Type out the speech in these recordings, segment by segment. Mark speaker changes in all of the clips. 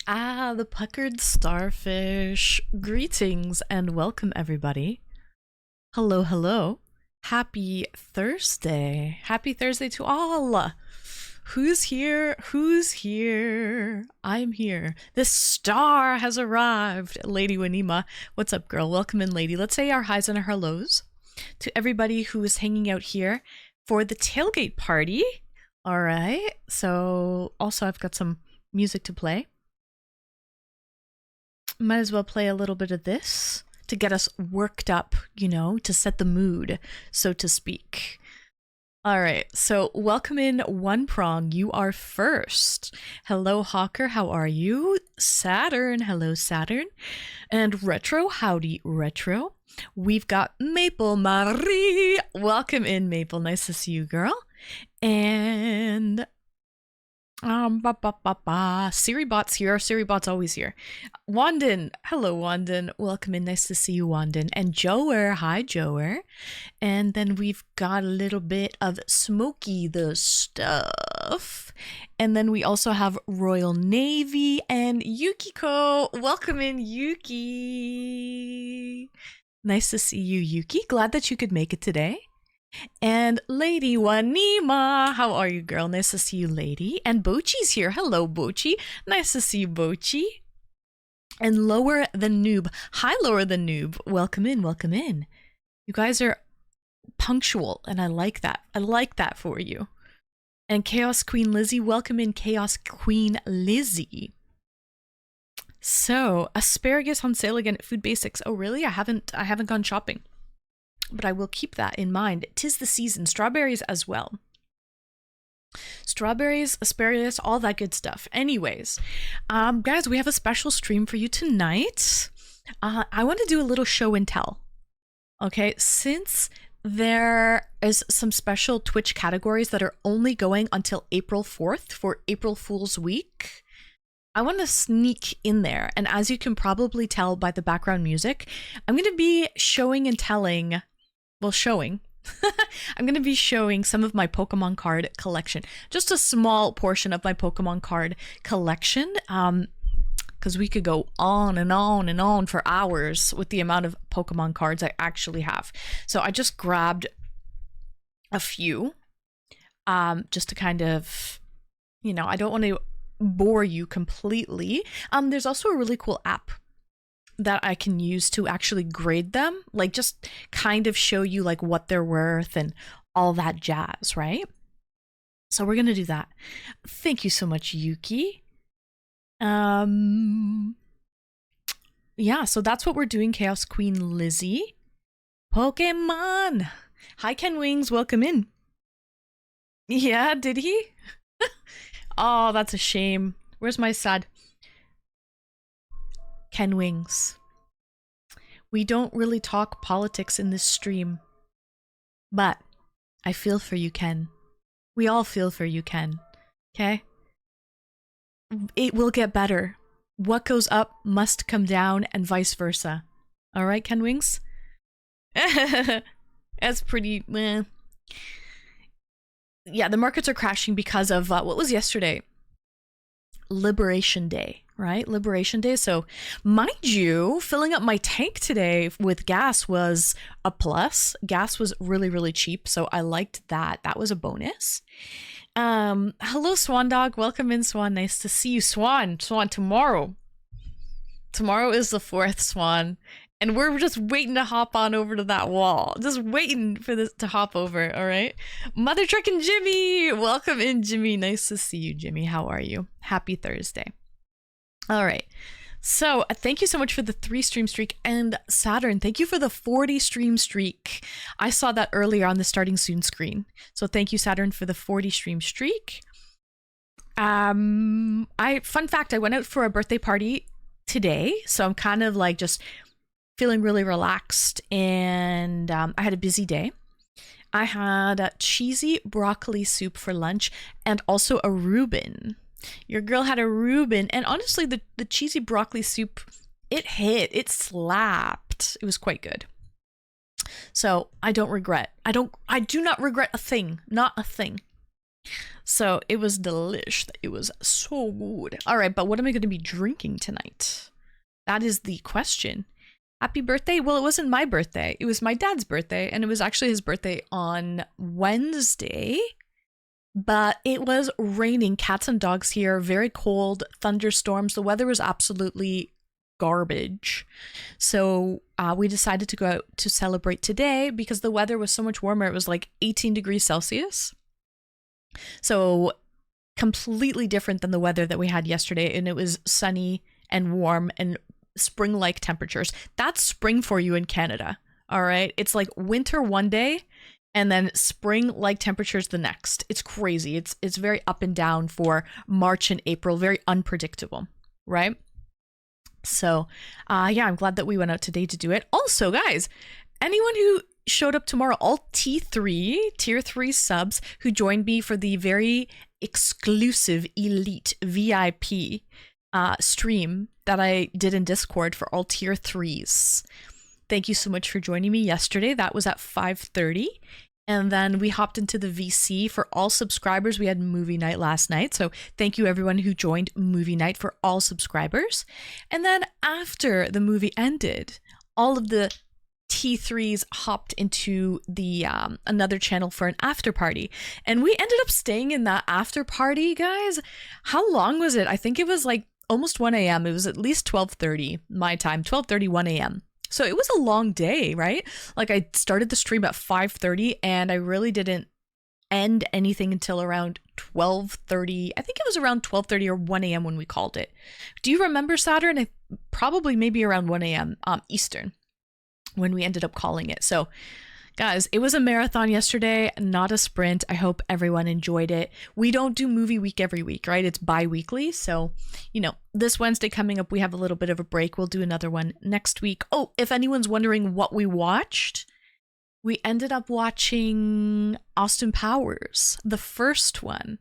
Speaker 1: Ah, the puckered starfish. Greetings and welcome, everybody. Hello, hello. Happy Thursday. Happy Thursday to all. Who's here? Who's here? I'm here. The star has arrived. Lady Wanima. What's up, girl? Welcome in, lady. Let's say our highs and our hellos to everybody who is hanging out here for the tailgate party. All right. So, also, I've got some music to play. Might as well play a little bit of this to get us worked up, you know, to set the mood, so to speak. All right, so welcome in One Prong. You are first. Hello, Hawker. How are you? Saturn. Hello, Saturn. And Retro. Howdy, Retro. We've got Maple Marie. Welcome in, Maple. Nice to see you, girl. And Siribot's here. Siribot's always here. Wanden. Hello, Wanden. Welcome in. Nice to see you, Wanden. And Joer. Hi, Joer. And then we've got a little bit of Smokey the Stuff. And then we also have Royal Navy and Yukiko. Welcome in, Yuki. Nice to see you, Yuki. Glad that you could make it today. And Lady Wanima, how are you, girl? Nice to see you, lady. And Bochi's here. Hello, Bochi. Nice to see you, Bochi. And Lower the Noob. Hi, Lower the Noob. Welcome in, welcome in. You guys are punctual, and I like that. I like that for you. And Chaos Queen Lizzie. Welcome in, Chaos Queen Lizzie. So, asparagus on sale again at Food Basics. Oh, really? I haven't gone shopping. But I will keep that in mind. 'Tis the season. Strawberries as well. Strawberries, asparagus, all that good stuff. Anyways, guys, we have a special stream for you tonight. I want to do a little show and tell. Okay, since there is some special Twitch categories that are only going until April 4th for April Fool's Week, I want to sneak in there. And as you can probably tell by the background music, I'm going to be showing and telling... Well, showing. I'm going to be showing some of my Pokemon card collection. Just a small portion of my Pokemon card collection. Because we could go on and on and on for hours with the amount of Pokemon cards I actually have. So I just grabbed a few. Just to kind of, you know, I don't want to bore you completely. There's also a really cool app that I can use to actually grade them, like just kind of show you like what they're worth and all that jazz, right? So we're gonna do that. Thank you so much, Yuki. Yeah, so that's what we're doing, Chaos Queen Lizzie. Pokemon! Hi, Ken Wings, welcome in. Yeah, did he? Oh, that's a shame. Where's my sad... Ken Wings. We don't really talk politics in this stream, but I feel for you, Ken. We all feel for you, Ken. Okay? It will get better. What goes up must come down and vice versa. All right, Ken Wings? That's pretty... Yeah, the markets are crashing because of, what was yesterday? Liberation Day. Right? Liberation Day. So, mind you, filling up my tank today with gas was a plus. Gas was really, really cheap. So I liked that. That was a bonus. Hello, Swan Dog. Welcome in, Swan. Nice to see you, Swan. Swan, tomorrow. Tomorrow is the 4th, Swan. And we're just waiting to hop on over to that wall. Just waiting for this to hop over, all right? Mother Truck and Jimmy! Welcome in, Jimmy. Nice to see you, Jimmy. How are you? Happy Thursday. All right. So thank you so much for the 3 stream streak. And Saturn, thank you for the 40 stream streak. I saw that earlier on the starting soon screen. So thank you, Saturn, for the 40 stream streak. Fun fact, I went out for a birthday party today. So I'm kind of like just feeling really relaxed, and I had a busy day. I had cheesy broccoli soup for lunch and also a Reuben. Your girl had a Reuben, and honestly, the cheesy broccoli soup, it hit, it slapped. It was quite good. So I don't regret. I do not regret a thing, not a thing. So it was delish. It was so good. All right, but what am I going to be drinking tonight? That is the question. Happy birthday. Well, it wasn't my birthday. It was my dad's birthday, and it was actually his birthday on Wednesday. But it was raining cats and dogs here, very cold, thunderstorms. The weather was absolutely garbage. So we decided to go out to celebrate today because the weather was so much warmer. It was like 18 degrees Celsius. So completely different than the weather that we had yesterday. And it was sunny and warm and spring-like temperatures. That's spring for you in Canada. All right. It's like winter one day and then spring-like temperatures the next. It's crazy. It's very up and down for March and April. Very unpredictable, right? So, yeah, I'm glad that we went out today to do it. Also, guys, anyone who showed up tomorrow, all T3, tier 3 subs who joined me for the very exclusive elite VIP stream that I did in Discord for all tier 3s. Thank you so much for joining me yesterday. That was at 5:30. And then we hopped into the VC for all subscribers. We had movie night last night. So thank you everyone who joined movie night for all subscribers. And then after the movie ended, all of the T3s hopped into the another channel for an after party. And we ended up staying in that after party, guys. How long was it? I think it was like almost 1 a.m. It was at least 12:30 my time, 12:30, 1 a.m. So it was a long day, right? Like I started the stream at 5:30 and I really didn't end anything until around 12:30. I think it was around 12:30 or 1 a.m. when we called it. Do you remember Saturn? Probably maybe around 1 a.m. Eastern when we ended up calling it. So guys, it was a marathon yesterday, not a sprint. I hope everyone enjoyed it. We don't do movie week every week, right? It's bi-weekly. So, you know, this Wednesday coming up, we have a little bit of a break. We'll do another one next week. Oh, if anyone's wondering what we watched, we ended up watching Austin Powers, the first one.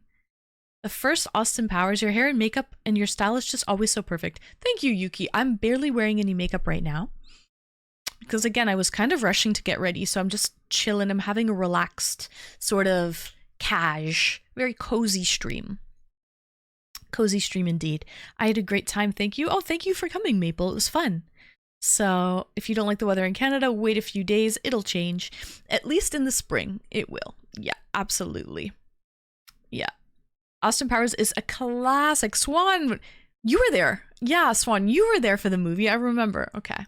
Speaker 1: The first Austin Powers. Your hair and makeup and your style is just always so perfect. Thank you, Yuki. I'm barely wearing any makeup right now. Because again, I was kind of rushing to get ready, so I'm just chilling. I'm having a relaxed sort of very cozy stream. Cozy stream indeed. I had a great time. Thank you. Oh, thank you for coming, Maple. It was fun. So if you don't like the weather in Canada, wait a few days. It'll change. At least in the spring, it will. Yeah, absolutely. Yeah. Austin Powers is a classic. Swan, you were there. Yeah, Swan, you were there for the movie. I remember. Okay.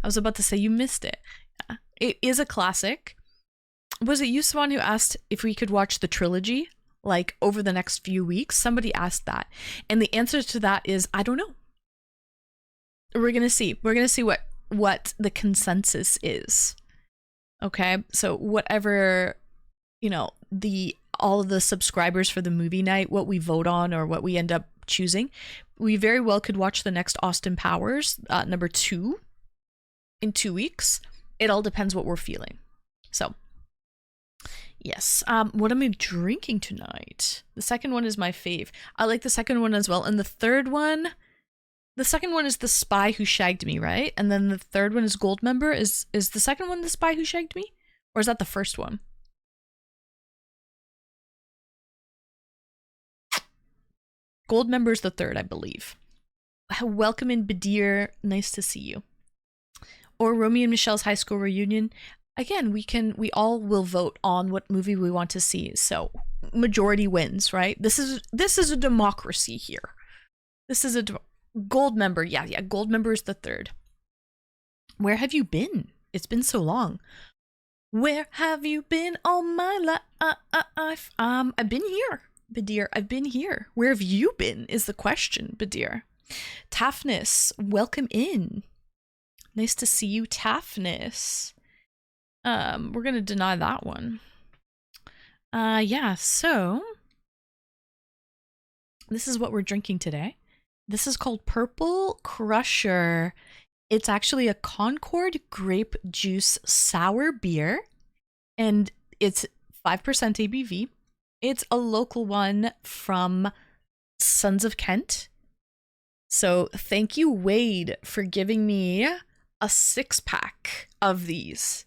Speaker 1: I was about to say you missed it. Yeah. It is a classic. Was it you, Swan, who asked if we could watch the trilogy, like, over the next few weeks? Somebody asked that. And the answer to that is, I don't know. We're going to see. We're going to see what the consensus is. Okay? So whatever, you know, all of the subscribers for the movie night, what we vote on or what we end up choosing, we very well could watch the next Austin Powers, number 2, in 2 weeks. It all depends what we're feeling. So, yes. What am I drinking tonight? The second one is my fave. I like the second one as well. And the second one is The Spy Who Shagged Me, right? And then the third one is Goldmember. Is the second one The Spy Who Shagged Me? Or is that the first one? Goldmember is the third, I believe. Welcome in, Badir. Nice to see you. Or Romeo and Michelle's high school reunion. Again, we all will vote on what movie we want to see. So majority wins, right? This is a democracy here. This is a Goldmember. Yeah, Goldmember is the third. Where have you been? It's been so long. Where have you been all my life? I've been here, Badir. I've been here. Where have you been is the question, Badir. Taffness, welcome in. Nice to see you, Taffness. We're gonna deny that one. Yeah, so this is what we're drinking today. This is called Purple Crusher. It's actually a Concord grape juice sour beer, and it's 5% ABV. It's a local one from Sons of Kent. So thank you, Wade, for giving me a 6-pack of these.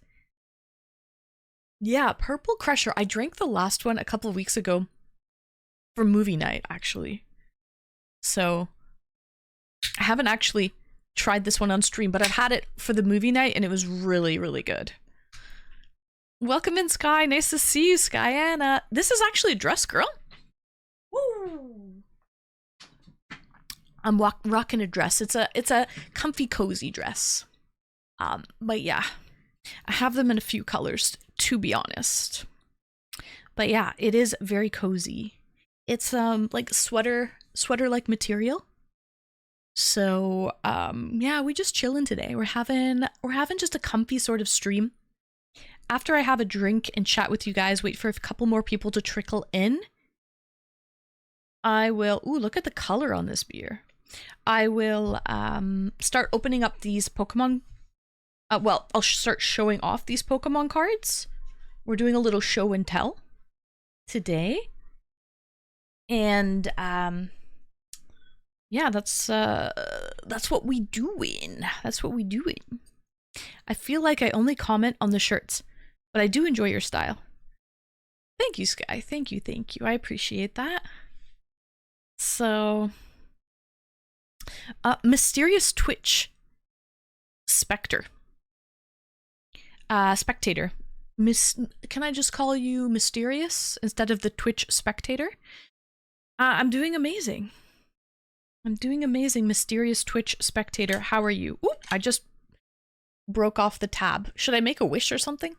Speaker 1: Yeah, Purple Crusher. I drank the last one a couple of weeks ago. for movie night, actually. So I haven't actually tried this one on stream, but I've had it for the movie night and it was really, really good. Welcome in, Sky. Nice to see you, Skyana. This is actually a dress, girl. Woo! I'm rocking a dress. It's a comfy, cozy dress. But yeah, I have them in a few colors, to be honest. But yeah, it is very cozy. It's like sweater-like material. So yeah, we just chilling today. We're having just a comfy sort of stream. After I have a drink and chat with you guys, wait for a couple more people to trickle in. I will. Ooh, look at the color on this beer. I will start opening up these Pokemon. Well, I'll start showing off these Pokemon cards. We're doing a little show and tell today, and yeah, that's what we doing. That's what we doing. I feel like I only comment on the shirts, but I do enjoy your style. Thank you, Sky. Thank you. I appreciate that. So, mysterious Twitch Spectator. Can I just call you Mysterious instead of the Twitch Spectator? I'm doing amazing. Mysterious Twitch Spectator. How are you? Ooh, I just broke off the tab. Should I make a wish or something?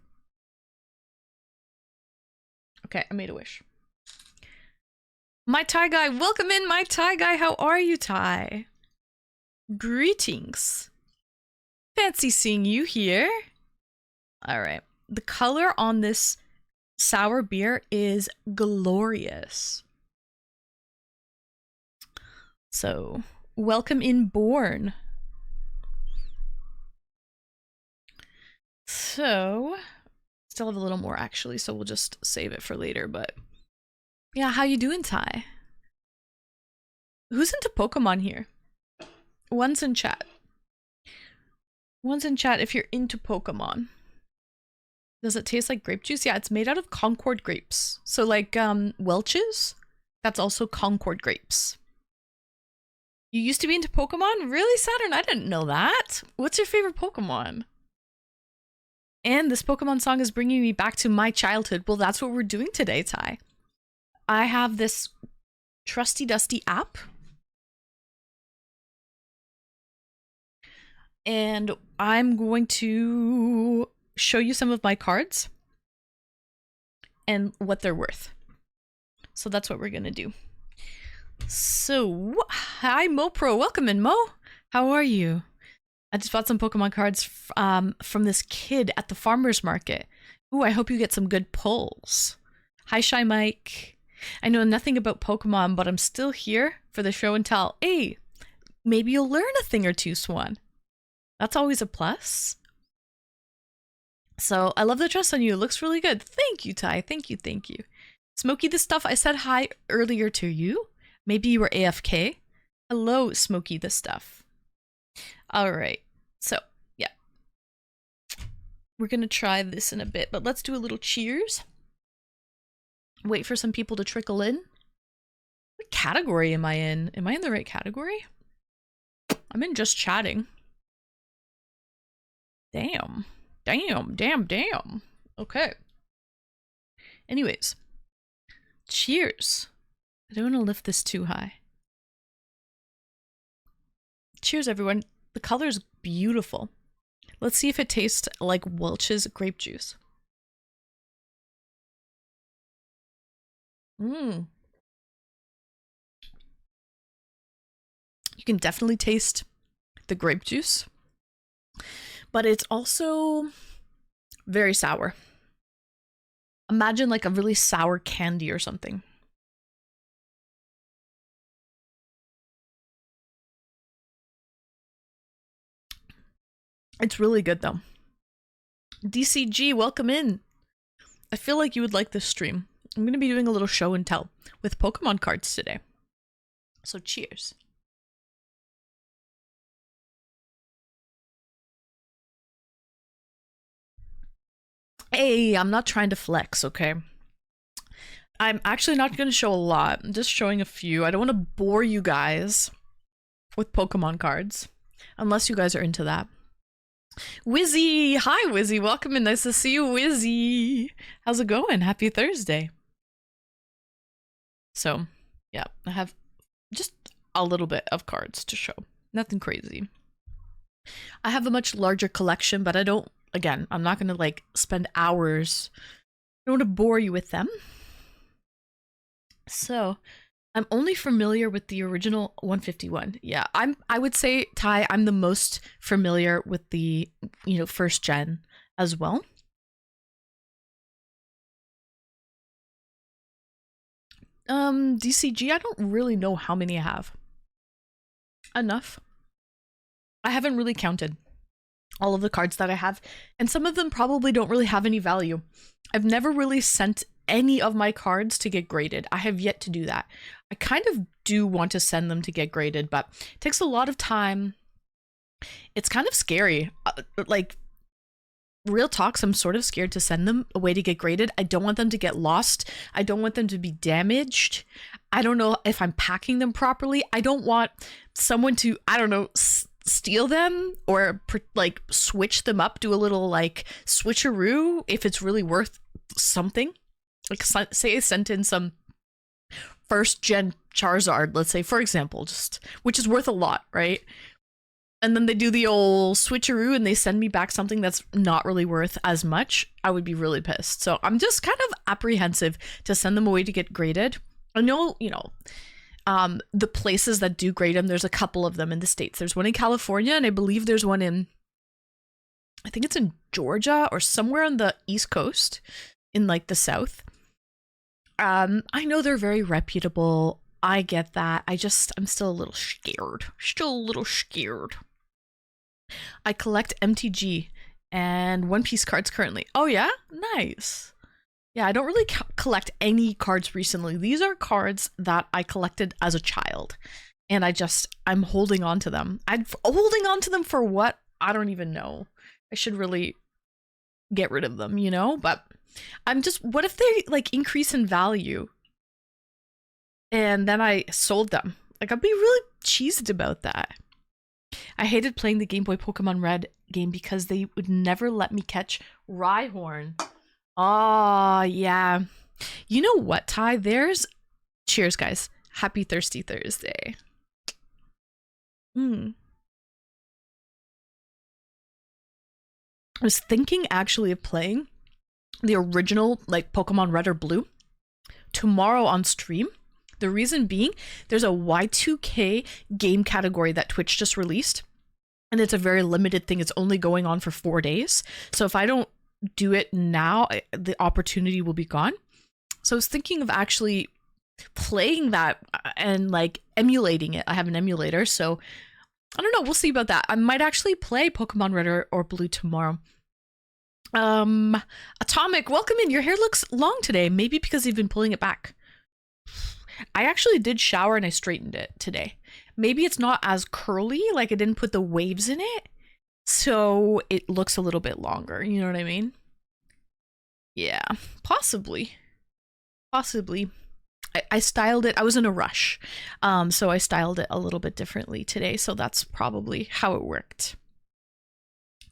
Speaker 1: Okay, I made a wish. My Thai guy, welcome in, my Thai guy. How are you, Thai? Greetings. Fancy seeing you here. All right. The color on this sour beer is glorious. So, welcome in, Born. So, still have a little more actually, so we'll just save it for later, but yeah, how you doing, Ty? Who's into Pokemon here? One's in chat. One's in chat if you're into Pokemon. Does it taste like grape juice? Yeah, it's made out of Concord grapes. So like Welch's, that's also Concord grapes. You used to be into Pokemon? Really, Saturn? I didn't know that. What's your favorite Pokemon? And this Pokemon song is bringing me back to my childhood. Well, that's what we're doing today, Ty. I have this trusty dusty app. And I'm going to show you some of my cards and what they're worth. So that's what we're going to do. So, hi MoPro, welcome in, Mo. How are you? I just bought some Pokemon cards from this kid at the farmer's market. Ooh, I hope you get some good pulls. Hi, Shy Mike. I know nothing about Pokemon, but I'm still here for the show and tell. Hey, maybe you'll learn a thing or two, Swan. That's always a plus. So, I love the dress on you. It looks really good. Thank you, Ty. Thank you. Smokey the Stuff, I said hi earlier to you. Maybe you were AFK. Hello, Smokey the Stuff. All right. So, yeah. We're going to try this in a bit, but let's do a little cheers. Wait for some people to trickle in. What category am I in? Am I in the right category? I'm in just chatting. Damn. Okay. Anyways. Cheers. I don't want to lift this too high. Cheers, everyone. The color's beautiful. Let's see if it tastes like Welch's grape juice. You can definitely taste the grape juice, but it's also very sour. Imagine like a really sour candy or something. It's really good though. DCG, welcome in. I feel like you would like this stream. I'm going to be doing a little show and tell with Pokemon cards today. So cheers. Hey, I'm not trying to flex, okay? I'm actually not going to show a lot. I'm just showing a few. I don't want to bore you guys with Pokemon cards, unless you guys are into that. Wizzy! Hi, Wizzy. Welcome and nice to see you, Wizzy. How's it going? Happy Thursday. So, yeah, I have just a little bit of cards to show. Nothing crazy. I have a much larger collection, but I don't, again, I'm not going to like spend hours. I don't want to bore you with them. So, I'm only familiar with the original 151. Yeah, I would say, Ty, I'm the most familiar with the, first gen as well. DCG, I don't really know how many I have. Enough. I haven't really counted all of the cards that I have, and some of them probably don't really have any value. I've never really sent any of my cards to get graded. I have yet to do that. I kind of do want to send them to get graded, but it takes a lot of time. It's kind of scary. Like, real talks, I'm sort of scared to send them away to get graded. I don't want them to get lost. I don't want them to be damaged. I don't know if I'm packing them properly. I don't want someone to, I don't know, steal them or like switch them up, do a little like switcheroo if it's really worth something. Like, say I sent in some first gen Charizard, let's say, for example, just which is worth a lot, right? And then they do the old switcheroo and they send me back something that's not really worth as much. I would be really pissed. So I'm just kind of apprehensive to send them away to get graded. I know, the places that do grade them, there's a couple of them in the States. There's one in California, and I believe there's one I think it's in Georgia or somewhere on the East Coast in like the South. I know they're very reputable. I get that. I'm still a little scared. I collect MTG and One Piece cards currently. Oh yeah? Nice. Yeah, I don't really collect any cards recently. These are cards that I collected as a child. And I'm holding on to them. I'm holding on to them for what? I don't even know. I should really get rid of them, But I'm just, what if they like increase in value? And then I sold them. Like, I'd be really cheesed about that. I hated playing the Game Boy Pokemon Red game because they would never let me catch Rhyhorn. Oh, yeah. You know what, Ty? Cheers, guys. Happy Thirsty Thursday. I was thinking actually of playing the original, like, Pokemon Red or Blue tomorrow on stream. The reason being, there's a Y2K game category that Twitch just released, and it's a very limited thing. It's only going on for 4 days. So if I don't do it now, the opportunity will be gone. So I was thinking of actually playing that and like emulating it. I have an emulator, so I don't know. We'll see about that. I might actually play Pokemon Red or Blue tomorrow. Atomic, welcome in. Your hair looks long today. Maybe because you've been pulling it back. I actually did shower and I straightened it today. Maybe it's not as curly, like I didn't put the waves in it, so it looks a little bit longer. You know what I mean? Yeah, possibly. I styled it. I was in a rush, so I styled it a little bit differently today, so that's probably how it worked.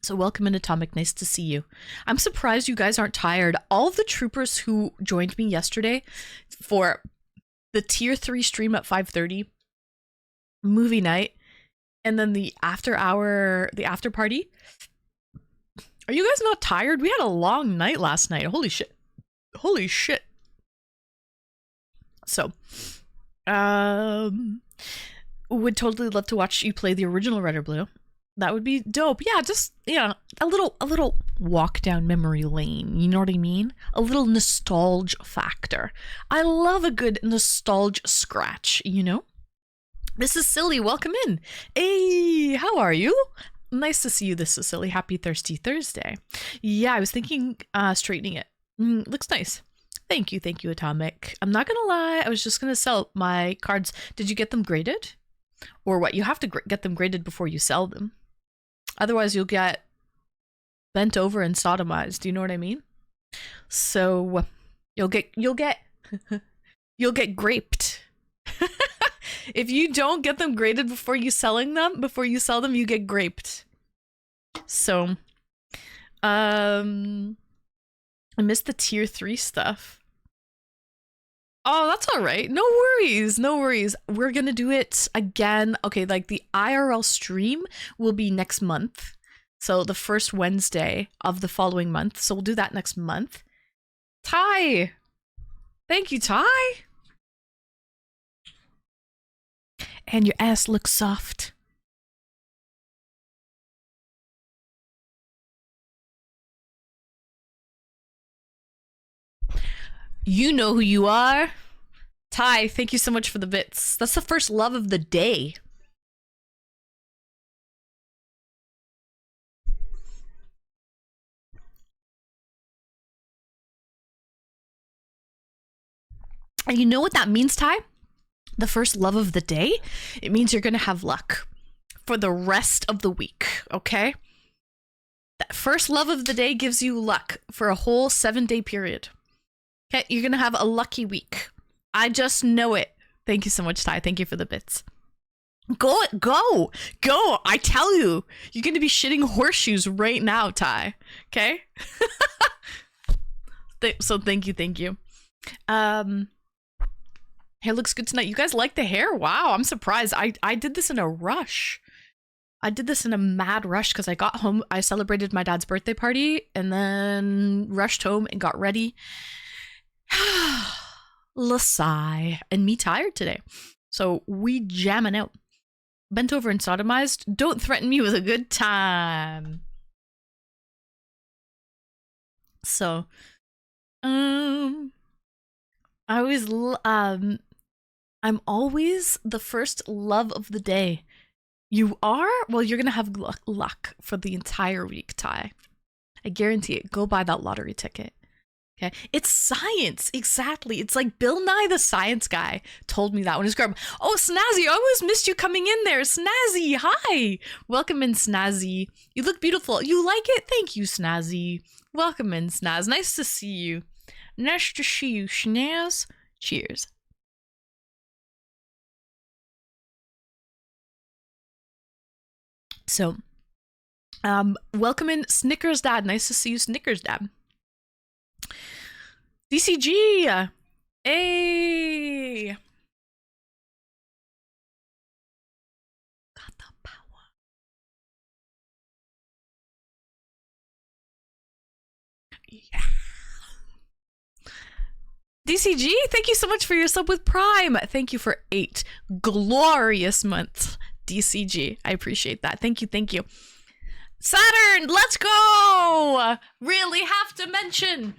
Speaker 1: So welcome in, Atomic. Nice to see you. I'm surprised you guys aren't tired. All of the troopers who joined me yesterday for the tier 3 stream at 5:30, movie night, and then the after party. Are you guys not tired? We had a long night last night. Holy shit. So, would totally love to watch you play the original Red or Blue. That would be dope. Yeah, just, a little walk down memory lane. You know what I mean? A little nostalgia factor. I love a good nostalgia scratch, This is Silly. Welcome in. Hey, how are you? Nice to see you. This is Silly. Happy Thirsty Thursday. Yeah, I was thinking straightening it. Looks nice. Thank you, Atomic. I'm not gonna lie, I was just gonna sell my cards. Did you get them graded? Or what? You have to get them graded before you sell them. Otherwise, you'll get bent over and sodomized. Do you know what I mean? So you'll get You'll get graped. If you don't get them graded before you sell them, you get graped. So, I missed the tier 3 stuff. Oh, that's all right. No worries. No worries. We're going to do it again. Okay, like the IRL stream will be next month. So the first Wednesday of the following month. So we'll do that next month. Ty. Thank you, Ty. And your ass looks soft. You know who you are. Ty, thank you so much for the bits. That's the first love of the day. And you know what that means, Ty? The first love of the day? It means you're gonna have luck for the rest of the week, okay? That first love of the day gives you luck for a whole 7-day period. Okay, you're gonna have a lucky week. I just know it. Thank you so much, Ty. Thank you for the bits. Go! I tell you, you're gonna be shitting horseshoes right now, Ty. Okay? So thank you. Hair looks good tonight. You guys like the hair? Wow, I'm surprised. I did this in a rush. I did this in a mad rush because I got home. I celebrated my dad's birthday party and then rushed home and got ready. Lasai. And me tired today. So we jamming out. Bent over and sodomized. Don't threaten me with a good time. So, I'm always the first love of the day. You are? Well, you're gonna have luck for the entire week, Ty. I guarantee it. Go buy that lottery ticket. Okay? It's science. Exactly. It's like Bill Nye the Science Guy told me that when he was growing up. Oh, Snazzy, I always missed you coming in there. Snazzy, hi. Welcome in, Snazzy. You look beautiful. You like it? Thank you, Snazzy. Welcome in, Snaz. Nice to see you. Nice to see you, Snaz. Cheers. So, welcome in, Snickers Dad. Nice to see you, Snickers Dad. DCG! Hey! Got the power. Yeah. DCG, thank you so much for your sub with Prime. Thank you for 8 glorious months. DCG, I appreciate that. Thank you. Saturn, let's go! Really have to mention.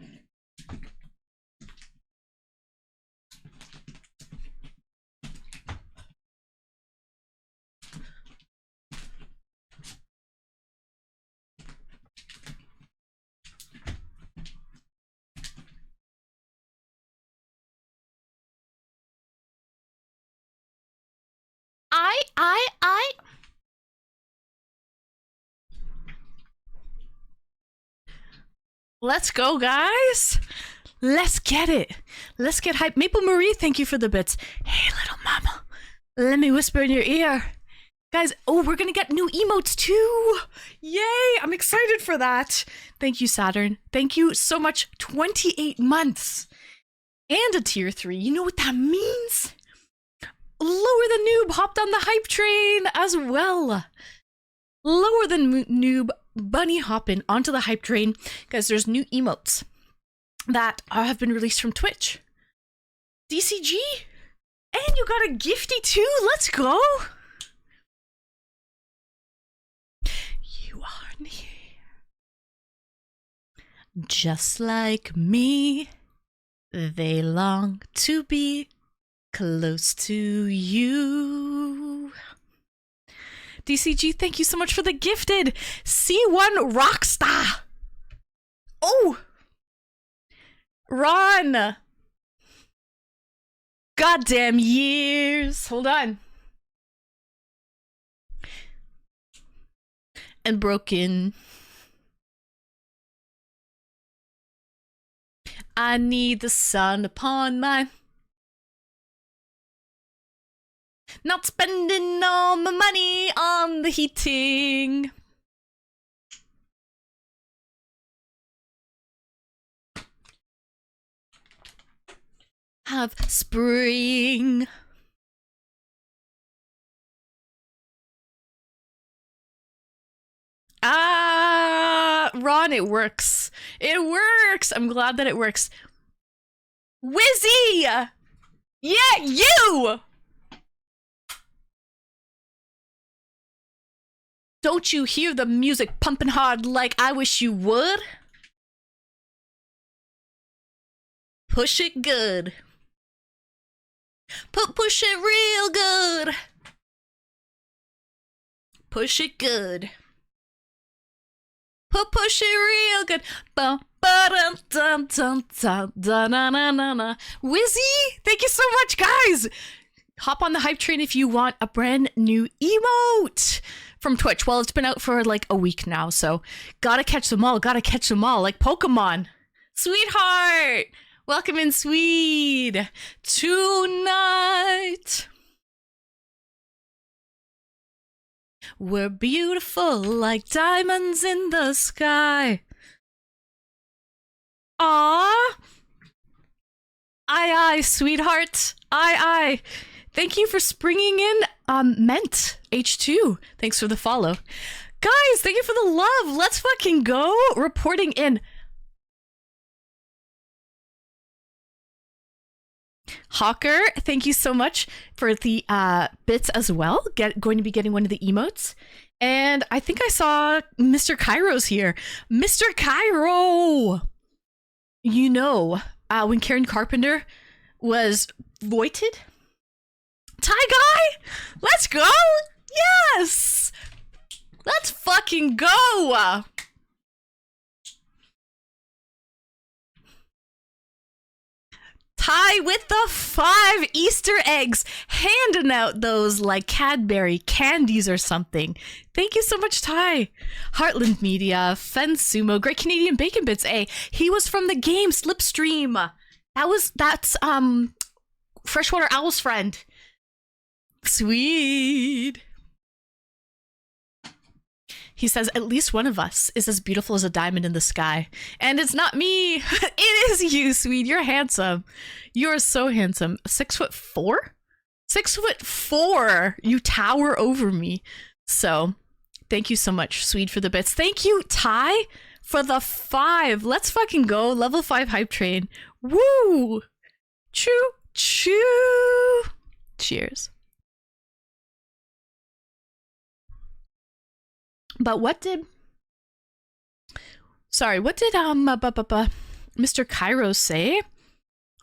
Speaker 1: I. Let's go, guys. Let's get it. Let's get hype. Maple Marie, thank you for the bits. Hey, little mama. Let me whisper in your ear. Guys, oh, we're gonna get new emotes too. Yay, I'm excited for that. Thank you, Saturn. Thank you so much. 28 months. And a tier 3. You know what that means? Lower Than Noob hopped on the hype train as well. Lower Than Noob bunny hopping onto the hype train. Guys, there's new emotes that have been released from Twitch. DCG? And you got a gifty too. Let's go. You are near. Just like me, they long to be close to you. DCG, thank you so much for the gifted C1 Rockstar. Oh, Ron. Goddamn years. Hold on. And broken. I need the sun upon my... Not spending all my money on the heating. Have spring. Ron, it works. It works. I'm glad that it works. Wizzy! Yeah, you! Don't you hear the music pumping hard like I wish you would? Push it good. Push it real good. Push it good. Push it real good. Wizzy, thank you so much, guys. Hop on the hype train if you want a brand new emote from Twitch. Well, it's been out for like a week now, so gotta catch them all. Gotta catch them all, like Pokemon. Sweetheart, welcome in, Swede. Tonight we're beautiful like diamonds in the sky. Aww. Aye, sweetheart. Aye. Thank you for springing in, Ment H2. Thanks for the follow. Guys, thank you for the love. Let's fucking go. Reporting in. Hawker, thank you so much for the bits as well. Going to be getting one of the emotes. And I think I saw Mr. Cairo's here. Mr. Cairo! You know, when Karen Carpenter was voided? Ty Guy? Let's go! Yes! Let's fucking go! Ty with the 5 Easter eggs, handing out those like Cadbury candies or something. Thank you so much, Ty. Heartland Media, Fen Sumo, Great Canadian Bacon Bits. He was from the game Slipstream. That's Freshwater Owl's friend. Sweet. He says, at least one of us is as beautiful as a diamond in the sky. And it's not me. It is you, Sweet. You're handsome. You're so handsome. 6'4"? 6'4". You tower over me. So, thank you so much, Sweet, for the bits. Thank you, Ty, for the 5. Let's fucking go. Level 5 hype train. Woo! Choo, choo. Cheers. But what did Mr. Cairo say?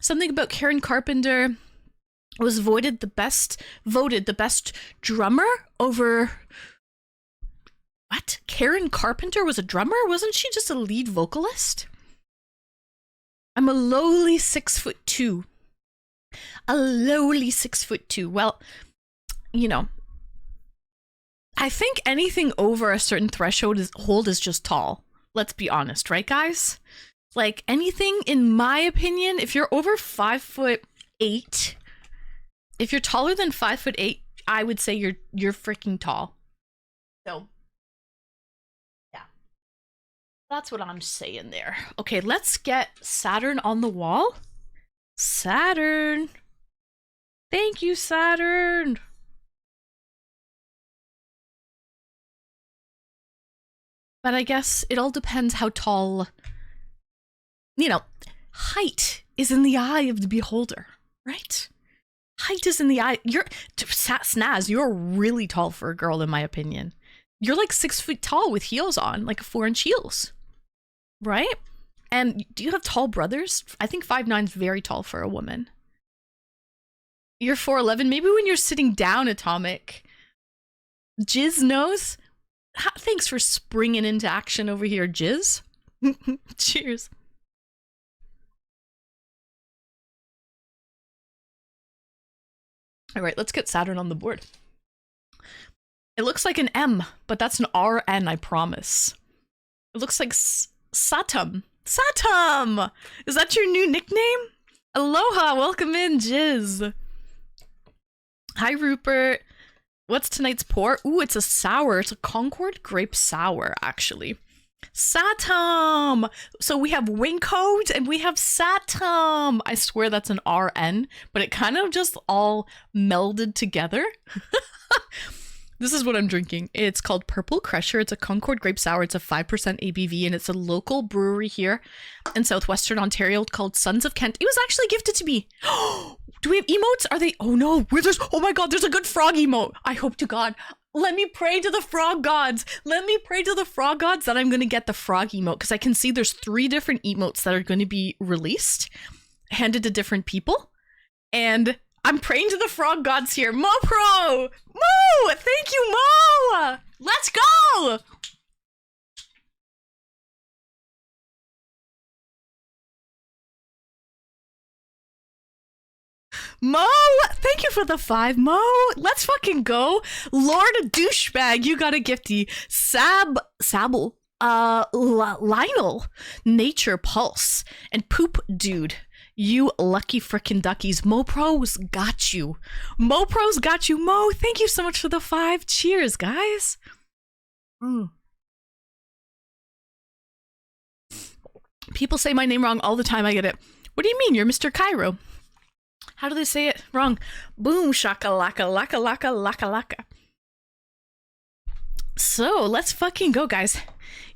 Speaker 1: Something about Karen Carpenter was voted the best drummer over... What? Karen Carpenter was a drummer? Wasn't she just a lead vocalist? I'm a lowly 6'2". A lowly 6'2". Well, you know, I think anything over a certain threshold is just tall. Let's be honest, right, guys? Like, anything, in my opinion, if you're over 5'8", if you're taller than 5'8", I would say you're freaking tall. So, yeah, that's what I'm saying there. Okay, let's get Saturn on the wall. Saturn, thank you, Saturn. But I guess it all depends how tall, you know, height is in the eye of the beholder, right? Height is in the eye. Snaz, you're really tall for a girl, in my opinion. You're like 6 feet tall with heels on, like 4-inch heels, right? And do you have tall brothers? I think 5'9" is very tall for a woman. You're 4'11", maybe when you're sitting down, Atomic. Jizz knows. Thanks for springing into action over here, Jizz. Cheers. All right, let's get Saturn on the board. It looks like an M, but that's an RN, I promise. It looks like Satum. Satum! Is that your new nickname? Aloha, welcome in, Jizz. Hi, Rupert. What's tonight's pour? Ooh, it's a sour. It's a Concord grape sour, actually. Satum! So we have Wincode and we have Satum. I swear that's an RN, but it kind of just all melded together. This is what I'm drinking. It's called Purple Crusher. It's a Concord grape sour. It's a 5% ABV, and it's a local brewery here in southwestern Ontario called Sons of Kent. It was actually gifted to me. Do we have emotes? Are they? Oh no, oh my god, there's a good frog emote. I hope to God. Let me pray to the frog gods. Let me pray to the frog gods that I'm going to get the frog emote, because I can see there's 3 different emotes that are going to be released, handed to different people. And I'm praying to the frog gods here. Mo Pro! Mo! Thank you, Mo! Let's go! Mo! Thank you for the 5, Mo! Let's fucking go! Lord Douchebag, you got a gifty. Sabble, Lionel, Nature Pulse, and Poop Dude. You lucky frickin' duckies. Mopro's got you. Mopro's got you. Mo, thank you so much for the 5. Cheers, guys. People say my name wrong all the time. I get it. What do you mean? You're Mr. Cairo. How do they say it wrong? Boom, shakalaka, laka, laka, laka, laka. So, let's fucking go, guys.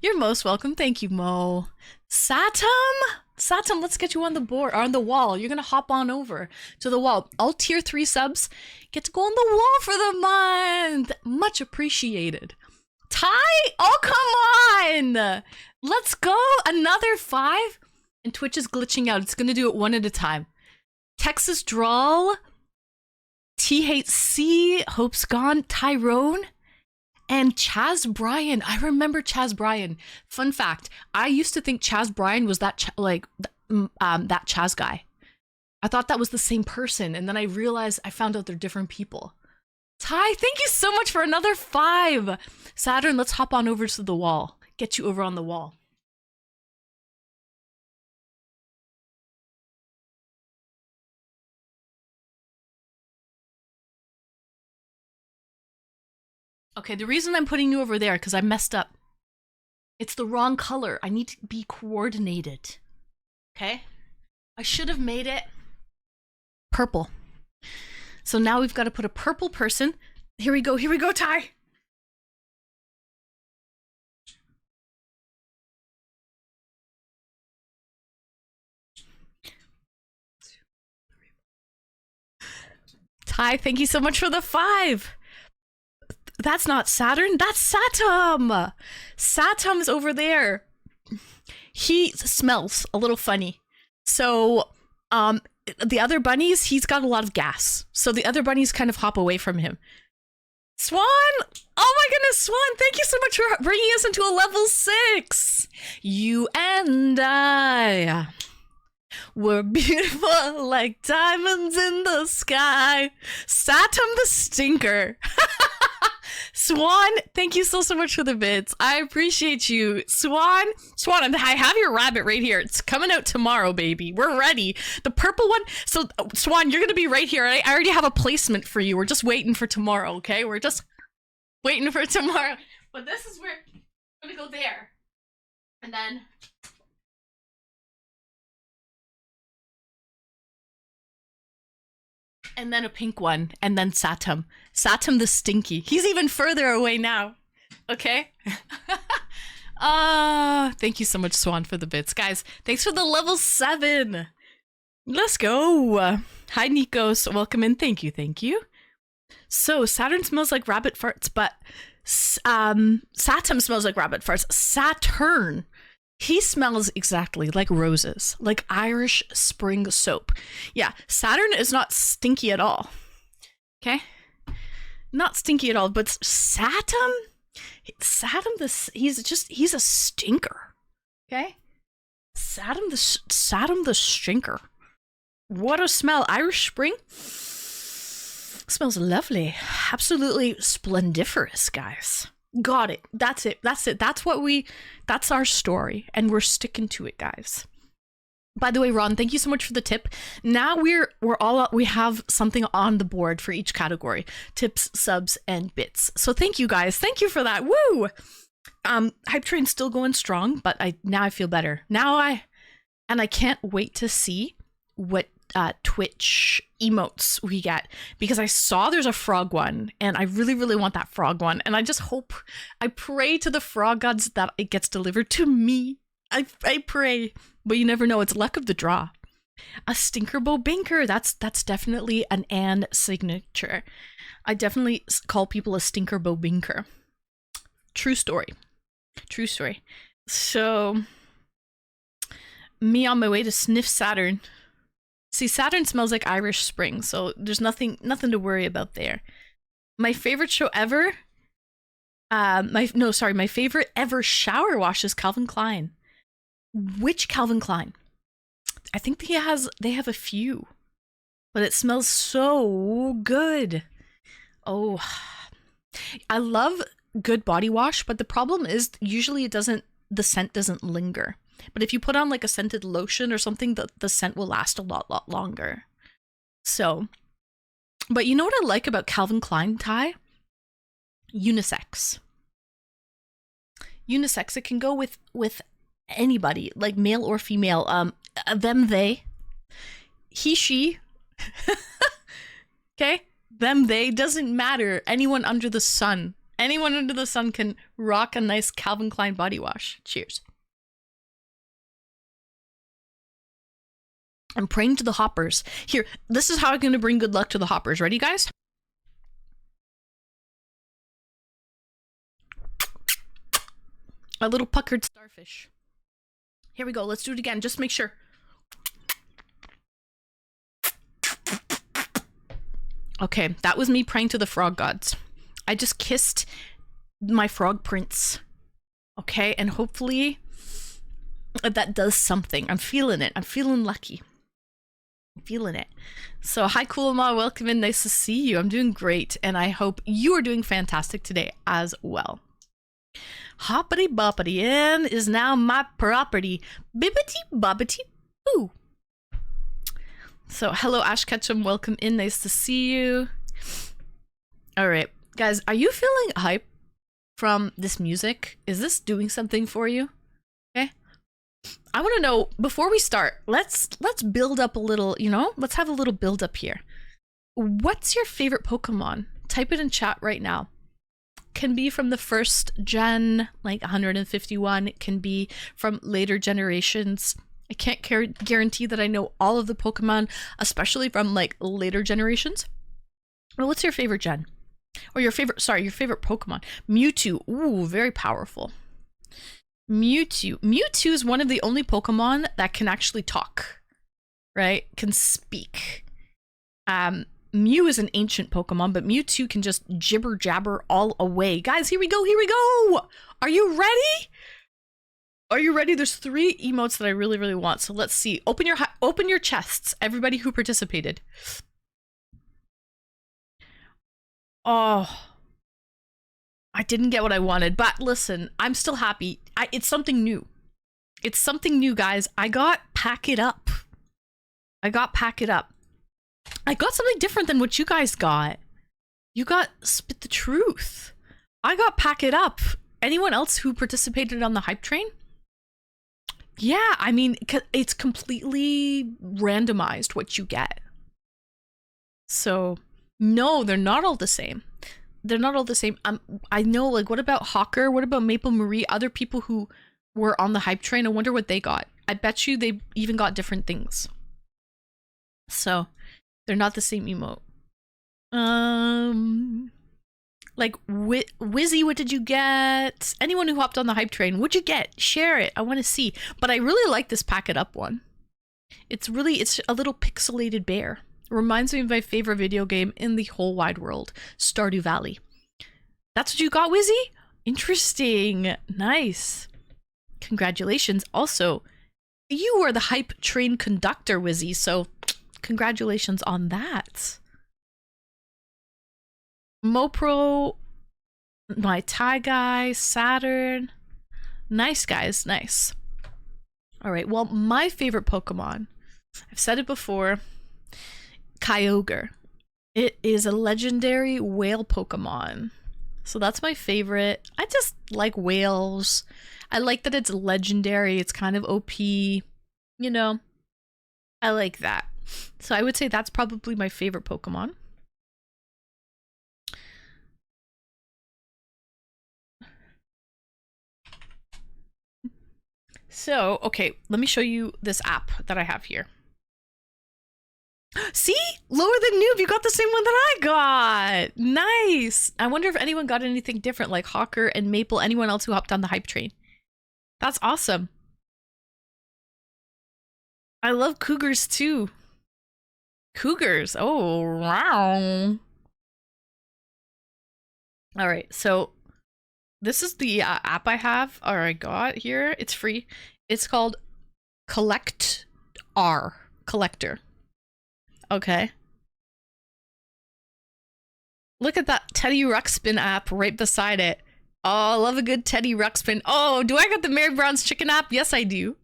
Speaker 1: You're most welcome. Thank you, Mo. Satum? Satum, let's get you on the board, or on the wall. You're gonna hop on over to the wall. All tier 3 subs get to go on the wall for the month. Much appreciated. Ty? Oh, come on! Let's go! Another 5? And Twitch is glitching out. It's gonna do it one at a time. Texas Drawl, T Hates C, Hope's Gone, Tyrone, and Chaz Bryan. I remember Chaz Bryan. Fun fact, I used to think Chaz Bryan was that that Chaz guy. I thought that was the same person, and then I realized I found out they're different people. Ty, thank you so much for another 5. Saturn, let's hop on over to the wall. Get you over on the wall. Okay, the reason I'm putting you over there, because I messed up. It's the wrong color. I need to be coordinated. Okay? I should have made it purple. So now we've got to put a purple person. Here we go, Ty. Ty, thank you so much for the 5. That's not Saturn, that's Satum! Satum's over there. He smells a little funny. So, the other bunnies, he's got a lot of gas. So the other bunnies kind of hop away from him. Swan! Oh my goodness, Swan, thank you so much for bringing us into a level 6! You and I were beautiful like diamonds in the sky. Satum the Stinker. Swan, thank you so much for the bits. I appreciate you. Swan, I have your rabbit right here. It's coming out tomorrow, baby. We're ready. The purple one. So, Swan, you're going to be right here. I already have a placement for you. We're just waiting for tomorrow, okay? We're just waiting for tomorrow. But this is where I'm going to go there. And then... and then a pink one, and then Satum. Satum the Stinky. He's even further away now. Okay? Thank you so much, Swan, for the bits. Guys, thanks for the level 7. Let's go. Hi, Nikos. Welcome in. Thank you. So, Saturn smells like rabbit farts, but Satum smells like rabbit farts. Saturn, he smells exactly like roses, like Irish spring soap. Yeah, Saturn is not stinky at all. Okay? Not stinky at all, but Satum, he's a stinker. Okay? Satum the stinker. What a smell. Irish spring smells lovely. Absolutely splendiferous, guys. Got it. That's it. That's it. That's our story. And we're sticking to it, guys. By the way, Ron, thank you so much for the tip. Now we have something on the board for each category: tips, subs, and bits. So thank you guys. Thank you for that. Woo! Hype train's still going strong, but I feel better. I can't wait to see what Twitch emotes we get, because I saw there's a frog one and I really, really want that frog one. And I pray to the frog gods that it gets delivered to me. I pray, but you never know. It's luck of the draw. A Stinkerbo Binker. That's definitely an and signature. I definitely call people a Stinkerbo Binker. True story. True story. So, me on my way to sniff Saturn. See, Saturn smells like Irish Spring, so there's nothing to worry about there. My favorite show ever. My favorite ever shower wash is Calvin Klein. Which Calvin Klein? I think they have a few, but it smells so good. Oh, I love good body wash, but the problem is usually the scent doesn't linger. But if you put on like a scented lotion or something, the scent will last a lot longer. So, but you know what I like about Calvin Klein, Ty? Unisex. Unisex. It can go with anybody, like male or female. Them, they, he, she. Okay, them, they, doesn't matter. Anyone under the sun can rock a nice Calvin Klein body wash. Cheers. I'm praying to the hoppers. Here, this is how I'm going to bring good luck to the hoppers. Ready, guys? A little puckered starfish. Here we go. Let's do it again. Just make sure. Okay, that was me praying to the frog gods. I just kissed my frog prince. Okay, and hopefully that does something. I'm feeling it. I'm feeling lucky. I'm feeling it. So, hi, Kulama. Welcome in. Nice to see you. I'm doing great, and I hope you are doing fantastic today as well. Hoppity boppity in is now my property. Bibbity bobbity boo. So, hello, Ash Ketchum. Welcome in. Nice to see you. All right, guys, are you feeling hype from this music? Is this doing something for you? Okay. I want to know, before we start, let's build up a little, let's have a little build up here. What's your favorite Pokemon? Type it in chat right now. Can be from the first gen, like 151. It can be from later generations. I can't guarantee that I know all of the Pokemon, especially from like later generations. Well, what's your favorite gen? Or your favorite Pokemon? Mewtwo. Ooh, very powerful. Mewtwo. Mewtwo is one of the only Pokemon that can actually talk, right? Can speak. Mew is an ancient Pokemon, but Mewtwo can just jibber jabber all away. Guys, here we go. Are you ready? Are you ready? There's 3 emotes that I really, really want. So let's see. Open your chests, everybody who participated. Oh, I didn't get what I wanted, but listen, I'm still happy. It's something new. It's something new, guys. I got Pack It Up. I got something different than what you guys got. You got Spit the Truth. I got Pack It Up. Anyone else who participated on the hype train? Yeah, I mean, it's completely randomized what you get. So, no, they're not all the same. I know, like, what about Hawker? What about Maple Marie? Other people who were on the hype train, I wonder what they got. I bet you they even got different things. So, they're not the same emote. Like, Wizzy, what did you get? Anyone who hopped on the hype train, what'd you get? Share it. I want to see. But I really like this Pack It Up one. It's a little pixelated bear. It reminds me of my favorite video game in the whole wide world, Stardew Valley. That's what you got, Wizzy? Interesting. Nice. Congratulations. Also, you are the hype train conductor, Wizzy, so congratulations on that. Mopro My Tie Guy, Saturn. Nice, guys, nice. All right, well, my favorite Pokemon, I've said it before, Kyogre. It is a legendary whale Pokemon. So that's my favorite. I just like whales. I like that it's legendary. It's kind of OP. You know, I like that. So I would say that's probably my favorite Pokemon. So, okay, let me show you this app that I have here. See? Lower than noob, you got the same one that I got. Nice. I wonder if anyone got anything different, like Hawker and Maple, anyone else who hopped on the hype train. That's awesome. I love cougars too. Cougars. Oh, wow. All right, so this is the app I have, or I got here. It's free. It's called Collector. Okay. Look at that Teddy Ruxpin app right beside it. Oh, I love a good Teddy Ruxpin. Oh, do I got the Mary Brown's Chicken app? Yes, I do.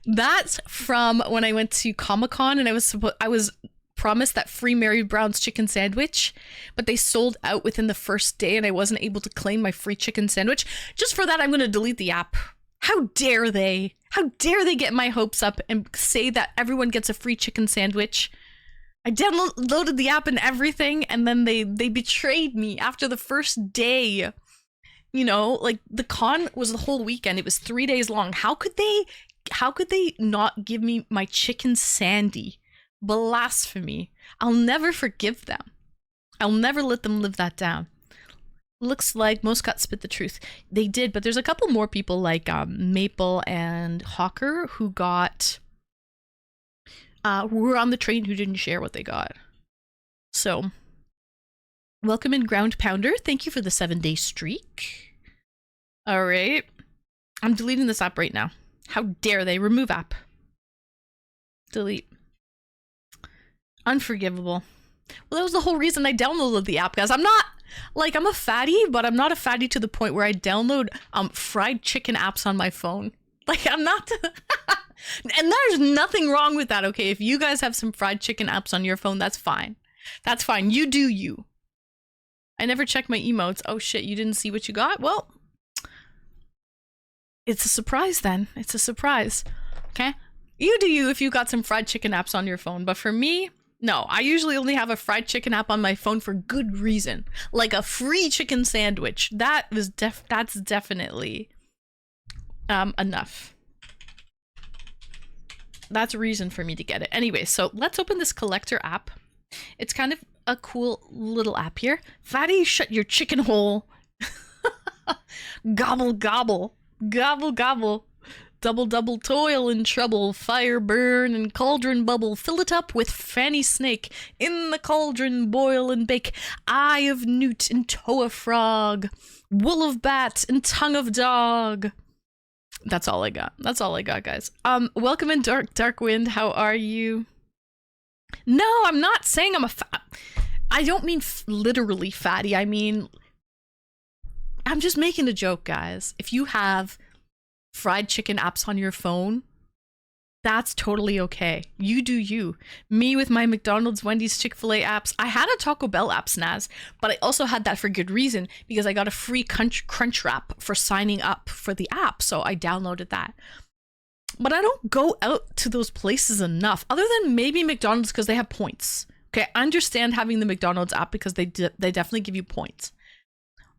Speaker 1: That's from when I went to Comic-Con and I was promised that free Mary Brown's chicken sandwich, but they sold out within the first day and I wasn't able to claim my free chicken sandwich. Just for that, I'm going to delete the app. How dare they? How dare they get my hopes up and say that everyone gets a free chicken sandwich? I downloaded the app and everything, and then they betrayed me after the first day. You know, like the con was the whole weekend. It was 3 days long. How could they not give me my chicken sandy? Blasphemy. I'll never forgive them. I'll never let them live that down. Looks like most got spit the truth. They did, but there's a couple more people like Maple and Hawker who got who were on the train who didn't share what they got. So, welcome in Ground Pounder. Thank you for the 7-day streak. All right. I'm deleting this app right now. How dare they? Remove app. Delete. Unforgivable. Well, that was the whole reason I downloaded the app, guys. I'm a fatty, but I'm not a fatty to the point where I download fried chicken apps on my phone. Like, I'm not... And there's nothing wrong with that, okay? If you guys have some fried chicken apps on your phone, that's fine. That's fine. You do you. I never check my emotes. Oh shit, you didn't see what you got? Well, it's a surprise then. It's a surprise. Okay? You do you if you got some fried chicken apps on your phone. But for me, no. I usually only have a fried chicken app on my phone for good reason. Like a free chicken sandwich. That's definitely enough. That's a reason for me to get it. Anyway, so let's open this collector app. It's kind of a cool little app here. Fatty, shut your chicken hole. Gobble, gobble. Gobble, gobble. Double, double toil and trouble. Fire burn and cauldron bubble. Fill it up with Fanny Snake. In the cauldron boil and bake. Eye of newt and toe of frog. Wool of bat and tongue of dog. That's all I got. That's all I got, guys. Welcome in Dark Wind. How are you? No, I'm not saying I'm a fat. I don't mean literally fatty. I mean, I'm just making a joke, guys. If you have fried chicken apps on your phone, that's totally okay. You do you. Me with my McDonald's, Wendy's, Chick-fil-A apps. I had a Taco Bell app, Snaz, but I also had that for good reason because I got a free crunch wrap for signing up for the app, so I downloaded that. But I don't go out to those places enough, other than maybe McDonald's because they have points. Okay, I understand having the McDonald's app because they definitely give you points.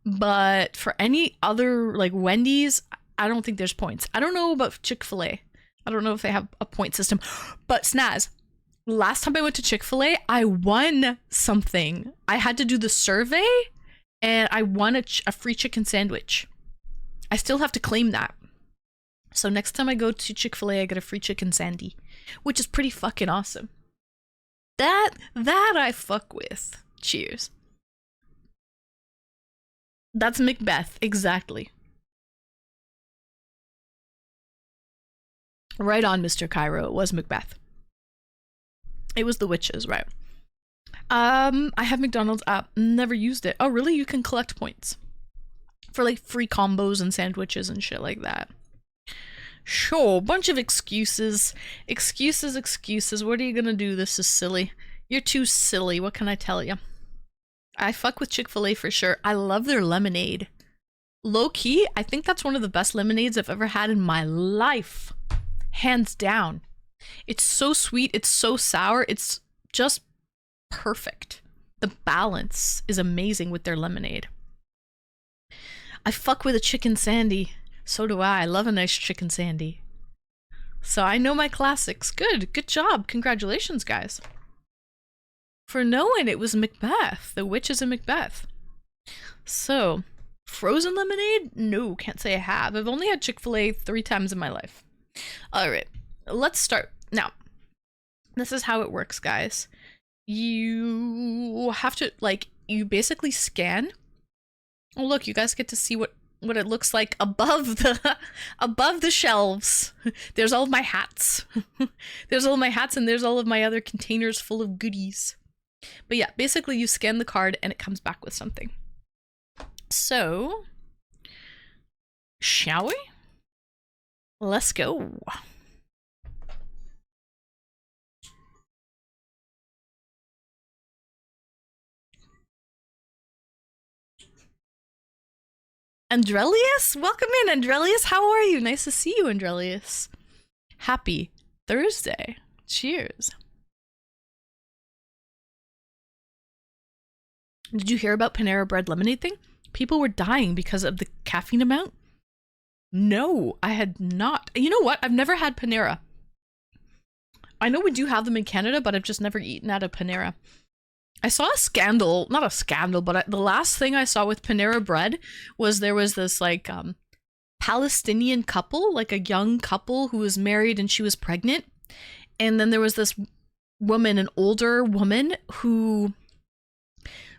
Speaker 1: But for any other, like Wendy's, I don't think there's points. I don't know about Chick-fil-A. I don't know if they have a point system. But Snaz, last time I went to Chick-fil-A, I won something. I had to do the survey, and I won a free chicken sandwich. I still have to claim that. So next time I go to Chick-fil-A, I get a free chicken sandy, which is pretty fucking awesome. That I fuck with. Cheers. That's Macbeth, exactly. Right on, Mr. Cairo. It was Macbeth. It was the witches, right? I have McDonald's app. Never used it. Oh, really? You can collect points for like free combos and sandwiches and shit like that. Sure, bunch of excuses. Excuses. What are you gonna do? This is silly. You're too silly. What can I tell you? I fuck with Chick-fil-A for sure. I love their lemonade. Low key, I think that's one of the best lemonades I've ever had in my life. Hands down. It's so sweet. It's so sour. It's just perfect. The balance is amazing with their lemonade. I fuck with a chicken sandy. So do I. I love a nice chicken sandy. So I know my classics. Good job. Congratulations, guys. For knowing it was Macbeth. The witches in Macbeth. So, frozen lemonade? No, can't say I have. I've only had Chick-fil-A 3 times in my life. Alright, let's start. Now, this is how it works, guys. You have to, like, you basically scan. Oh, look, you guys get to see what it looks like above the shelves. There's all of my hats. There's all of my hats and there's all of my other containers full of goodies. But yeah, basically you scan the card and it comes back with something. So, shall we? Let's go. Andrelius? Welcome in, Andrelius. How are you? Nice to see you, Andrelius. Happy Thursday. Cheers. Did you hear about Panera Bread lemonade thing? People were dying because of the caffeine amount. No, I had not. You know what? I've never had Panera. I know we do have them in Canada, but I've just never eaten at a Panera. I saw a scandal, not a scandal, but the last thing I saw with Panera Bread was there was this like Palestinian couple, like a young couple who was married and she was pregnant. And then there was this woman, an older woman, who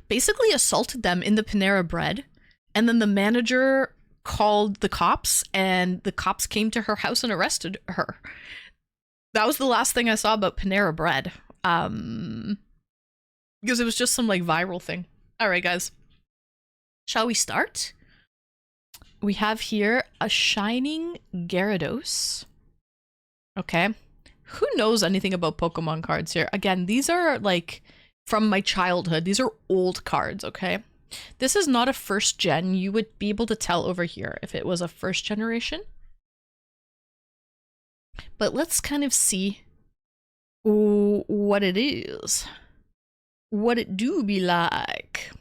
Speaker 1: basically assaulted them in the Panera Bread. And then the manager called the cops and the cops came to her house and arrested her. That was the last thing I saw about Panera Bread. Because it was just some like viral thing. All right, guys. Shall we start? We have here a Shining Gyarados. Okay. Who knows anything about Pokemon cards here? Again, these are like from my childhood. These are old cards, okay? This is not a first gen. You would be able to tell over here if it was a first generation. But let's kind of see what it is. What it do be like.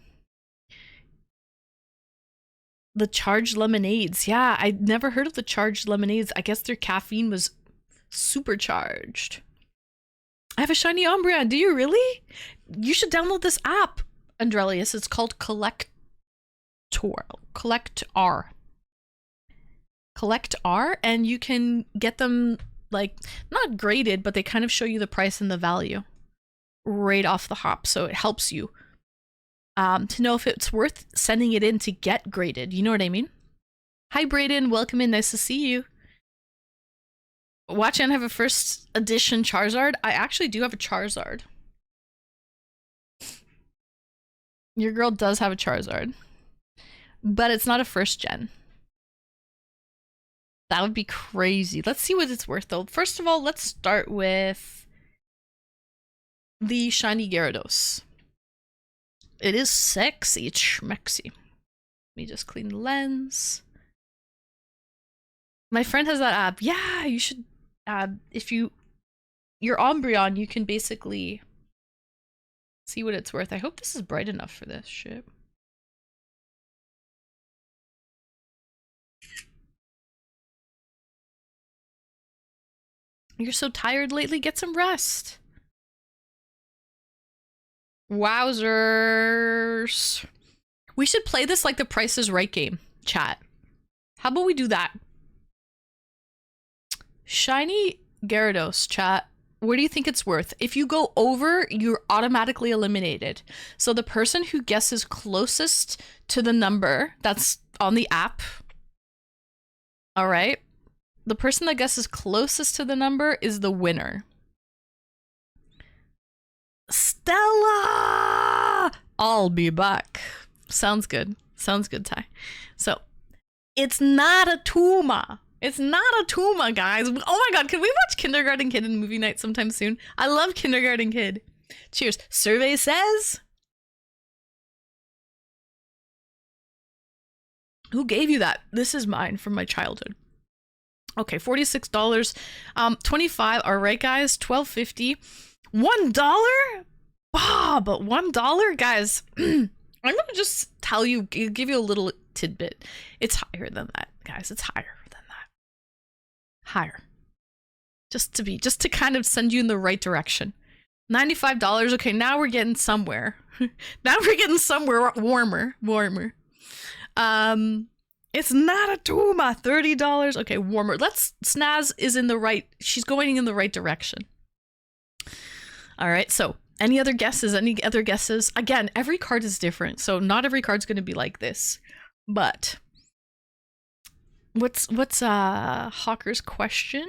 Speaker 1: The charged lemonades. Yeah, I'd never heard of the charged lemonades. I guess their caffeine was supercharged. I have a shiny Umbreon. Do you really? You should download this app, Andrelius. It's called Collect R, and you can get them like not graded, but they kind of show you the price and the value right off the hop, so it helps you to know if it's worth sending it in to get graded. You know what I mean? Hi, Brayden. Welcome in. Nice to see you. Watch and have a first edition Charizard. I actually do have a Charizard. Your girl does have a Charizard. But it's not a first gen. That would be crazy. Let's see what it's worth though. First of all, let's start with the Shiny Gyarados. It is sexy. It's schmexy. Let me just clean the lens. My friend has that app. Yeah, you should. If you're Umbreon, you can basically see what it's worth. I hope this is bright enough for this shit. You're so tired lately. Get some rest. Wowzers. We should play this like the Price is Right game, chat. How about we do that? Shiny Gyarados, chat. What do you think it's worth? If you go over, you're automatically eliminated. So the person who guesses closest to the number that's on the app, all right? The person that guesses closest to the number is the winner. Stella! I'll be back. Sounds good. Sounds good, Ty. So, it's not a tumor. It's not a tumor, guys. Oh my god, can we watch Kindergarten Kid in movie night sometime soon? I love Kindergarten Kid. Cheers. Survey says... Who gave you that? This is mine from my childhood. Okay, $46. 25. All right, guys. $12.50. $1? Ah, but $1, guys. I'm gonna just tell you, give you a little tidbit. It's higher than that, guys. It's higher than that. Higher. Just to kind of send you in the right direction. $95. Okay, now we're getting somewhere. Now we're getting somewhere warmer. It's not a tumor. $30. Okay, warmer. Snaz is in the right. She's going in the right direction. All right. So, any other guesses? Any other guesses? Again, every card is different, so not every card's going to be like this. But what's Hawker's question?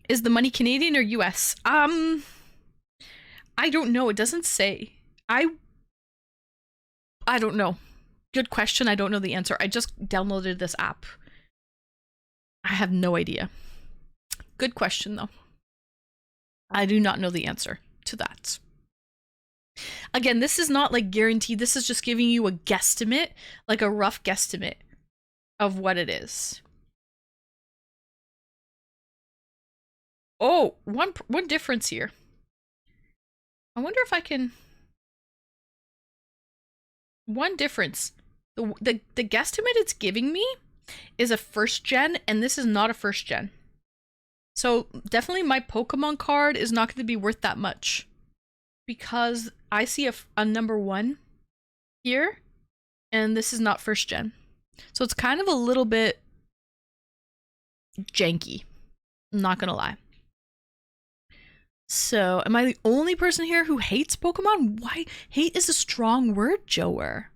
Speaker 1: Is the money Canadian or US? I don't know. It doesn't say. I don't know. Good question. I don't know the answer. I just downloaded this app. I have no idea. Good question, though. I do not know the answer to that. Again, this is not like guaranteed. This is just giving you a guesstimate, like a rough guesstimate of what it is. Oh, one difference here. I wonder if I can... One difference. The guesstimate it's giving me is a first gen, and this is not a first gen. So definitely my Pokemon card is not going to be worth that much, because I see a number 1 here, and this is not first gen. So it's kind of a little bit janky. I'm not going to lie. So am I the only person here who hates Pokemon? Why? Hate is a strong word, Joer.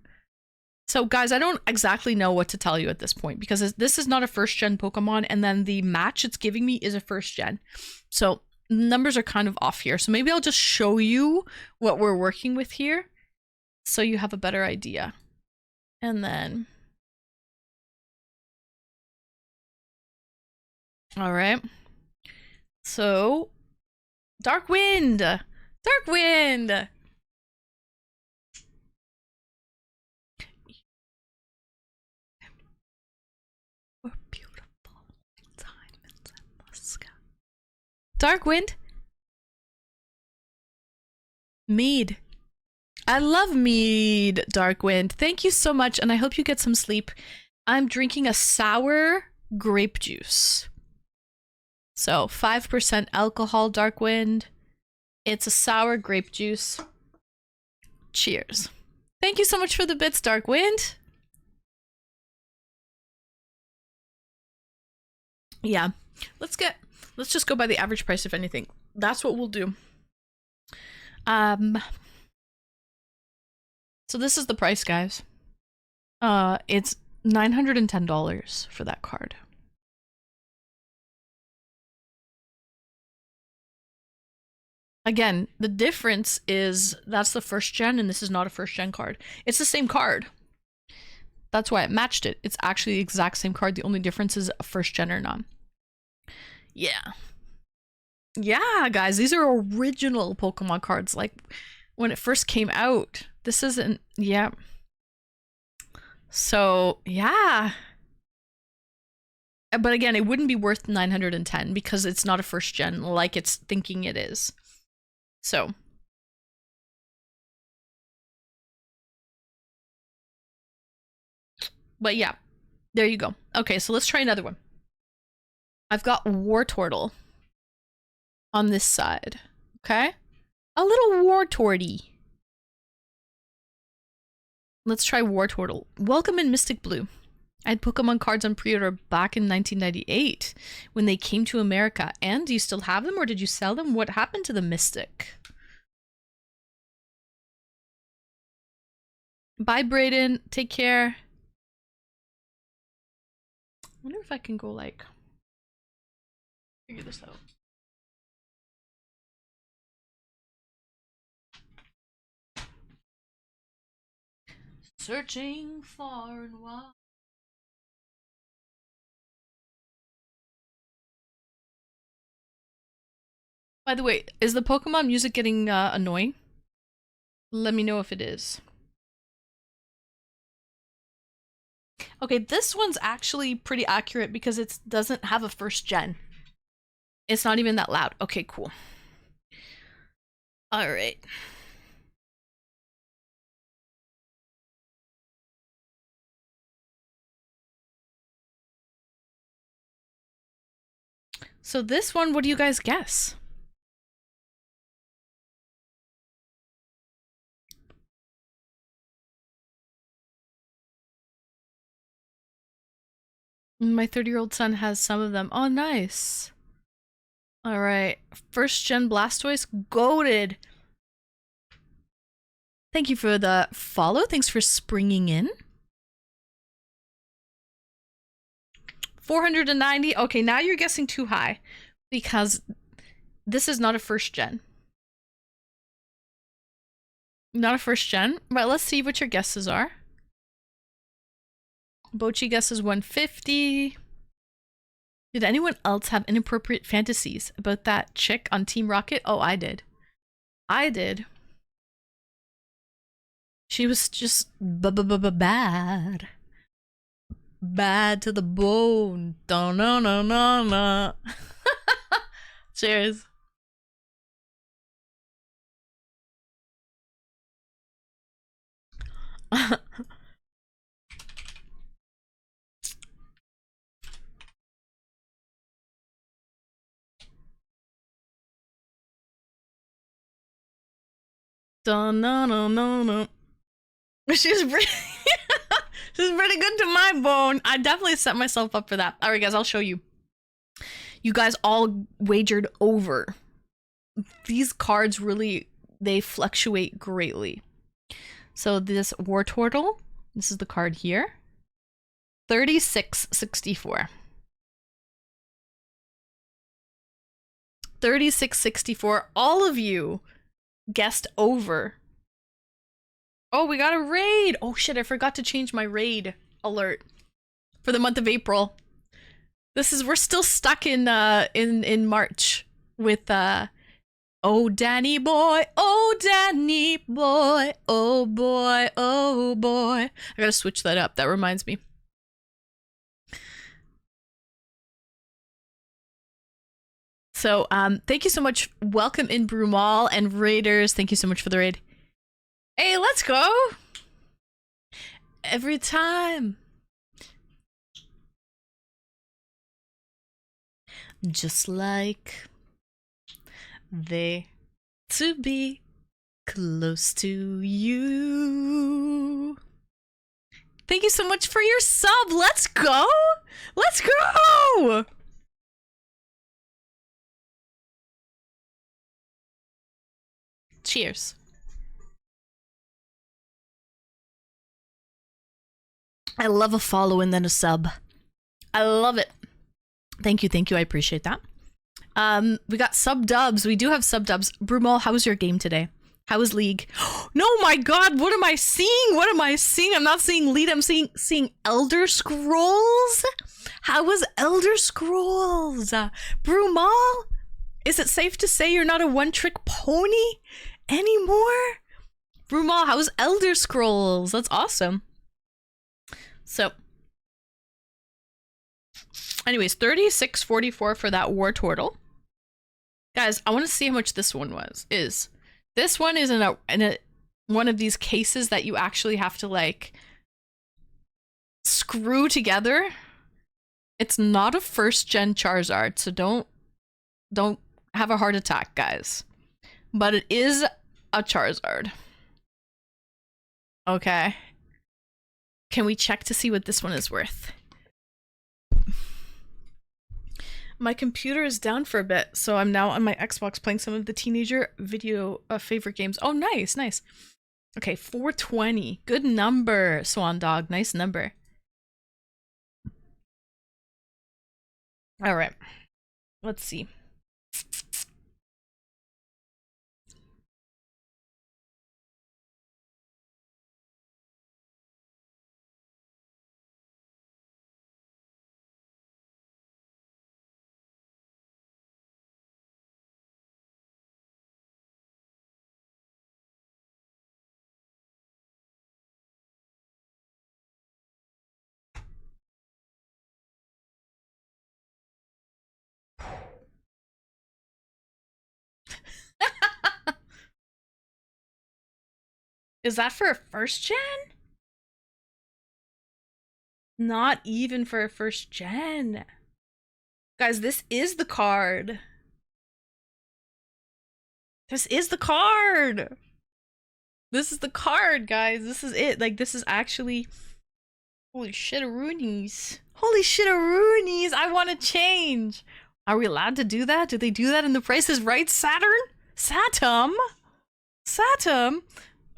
Speaker 1: So guys, I don't exactly know what to tell you at this point, because this is not a first gen Pokemon, and then the match it's giving me is a first gen. So numbers are kind of off here. So maybe I'll just show you what we're working with here so you have a better idea. And then... All right. So Dark Wind! Dark Wind! We're beautiful diamonds in the sky. Dark Wind. Mead. I love mead, Dark Wind. Thank you so much, and I hope you get some sleep. I'm drinking a sour grape juice. So 5% alcohol, Dark Wind. It's a sour grape juice. Cheers. Thank you so much for the bits, Dark Wind. Yeah, let's just go by the average price, if anything. That's what we'll do. So this is the price, guys. It's $910 for that card. Again, the difference is that's the first gen and this is not a first gen card. It's the same card. That's why it matched it. It's actually the exact same card. The only difference is a first gen or not. Yeah. Yeah, guys, these are original Pokemon cards. Like when it first came out. This isn't, yeah. So, yeah. But again, it wouldn't be worth 910 because it's not a first gen like it's thinking it is. So. But yeah, there you go. Okay, so let's try another one. I've got Wartortle on this side. Okay? A little Wartorty. Let's try Wartortle. Welcome in Mystic Blue. I had Pokemon cards on pre-order back in 1998 when they came to America. And do you still have them or did you sell them? What happened to the Mystic? Bye, Brayden. Take care. I wonder if I can go like... figure this out. Searching far and wide. By the way, is the Pokemon music getting annoying? Let me know if it is. Okay, this one's actually pretty accurate because it doesn't have a first gen. It's not even that loud. Okay, cool. All right. So this one, what do you guys guess? My 30-year-old son has some of them. Oh, nice. All right. First gen Blastoise, goated. Thank you for the follow. Thanks for springing in. 490. Okay, now you're guessing too high because this is not a first gen. Not a first gen. But let's see what your guesses are. Bochi guesses 150. Did anyone else have inappropriate fantasies about that chick on Team Rocket? Oh, I did. I did. She was just bad. Bad to the bone. Da-na-na-na-na. Cheers. Da-na-na-na-na. She's pretty she's pretty good to my bone. I definitely set myself up for that. All right, guys, I'll show you. You guys all wagered over. These cards really, they fluctuate greatly. So this Wartortle, this is the card here. 3664. 3664. All of you guessed over. Oh, we got a raid. Oh shit, I forgot to change my raid alert for the month of April. We're still stuck in March with oh Danny boy, oh Danny boy, oh boy, oh boy. I gotta switch that up. That reminds me. So thank you so much. Welcome in Brumal and Raiders. Thank you so much for the raid. Hey, let's go! Every time. Just like they to be close to you. Thank you so much for your sub. Let's go! Let's go! Cheers. I love a follow and then a sub. I love it. Thank you, I appreciate that. We got sub dubs. We do have sub dubs. Brumal, how was your game today? How was League? No, my God, what am I seeing? What am I seeing? I'm not seeing Lead. I'm seeing Elder Scrolls. How was Elder Scrolls? Brumal, is it safe to say you're not a one-trick pony anymore? Brumal, how was Elder Scrolls? That's awesome. So, anyways, 3644 for that Wartortle. Guys, I want to see how much this one is. This one is in a one of these cases that you actually have to like screw together. It's not a first gen Charizard, so don't have a heart attack, guys. But it is a Charizard. Okay. Can we check to see what this one is worth? My computer is down for a bit, so I'm now on my Xbox playing some of the teenager video favorite games. Oh, nice, nice. Okay, 420. Good number, Swan Dog. Nice number. All right. Let's see. Is that for a first gen? Not even for a first gen. Guys, this is the card. This is the card. This is the card, guys. This is it. Like, this is actually... Holy shit-a-roonies. Holy shit-a-roonies. I want to change. Are we allowed to do that? Do they do that in The Price is Right, Saturn? Satum? Satum?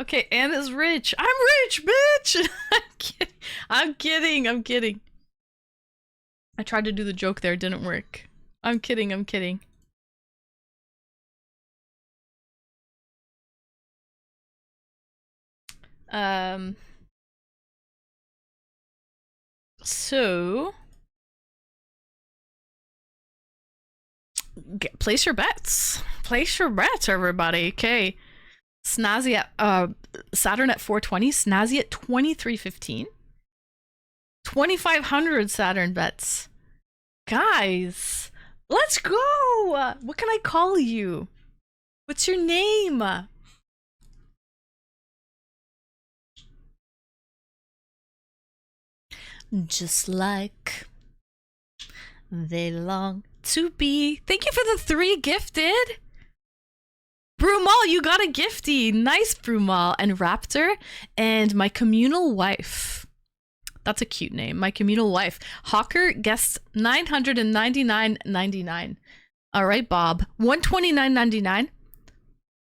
Speaker 1: Okay, Anna's rich. I'm rich, bitch! I'm kidding. I'm kidding. I tried to do the joke there. It didn't work. I'm kidding. I'm kidding. So place your bets. Place your bets, everybody. Okay. Snazzy at Saturn at 420, Snazzy at 2315. 2500 Saturn bets. Guys, let's go. What can I call you? What's your name? Just like they long to be. Thank you for the 3 gifted. Brumal, you got a gifty. Nice, Brumal. And Raptor. And my communal wife. That's a cute name. My communal wife. Hawker guessed 999.99. All right, Bob. 129.99.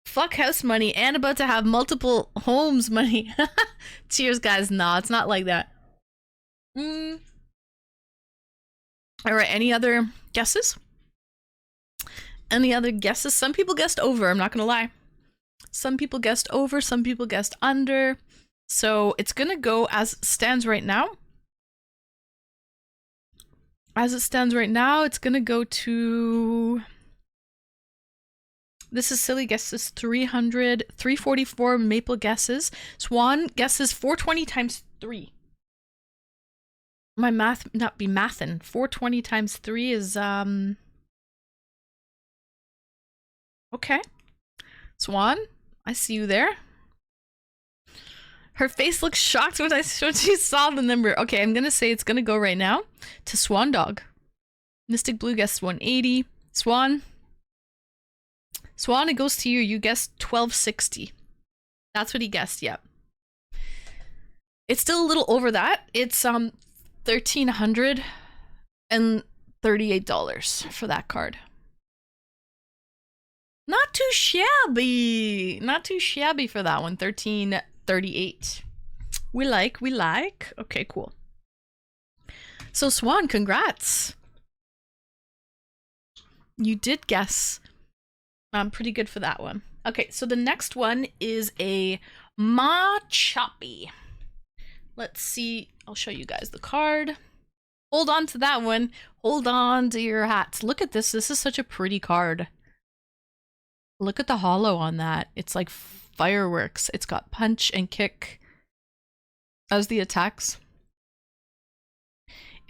Speaker 1: Fuck house money and about to have multiple homes money. Cheers, guys. Nah, it's not like that. All right, any other guesses? Any other guesses? Some people guessed over, I'm not gonna lie. Some people guessed over, some people guessed under. So it's gonna go as it stands right now. As it stands right now, it's gonna go to... This is silly guesses, 344 maple guesses. Swan guesses 420 times 3. My math not be mathin'. 420 times 3 is okay. Swan, I see you there. Her face looks shocked when she saw the number. Okay, I'm gonna say it's gonna go right now to Swan Dog. Mystic Blue guessed 180. Swan, it goes to you. You guessed 1260. That's what he guessed. Yep. It's still a little over that. It's $1,338 for that card. Not too shabby. Not too shabby for that one. $1,338. We like. Okay, cool. So Swan, congrats. You did guess. Pretty good for that one. Okay, so the next one is a Machoppy. Let's see. I'll show you guys the card. Hold on to that one. Hold on to your hats. Look at this. This is such a pretty card. Look at the holo on that. It's like fireworks. It's got punch and kick as the attacks.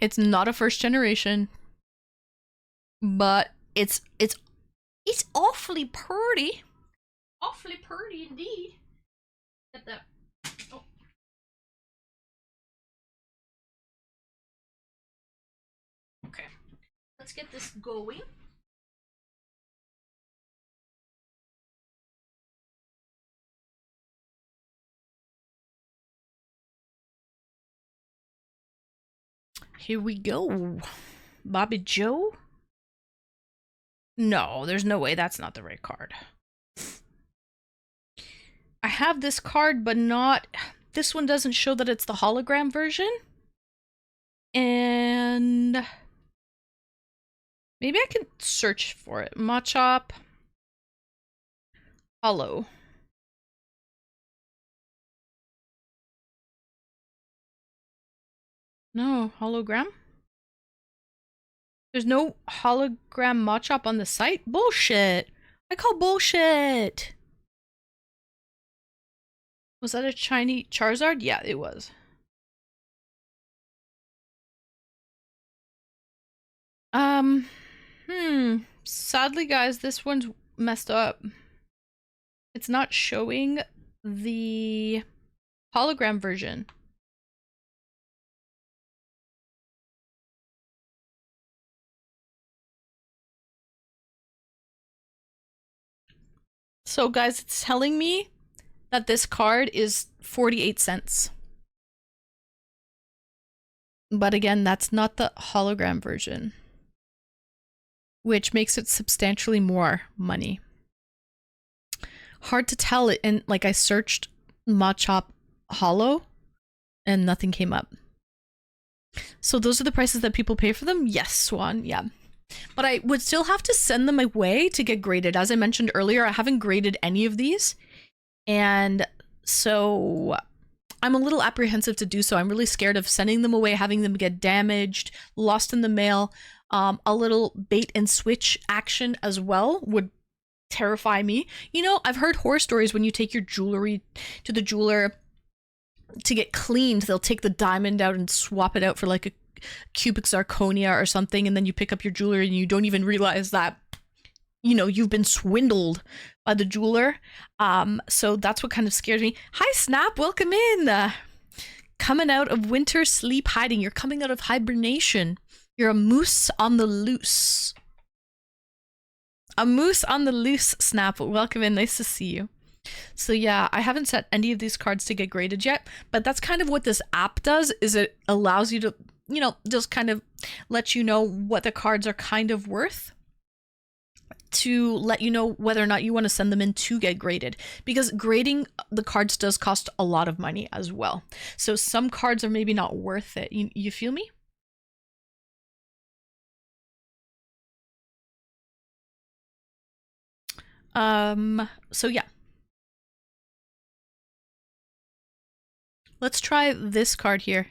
Speaker 1: It's not a first generation, but it's awfully pretty. Awfully pretty indeed. Get that. Oh. Okay, let's get this going. Here we go. Bobby Joe? No, there's no way that's not the right card. I have this card, but not... This one doesn't show that it's the hologram version. And... Maybe I can search for it. Machop. Holo. No, hologram? There's no hologram Machop on the site? Bullshit! I call bullshit! Was that a shiny Charizard? Yeah, it was. Sadly, guys, this one's messed up. It's not showing the hologram version. So guys, it's telling me that this card is 48 cents. But again, that's not the hologram version, which makes it substantially more money. Hard to tell it, and like I searched Machop Holo and nothing came up. So those are the prices that people pay for them? Yes, Swan, yeah. But I would still have to send them away to get graded. As I mentioned earlier, I haven't graded any of these. And so I'm a little apprehensive to do so. I'm really scared of sending them away, having them get damaged, lost in the mail. A little bait and switch action as well would terrify me. You know, I've heard horror stories when you take your jewelry to the jeweler to get cleaned. They'll take the diamond out and swap it out for like a cubic zirconia or something, and then you pick up your jewelry and you don't even realize that, you know, you've been swindled by the jeweler. So that's what kind of scares me. Hi Snap, welcome in. Coming out of winter sleep hiding. You're coming out of hibernation. You're a moose on the loose. A moose on the loose, Snap. Welcome in, nice to see you. So yeah, I haven't set any of these cards to get graded yet, but that's kind of what this app does, is it allows you to, you know, just kind of let you know what the cards are kind of worth, to let you know whether or not you want to send them in to get graded, because grading the cards does cost a lot of money as well. So some cards are maybe not worth it. You feel me? So yeah. Let's try this card here.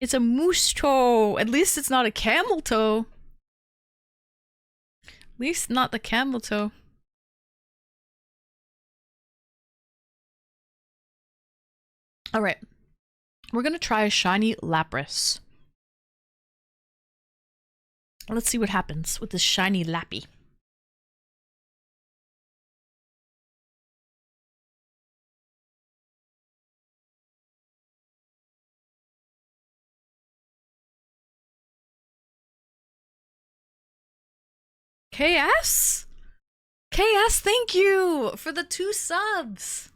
Speaker 1: It's a moose toe. At least it's not a camel toe. At least not the camel toe. Alright. We're gonna try a shiny Lapras. Let's see what happens with this shiny Lappy. KS? KS, thank you for the 2 subs.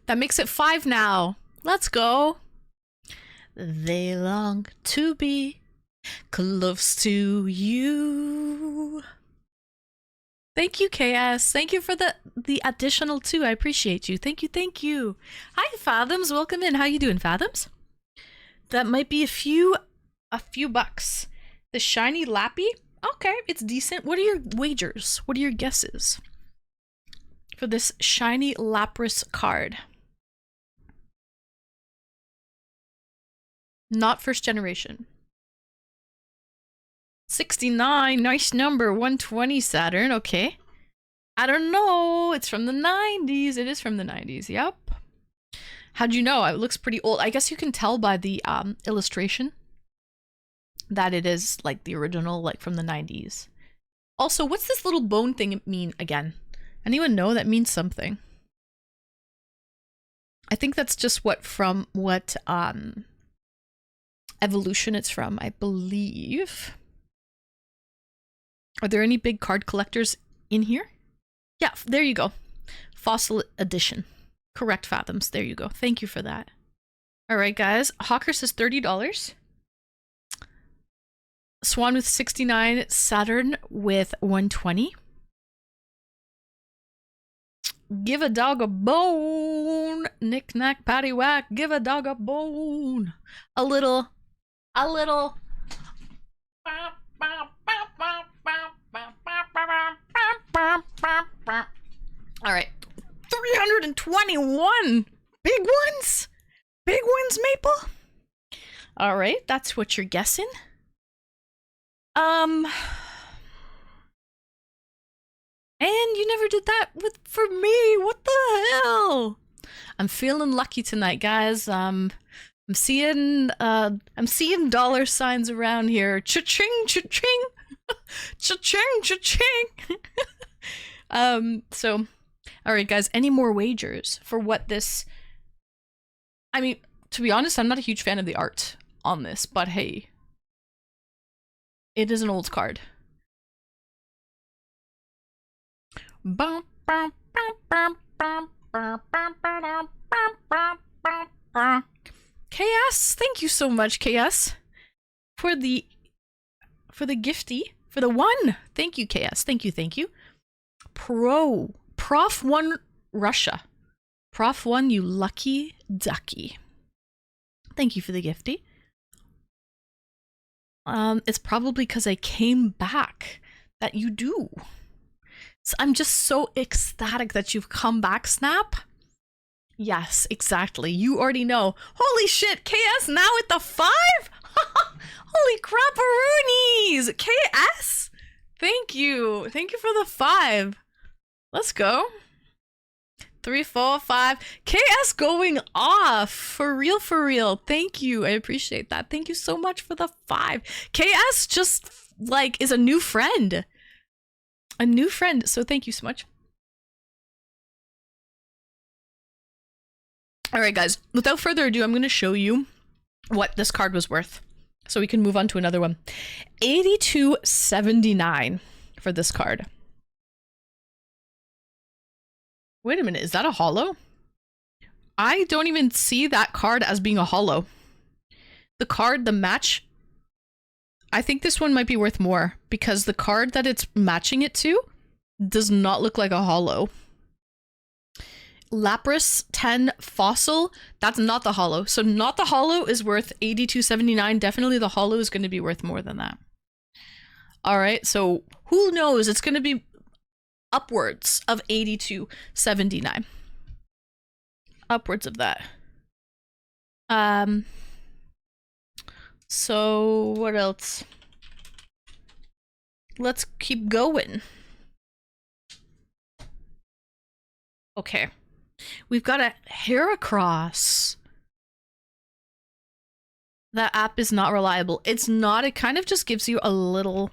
Speaker 1: That makes it 5 now. Let's go. They long to be close to you. Thank you, KS. Thank you for the additional 2. I appreciate you. Thank you, thank you. Hi, Fathoms. Welcome in. How you doing, Fathoms? That might be a few bucks. The shiny Lappy? Okay, it's decent. What are your wagers? What are your guesses for this shiny Lapras card? Not first generation. 69, nice number. 120 Saturn, okay. I don't know, it's from the 90s. It is from the 90s, yep. How'd you know? It looks pretty old. I guess you can tell by the illustration that it is like the original, like from the 90s. Also, what's this little bone thing mean again? Anyone know? That means something. I think that's just what evolution it's from, I believe. Are there any big card collectors in here? Yeah, there you go. Fossil edition. Correct, Fathoms. There you go. Thank you for that. All right, guys. Hawker says $30. Swan with 69. Saturn with 120. Give a dog a bone. Knick knack patty whack. Give a dog a bone. A little. All right. 321. Big ones. Big ones, Maple. All right, that's what you're guessing. And you never did that for me. What the hell? I'm feeling lucky tonight, guys. I'm seeing dollar signs around here. Cha-ching, cha-ching. Cha-ching, cha-ching. So All right, guys, any more wagers for what this... I mean, to be honest, I'm not a huge fan of the art on this, but hey. It is an old card. KS, thank you so much, KS, for the gifty, for the one. Thank you, KS. Thank you. Prof 1 Russia. Prof 1, you lucky ducky. Thank you for the gifty. It's probably because I came back that you do. So I'm just so ecstatic that you've come back, Snap. Yes, exactly. You already know. Holy shit, KS now at the 5? Holy crapperoonies! KS? Thank you. Thank you for the 5. Let's go. 3, 4, 5. KS going off. For real. Thank you. I appreciate that. Thank you so much for the 5. KS just, like, is a new friend. A new friend. So thank you so much. Alright, guys. Without further ado, I'm going to show you what this card was worth. So we can move on to another one. $82.79 for this card. Wait a minute, is that a holo? I don't even see that card as being a holo. The card, the match, I think this one might be worth more because the card that it's matching it to does not look like a holo. Lapras 10 Fossil, that's not the holo. So not the holo is worth $82.79. Definitely the holo is going to be worth more than that. All right, so who knows? It's going to be upwards of $82.79. Upwards of that. So what else? Let's keep going. Okay. We've got a Heracross. That app is not reliable. It's not. It kind of just gives you a little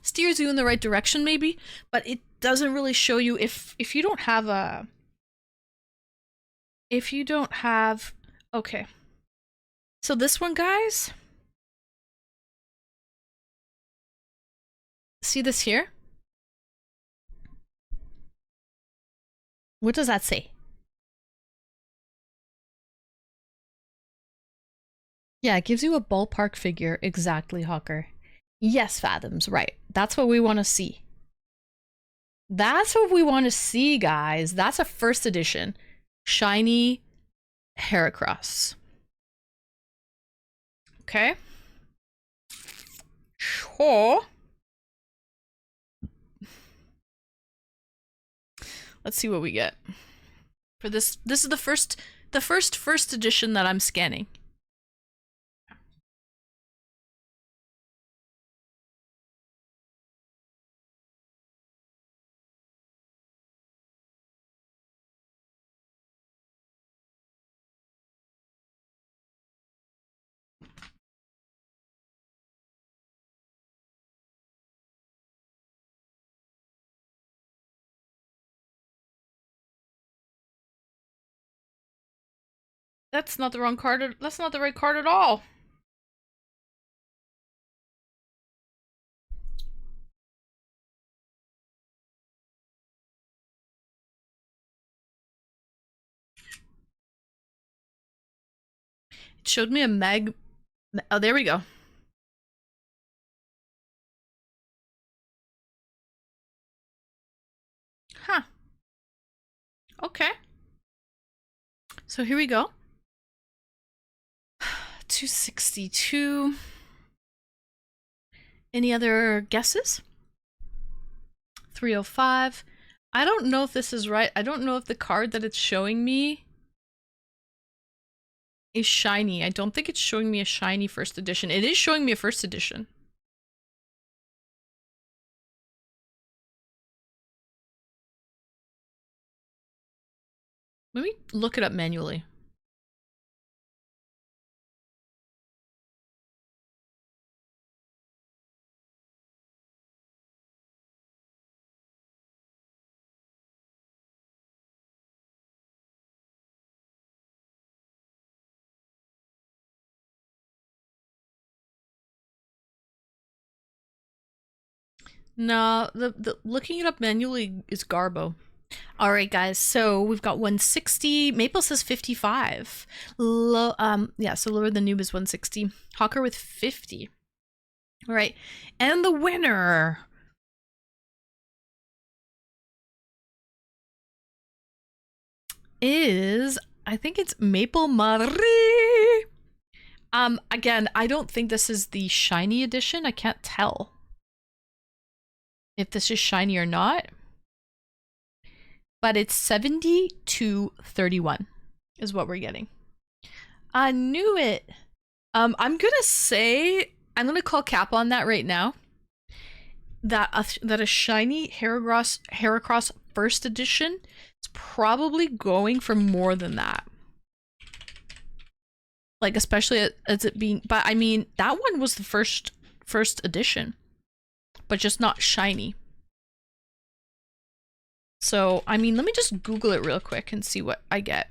Speaker 1: steers you in the right direction maybe, but it doesn't really show you if you don't have a okay. So this one, guys, see this here? What does that say? Yeah, it gives you a ballpark figure. Exactly, Hawker. Yes, Fathoms, right. That's what we want to see. That's what we want to see, guys. That's a first edition. Shiny Heracross. Okay. Sure. Let's see what we get. For this is the first edition that I'm scanning. That's not the wrong card. That's not the right card at all. It showed me a mag. Oh, there we go. Huh. Okay. So here we go. 262. Any other guesses? 305. I don't know if this is right. I don't know if the card that it's showing me is shiny. I don't think it's showing me a shiny first edition. It is showing me a first edition. Let me look it up manually. No, the looking it up manually is garbo. All right, guys. So we've got 160. Maple says 55. Yeah. So lower than noob is 160. Hawker with 50. All right, and the winner is, I think it's Maple Marie. Again, I don't think this is the shiny edition. I can't tell if this is shiny or not. But it's 70 to 31 is what we're getting. I knew it. I'm gonna call cap on that right now. That a shiny Heracross first edition is probably going for more than that. Like, especially as it being, but I mean, that one was the first edition, but just not shiny. So, I mean, let me just Google it real quick and see what I get.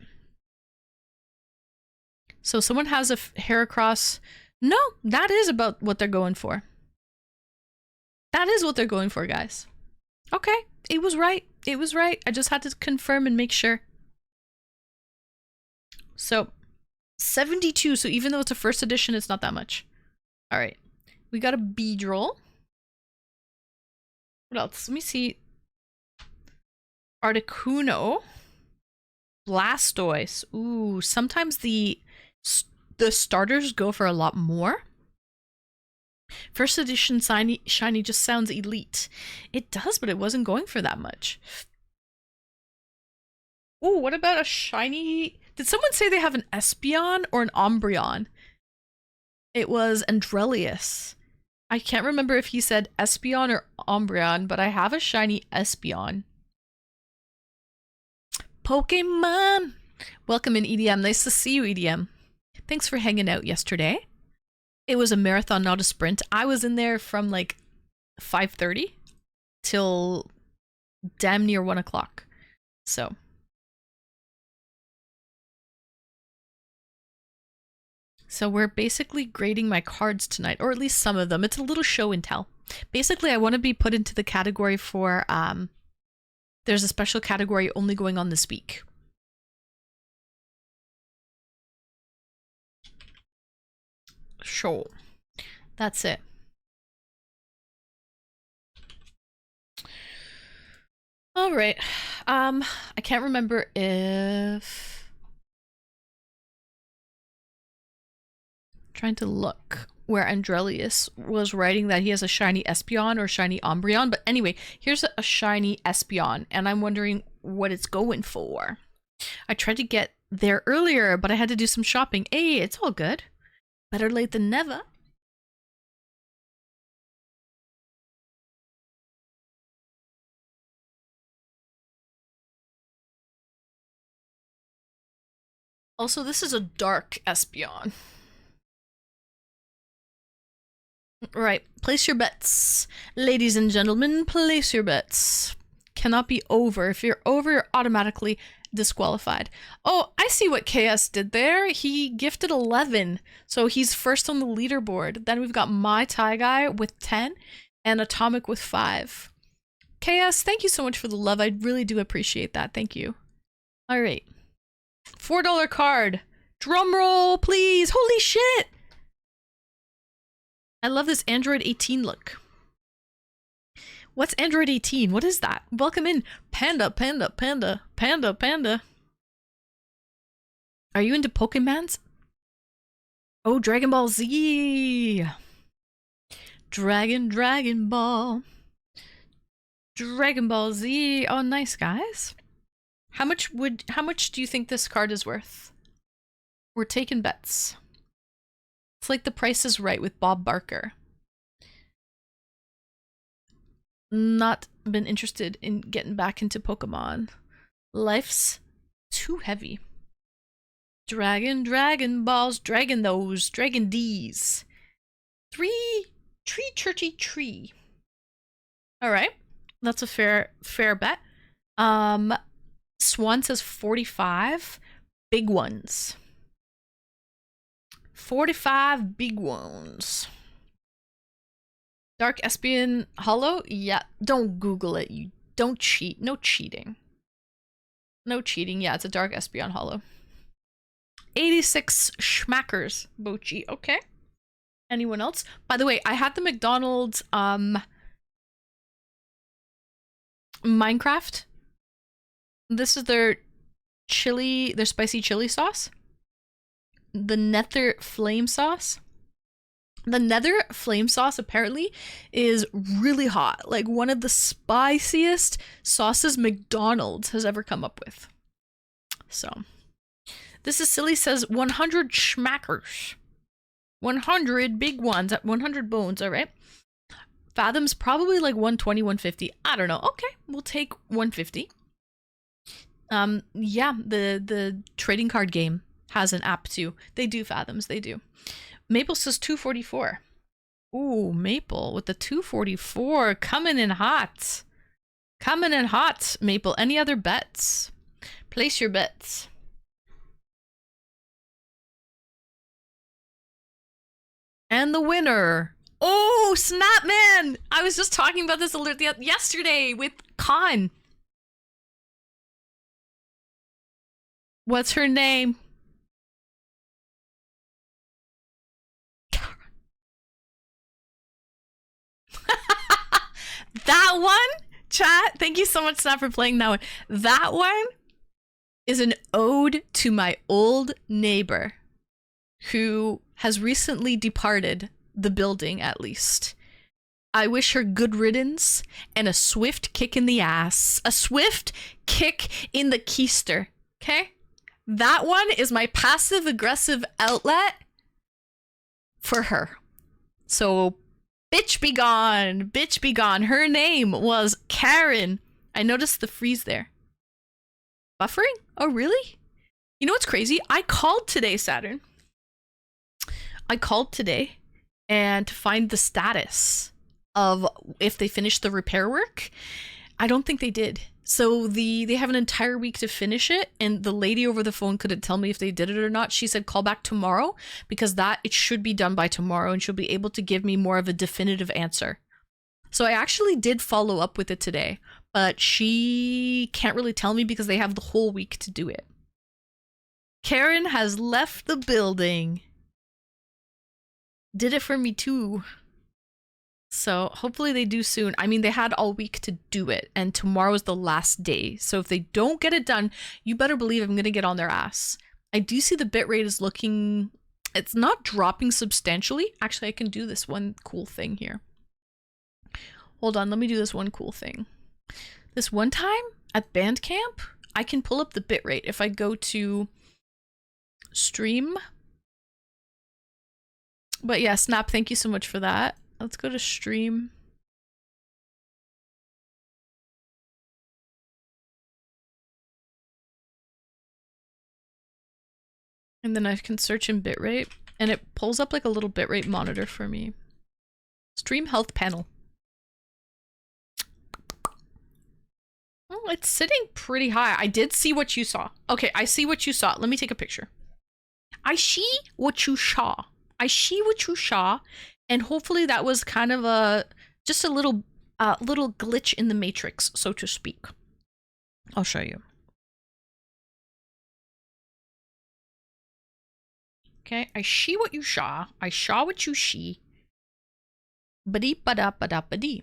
Speaker 1: So someone has a Heracross. No, that is about what they're going for. That is what they're going for, guys. Okay, it was right. It was right. I just had to confirm and make sure. So 72. So even though it's a first edition, it's not that much. All right. We got a Beedrill. What else? Let me see. Articuno. Blastoise. Ooh, sometimes the starters go for a lot more. First edition shiny just sounds elite. It does, but it wasn't going for that much. Ooh, what about a shiny? Did someone say they have an Espeon or an Umbreon? It was Andrelius. I can't remember if he said Espeon or Umbreon, but I have a shiny Espeon. Pokemon! Welcome in, EDM. Nice to see you, EDM. Thanks for hanging out yesterday. It was a marathon, not a sprint. I was in there from like 5:30 till damn near 1 o'clock. So we're basically grading my cards tonight, or at least some of them. It's a little show and tell. Basically, I want to be put into the category for, there's a special category only going on this week. Sure. That's it. All right. I can't remember if... Trying to look where Andrelius was writing that he has a shiny Espeon or shiny Umbreon. But anyway, here's a shiny Espeon, and I'm wondering what it's going for. I tried to get there earlier, but I had to do some shopping. Hey, it's all good. Better late than never. Also, this is a dark Espeon. Right, place your bets. Ladies and gentlemen, place your bets. Cannot be over. If you're over, you're automatically disqualified. Oh, I see what KS did there. He gifted 11, so he's first on the leaderboard. Then we've got my Tie Guy with 10 and Atomic with 5. KS, thank you so much for the love. I really do appreciate that. Thank you. All right. $4 card. Drum roll, please. Holy shit. I love this Android 18 look. What's Android 18? What is that? Welcome in. Panda, panda, panda, panda, panda. Are you into Pokemons? Oh, Dragon Ball Z. Dragon Ball. Dragon Ball Z. Oh, nice, guys. How much do you think this card is worth? We're taking bets. It's like The Price is Right with Bob Barker. Not been interested in getting back into Pokemon. Life's too heavy. Dragon balls, dragon those, dragon D's. Tree. All right, that's a fair bet. Swan says 45 big ones. 45 big ones. Dark Espion Hollow? Yeah, don't Google it. You don't cheat. No cheating. No cheating. Yeah, it's a Dark Espion Hollow. 86 schmackers, Bochi. Okay. Anyone else? By the way, I had the McDonald's Minecraft. This is their their spicy chili sauce. The Nether flame sauce. The Nether flame sauce apparently is really hot. Like one of the spiciest sauces McDonald's has ever come up with. So, this is silly says 100 schmackers. 100 big ones at 100 bones, all right? Fathom's probably like 120, 150. I don't know. Okay, we'll take 150. Yeah, the trading card game has an app too. They do Fathoms, they do. Maple says 244. Ooh, Maple with the 244 coming in hot. Coming in hot, Maple. Any other bets? Place your bets. And the winner. Oh, Snapman! I was just talking about this alert yesterday with Khan. What's her name? That one, chat. Thank you so much, Snap, for playing that one. That one is an ode to my old neighbor who has recently departed the building, at least. I wish her good riddance and a swift kick in the ass. A swift kick in the keister. Okay? That one is my passive aggressive outlet for her. So, bitch be gone. Bitch be gone. Her name was Karen. I noticed the freeze there. Buffering? Oh, really? You know what's crazy? I called today, Saturn. I called today and to find the status of if they finished the repair work. I don't think they did. So they have an entire week to finish it, and the lady over the phone couldn't tell me if they did it or not. She said call back tomorrow because it should be done by tomorrow, and she'll be able to give me more of a definitive answer. So I actually did follow up with it today, but she can't really tell me because they have the whole week to do it. Karen has left the building. Did it for me too. So hopefully they do soon. I mean, they had all week to do it, and tomorrow is the last day. So if they don't get it done, you better believe I'm going to get on their ass. I do see the bitrate is looking... It's not dropping substantially. Actually, I can do this one cool thing here. Hold on, let me do this one cool thing. This one time at Bandcamp, I can pull up the bitrate if I go to stream. But yeah, Snap, thank you so much for that. Let's go to stream. And then I can search in bitrate, and it pulls up like a little bitrate monitor for me. Stream health panel. Oh, it's sitting pretty high. I did see what you saw. Okay, I see what you saw. Let me take a picture. I see what you saw. I see what you saw. And hopefully that was kind of just a little glitch in the matrix, so to speak. I'll show you. Okay, I see what you saw. I saw what you see. Ba-dee ba-da ba-da ba-dee.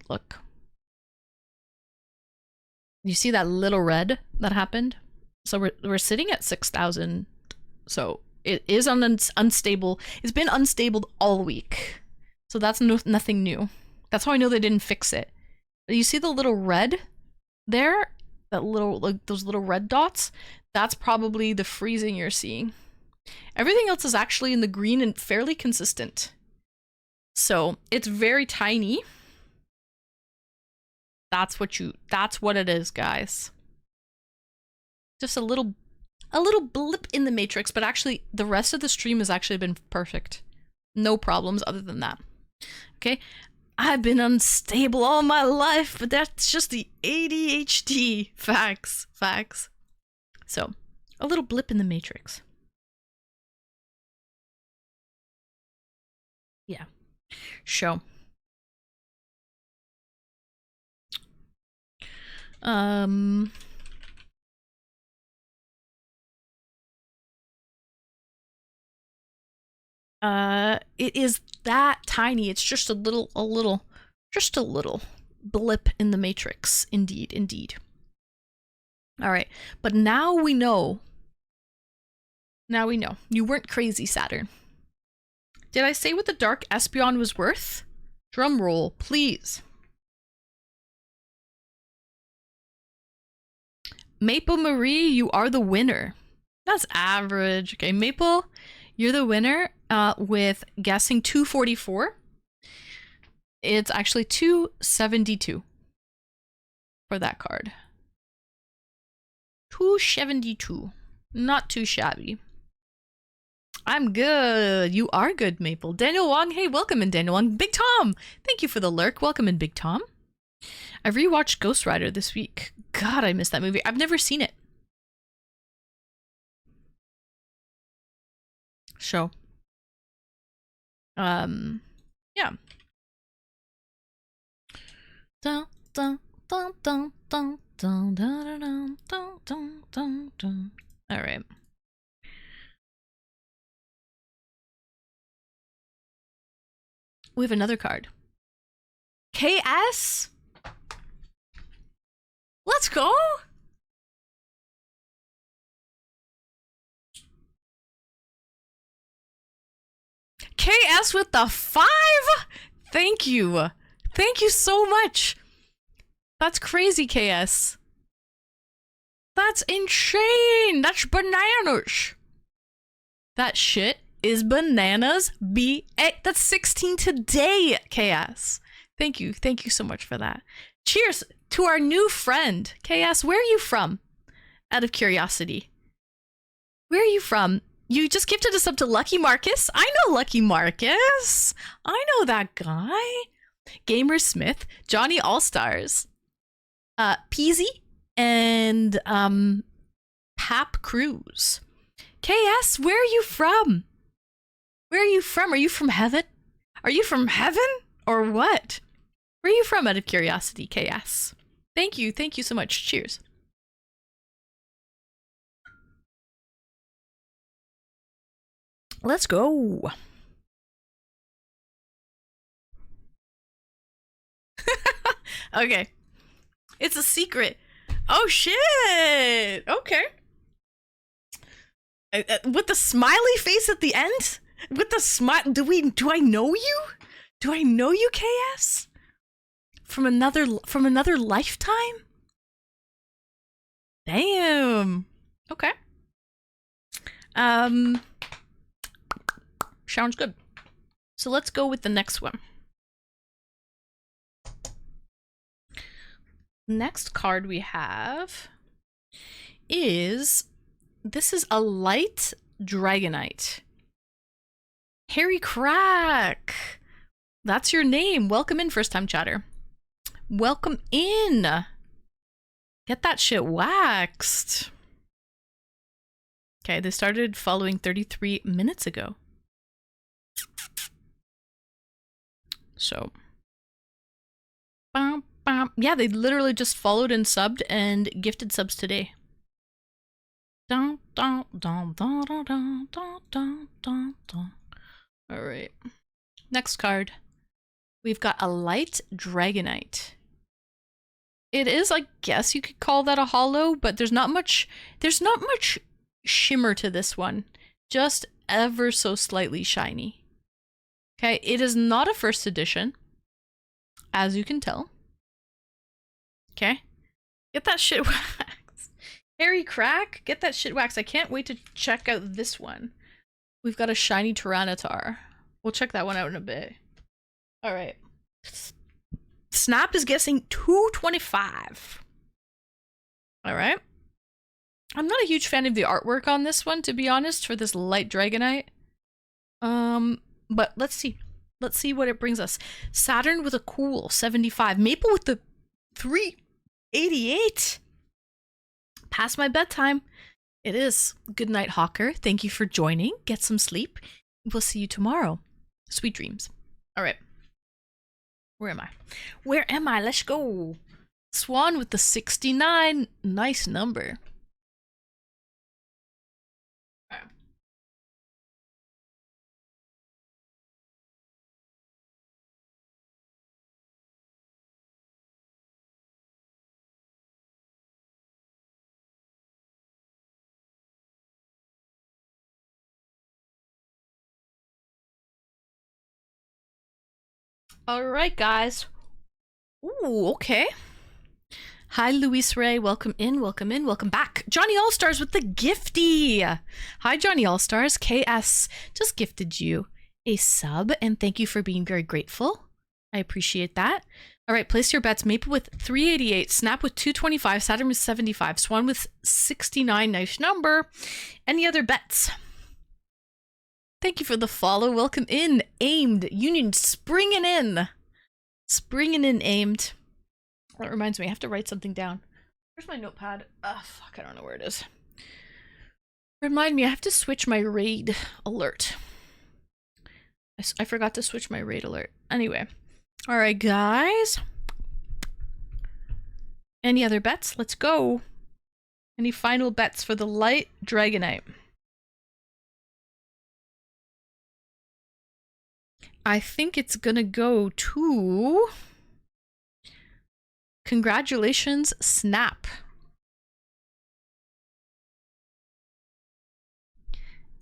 Speaker 1: Look. You see that little red that happened? So we're sitting at 6,000. So it is unstable. It's been unstable all week. So that's nothing new. That's how I know they didn't fix it. You see the little red there? That little, like those little red dots? That's probably the freezing you're seeing. Everything else is actually in the green and fairly consistent. So it's very tiny. That's what it is, guys. Just a little blip in the matrix, but actually the rest of the stream has actually been perfect. No problems other than that. Okay, I've been unstable all my life, but that's just the ADHD. Facts. So, a little blip in the matrix. Yeah. Show. Um. It is that tiny. It's just just a little blip in the matrix. Indeed, indeed. All right, but now we know. Now we know. You weren't crazy, Saturn. Did I say what the Dark Espeon was worth? Drum roll, please. Maple Marie, you are the winner. That's average. Okay, Maple, you're the winner with guessing 244. It's actually 272 for that card. 272. Not too shabby. I'm good. You are good, Maple. Daniel Wong, hey, welcome in, Daniel Wong. Big Tom, thank you for the lurk. Welcome in, Big Tom. I rewatched Ghost Rider this week. God, I missed that movie. I've never seen it. Show. Yeah. Dun, dun, dun, dun, dun, dun, dun, dun, dun, dun, dun, dun. All right. We have another card. KS? Let's go! KS with the 5? Thank you. Thank you so much. That's crazy, KS. That's insane. That's bananas. That shit is bananas. That's 16 today, KS. Thank you. Thank you so much for that. Cheers to our new friend. KS, where are you from? Out of curiosity. Where are you from? You just gifted us up to Lucky Marcus. I know Lucky Marcus. I know that guy. Gamer Smith, Johnny All-Stars, Peasy, and Pap Cruz. KS, where are you from? Where are you from? Are you from heaven? Are you from heaven? Or what? Where are you from, out of curiosity, KS? Thank you so much. Cheers. Let's go. Okay. It's a secret. Oh shit. Okay. With the smiley face at the end? With the smile, do I know you? Do I know you, KS? From another lifetime? Damn. Okay. Sounds good. So let's go with the next one. Next card we have is, this is a light Dragonite. Harry Crack. That's your name. Welcome in, first time chatter. Welcome in. Get that shit waxed. Okay, they started following 33 minutes ago. So, yeah, they literally just followed and subbed and gifted subs today. Dun, dun, dun, dun, dun, dun, dun, dun, dun. All right. Next card. We've got a light Dragonite. It is, I guess you could call that a holo, but there's not much shimmer to this one. Just ever so slightly shiny. Okay, it is not a first edition, as you can tell. Okay, get that shit waxed. Harry Crack, get that shit waxed. I can't wait to check out this one. We've got a shiny Tyranitar. We'll check that one out in a bit. All right. Snap is guessing 225. All right. I'm not a huge fan of the artwork on this one, to be honest, for this light Dragonite. But let's see. Let's see what it brings us. Saturn with a cool 75. Maple with the 388. Past my bedtime. It is. Good night, Hawker. Thank you for joining. Get some sleep. We'll see you tomorrow. Sweet dreams. All right. Where am I? Where am I? Let's go. Swan with the 69. Nice number. All right, guys. Ooh, okay. Hi, Luis Ray. Welcome in, welcome in, welcome back. Johnny All Stars with the gifty. Hi, Johnny All Stars. KS just gifted you a sub, and thank you for being very grateful. I appreciate that. All right, place your bets. Maple with 388, Snap with 225, Saturn with 75, Swan with 69. Nice number. Any other bets? Thank you for the follow. Welcome in, Aimed Union, springing in. Springing in, Aimed. That reminds me, I have to write something down. Where's my notepad? Fuck, I don't know where it is. Remind me, I have to switch my raid alert. I forgot to switch my raid alert. Anyway. Alright, guys. Any other bets? Let's go. Any final bets for the light Dragonite? I think it's gonna go to... Congratulations, Snap.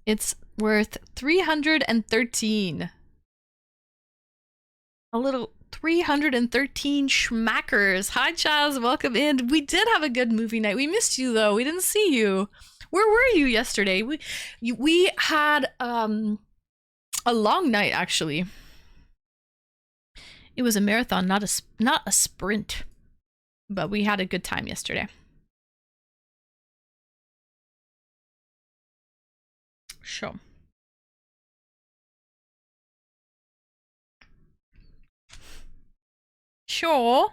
Speaker 1: It's worth 313. A little 313 schmackers. Hi, Chaz. Welcome in. We did have a good movie night. We missed you, though. We didn't see you. Where were you yesterday? We had a long night, actually. It was a marathon, not a sprint. But we had a good time yesterday. Sure. Sure.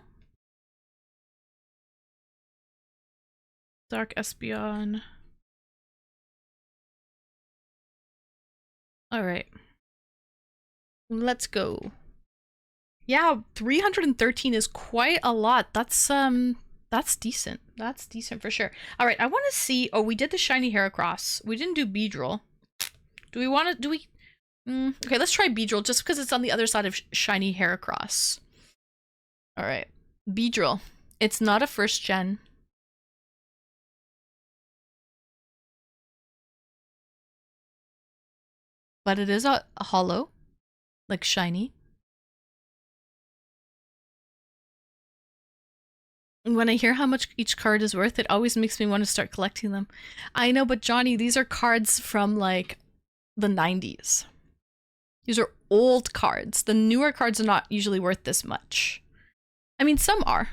Speaker 1: Dark Espeon. Alright. Let's go. Yeah, 313 is quite a lot. That's decent. That's decent for sure. Alright, I want to see... Oh, we did the shiny Heracross. We didn't do Beedrill. Do we want to... Do we... Okay, let's try Beedrill just because it's on the other side of shiny Heracross. Alright. Beedrill. It's not a first gen. But it is a hollow. Like shiny. When I hear how much each card is worth, it always makes me want to start collecting them. I know, but Johnny, these are cards from like the 90s. These are old cards. The newer cards are not usually worth this much. I mean, some are.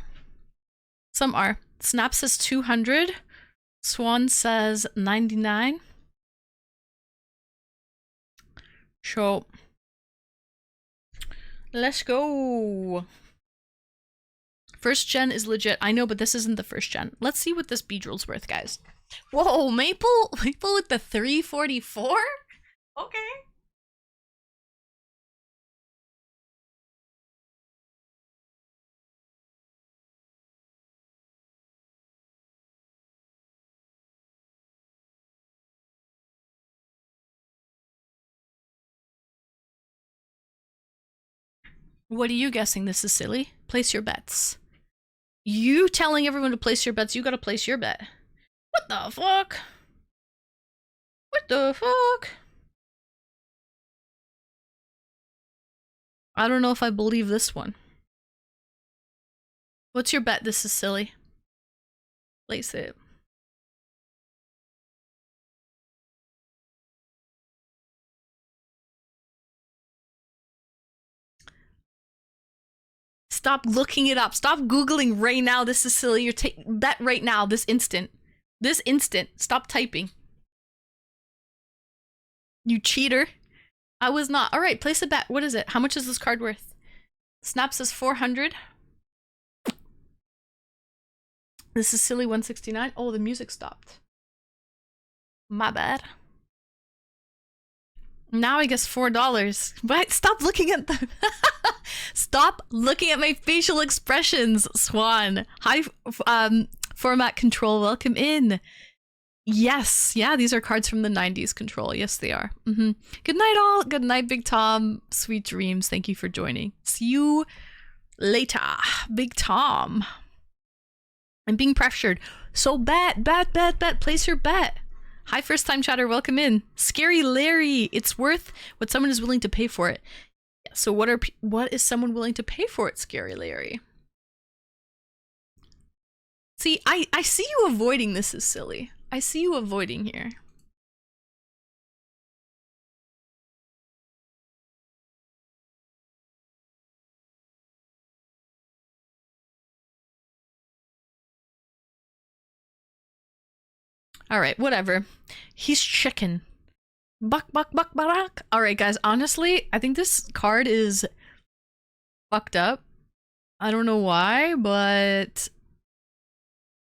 Speaker 1: Some are. Snap says 200. Swan says 99. So, let's go. First gen is legit. I know, but this isn't the first gen. Let's see what this Beedrill's worth, guys. Whoa, Maple with the 344? Okay. What are you guessing? This is silly. Place your bets. You telling everyone to place your bets, you gotta place your bet. What the fuck? What the fuck? I don't know if I believe this one. What's your bet? This is silly. Place it. Stop looking it up. Stop Googling right now. This is silly. You're bet right now. This instant. This instant. Stop typing. You cheater. I was not. All right, place a bet. What is it? How much is this card worth? Snap says 400. This is silly 169. Oh, the music stopped. My bad. Now I guess $4. But stop looking at the stop looking at my facial expressions, Swan. Hi, format control. Welcome in. Yes, yeah, these are cards from the 90s control. Yes, they are. Good night, all. Good night, Big Tom. Sweet dreams. Thank you for joining. See you later, Big Tom. I'm being pressured. So bet. Place your bet. Hi, first time chatter. Welcome in. Scary Larry. It's worth what someone is willing to pay for it. So what is someone willing to pay for it, Scary Larry? See, I see you avoiding this is silly. I see you avoiding here. All right, whatever. He's chicken. Buck. All right, guys, honestly, I think this card is fucked up. I don't know why, but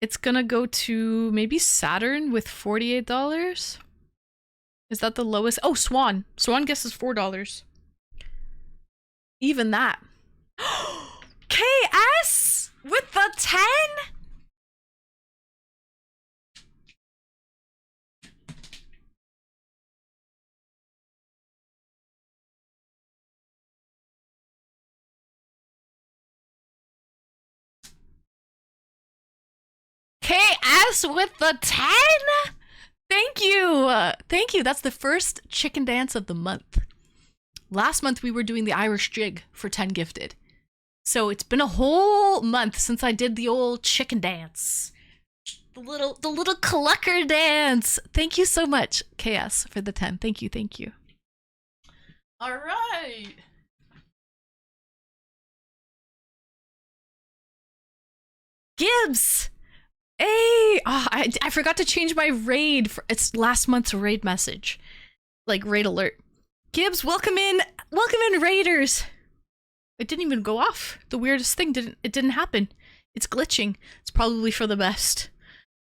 Speaker 1: it's gonna go to maybe Saturn with $48. Is that the lowest? Oh, Swan. Swan guesses $4. Even that. KS with the 10? KS with the 10? Thank you. Thank you. That's the first chicken dance of the month. Last month we were doing the Irish jig for 10 gifted. So it's been a whole month since I did the old chicken dance. The little clucker dance. Thank you so much, KS, for the 10. Thank you. All right. Gibbs. Hey, I forgot to change my raid. It's last month's raid message, like raid alert. Gibbs, welcome in, raiders. It didn't even go off. The weirdest thing didn't happen. It's glitching. It's probably for the best.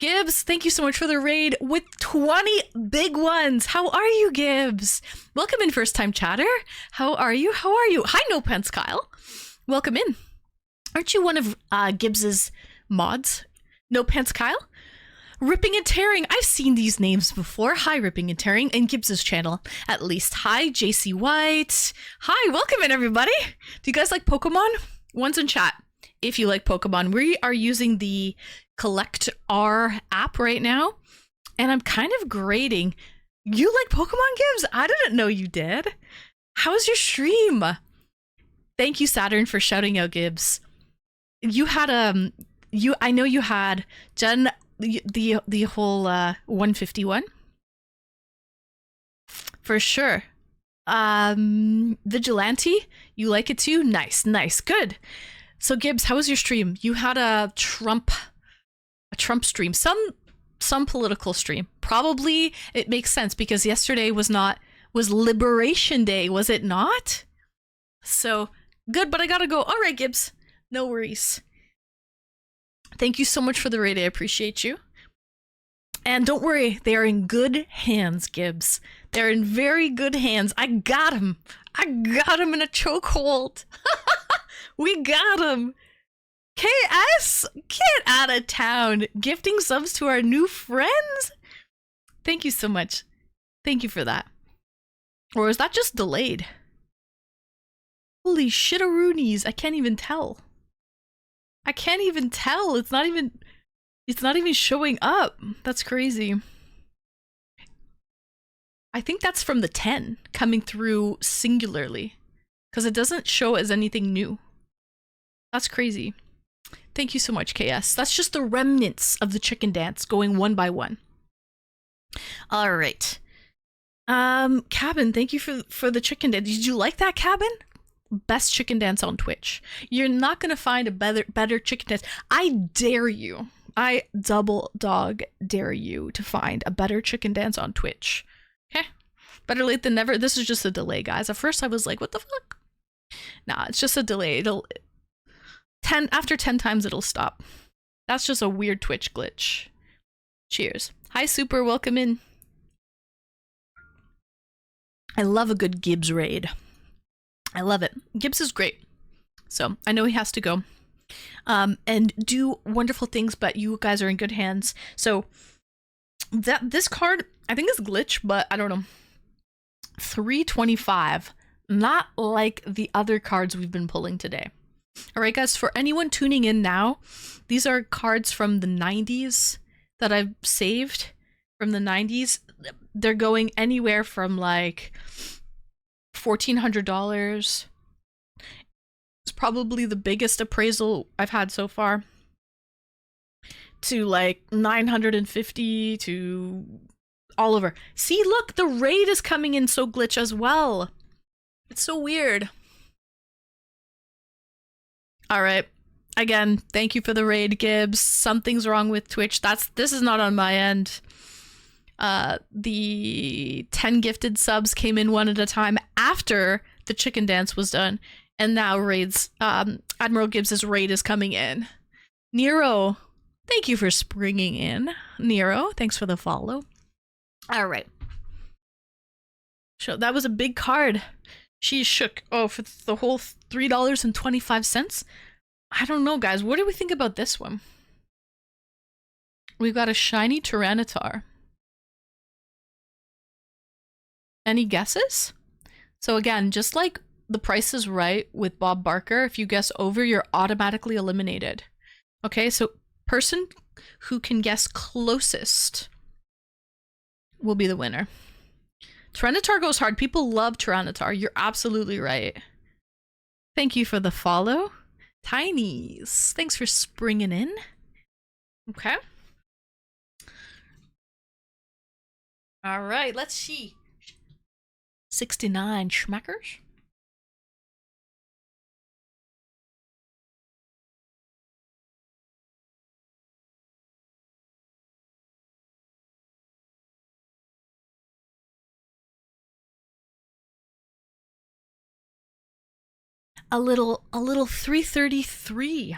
Speaker 1: Gibbs, thank you so much for the raid with 20 big ones. How are you, Gibbs? Welcome in, first time chatter. How are you? Hi, No Pants Kyle. Welcome in. Aren't you one of Gibbs's mods? No Pants Kyle? Ripping and Tearing. I've seen these names before. Hi, Ripping and Tearing, and Gibbs's channel, at least. Hi, JC White. Hi, welcome in, everybody. Do you guys like Pokemon? One's in chat. If you like Pokemon, we are using the Collect R app right now, and I'm kind of grading. You like Pokemon, Gibbs? I didn't know you did. How's your stream? Thank you, Saturn, for shouting out Gibbs. You had I know you had done the whole 151 for sure. Vigilante, you like it too? Nice, good. So Gibbs, how was your stream? You had a Trump stream, some political stream. Probably it makes sense because yesterday was Liberation Day, was it not? So good, but I gotta go. All right, Gibbs, no worries. Thank you so much for the raid. I appreciate you. And don't worry, they are in good hands, Gibbs. They're in very good hands. I got him in a chokehold. We got him. KS, get out of town. Gifting subs to our new friends. Thank you so much. Thank you for that. Or is that just delayed? Holy shitaroonies, I can't even tell. It's not even showing up. That's crazy. I think that's from the 10 coming through singularly, because it doesn't show as anything new. That's crazy. Thank you so much, KS. That's just the remnants of the chicken dance going one by one. All right. Cabin, thank you for the chicken dance. Did you like that, Cabin? Best chicken dance on Twitch. You're not gonna find a better chicken dance. I dare you. I double dog dare you to find a better chicken dance on Twitch. Okay? Better late than never. This is just a delay, guys. At first I was like, what the fuck? Nah, it's just a delay. After 10 times it'll stop. That's just a weird Twitch glitch. Cheers. Hi, Super, welcome in. I love a good Gibbs raid. I love it. Gibbs is great. So I know he has to go and do wonderful things, but you guys are in good hands. So this card, I think is glitch, but I don't know. 325. Not like the other cards we've been pulling today. All right, guys, for anyone tuning in now, these are cards from the 90s that I've saved from the 90s. They're going anywhere from like $1,400. It's probably the biggest appraisal I've had so far, to like 950 to all over. See, look, the raid is coming in so glitch as well. It's so weird. All right. Again, thank you for the raid, Gibbs. Something's wrong with Twitch. This is not on my end. The 10 gifted subs came in one at a time after the chicken dance was done. And now raids, Admiral Gibbs's raid is coming in. Nero, thank you for springing in. Nero, thanks for the follow. All right. So that was a big card. She shook. Oh, for the whole $3.25. I don't know, guys. What do we think about this one? We've got a shiny Tyranitar. Any guesses? So again, just like The Price is Right with Bob Barker, if you guess over, you're automatically eliminated. Okay, so person who can guess closest will be the winner. Tyranitar goes hard. People love Tyranitar. You're absolutely right. Thank you for the follow. Tinies, thanks for springing in. Okay. All right, let's see. 69 schmackers. A little 333.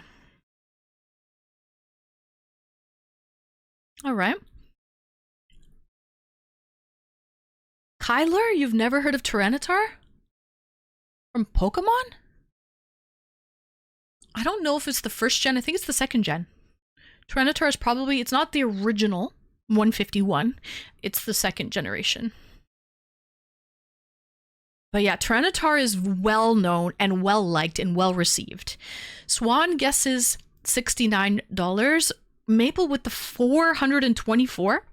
Speaker 1: All right. Kyler, you've never heard of Tyranitar? From Pokemon? I don't know if it's the first gen. I think it's the second gen. Tyranitar is probably, it's not the original 151. It's the second generation. But yeah, Tyranitar is well known and well liked and well received. Swan guesses $69. Maple with the 424.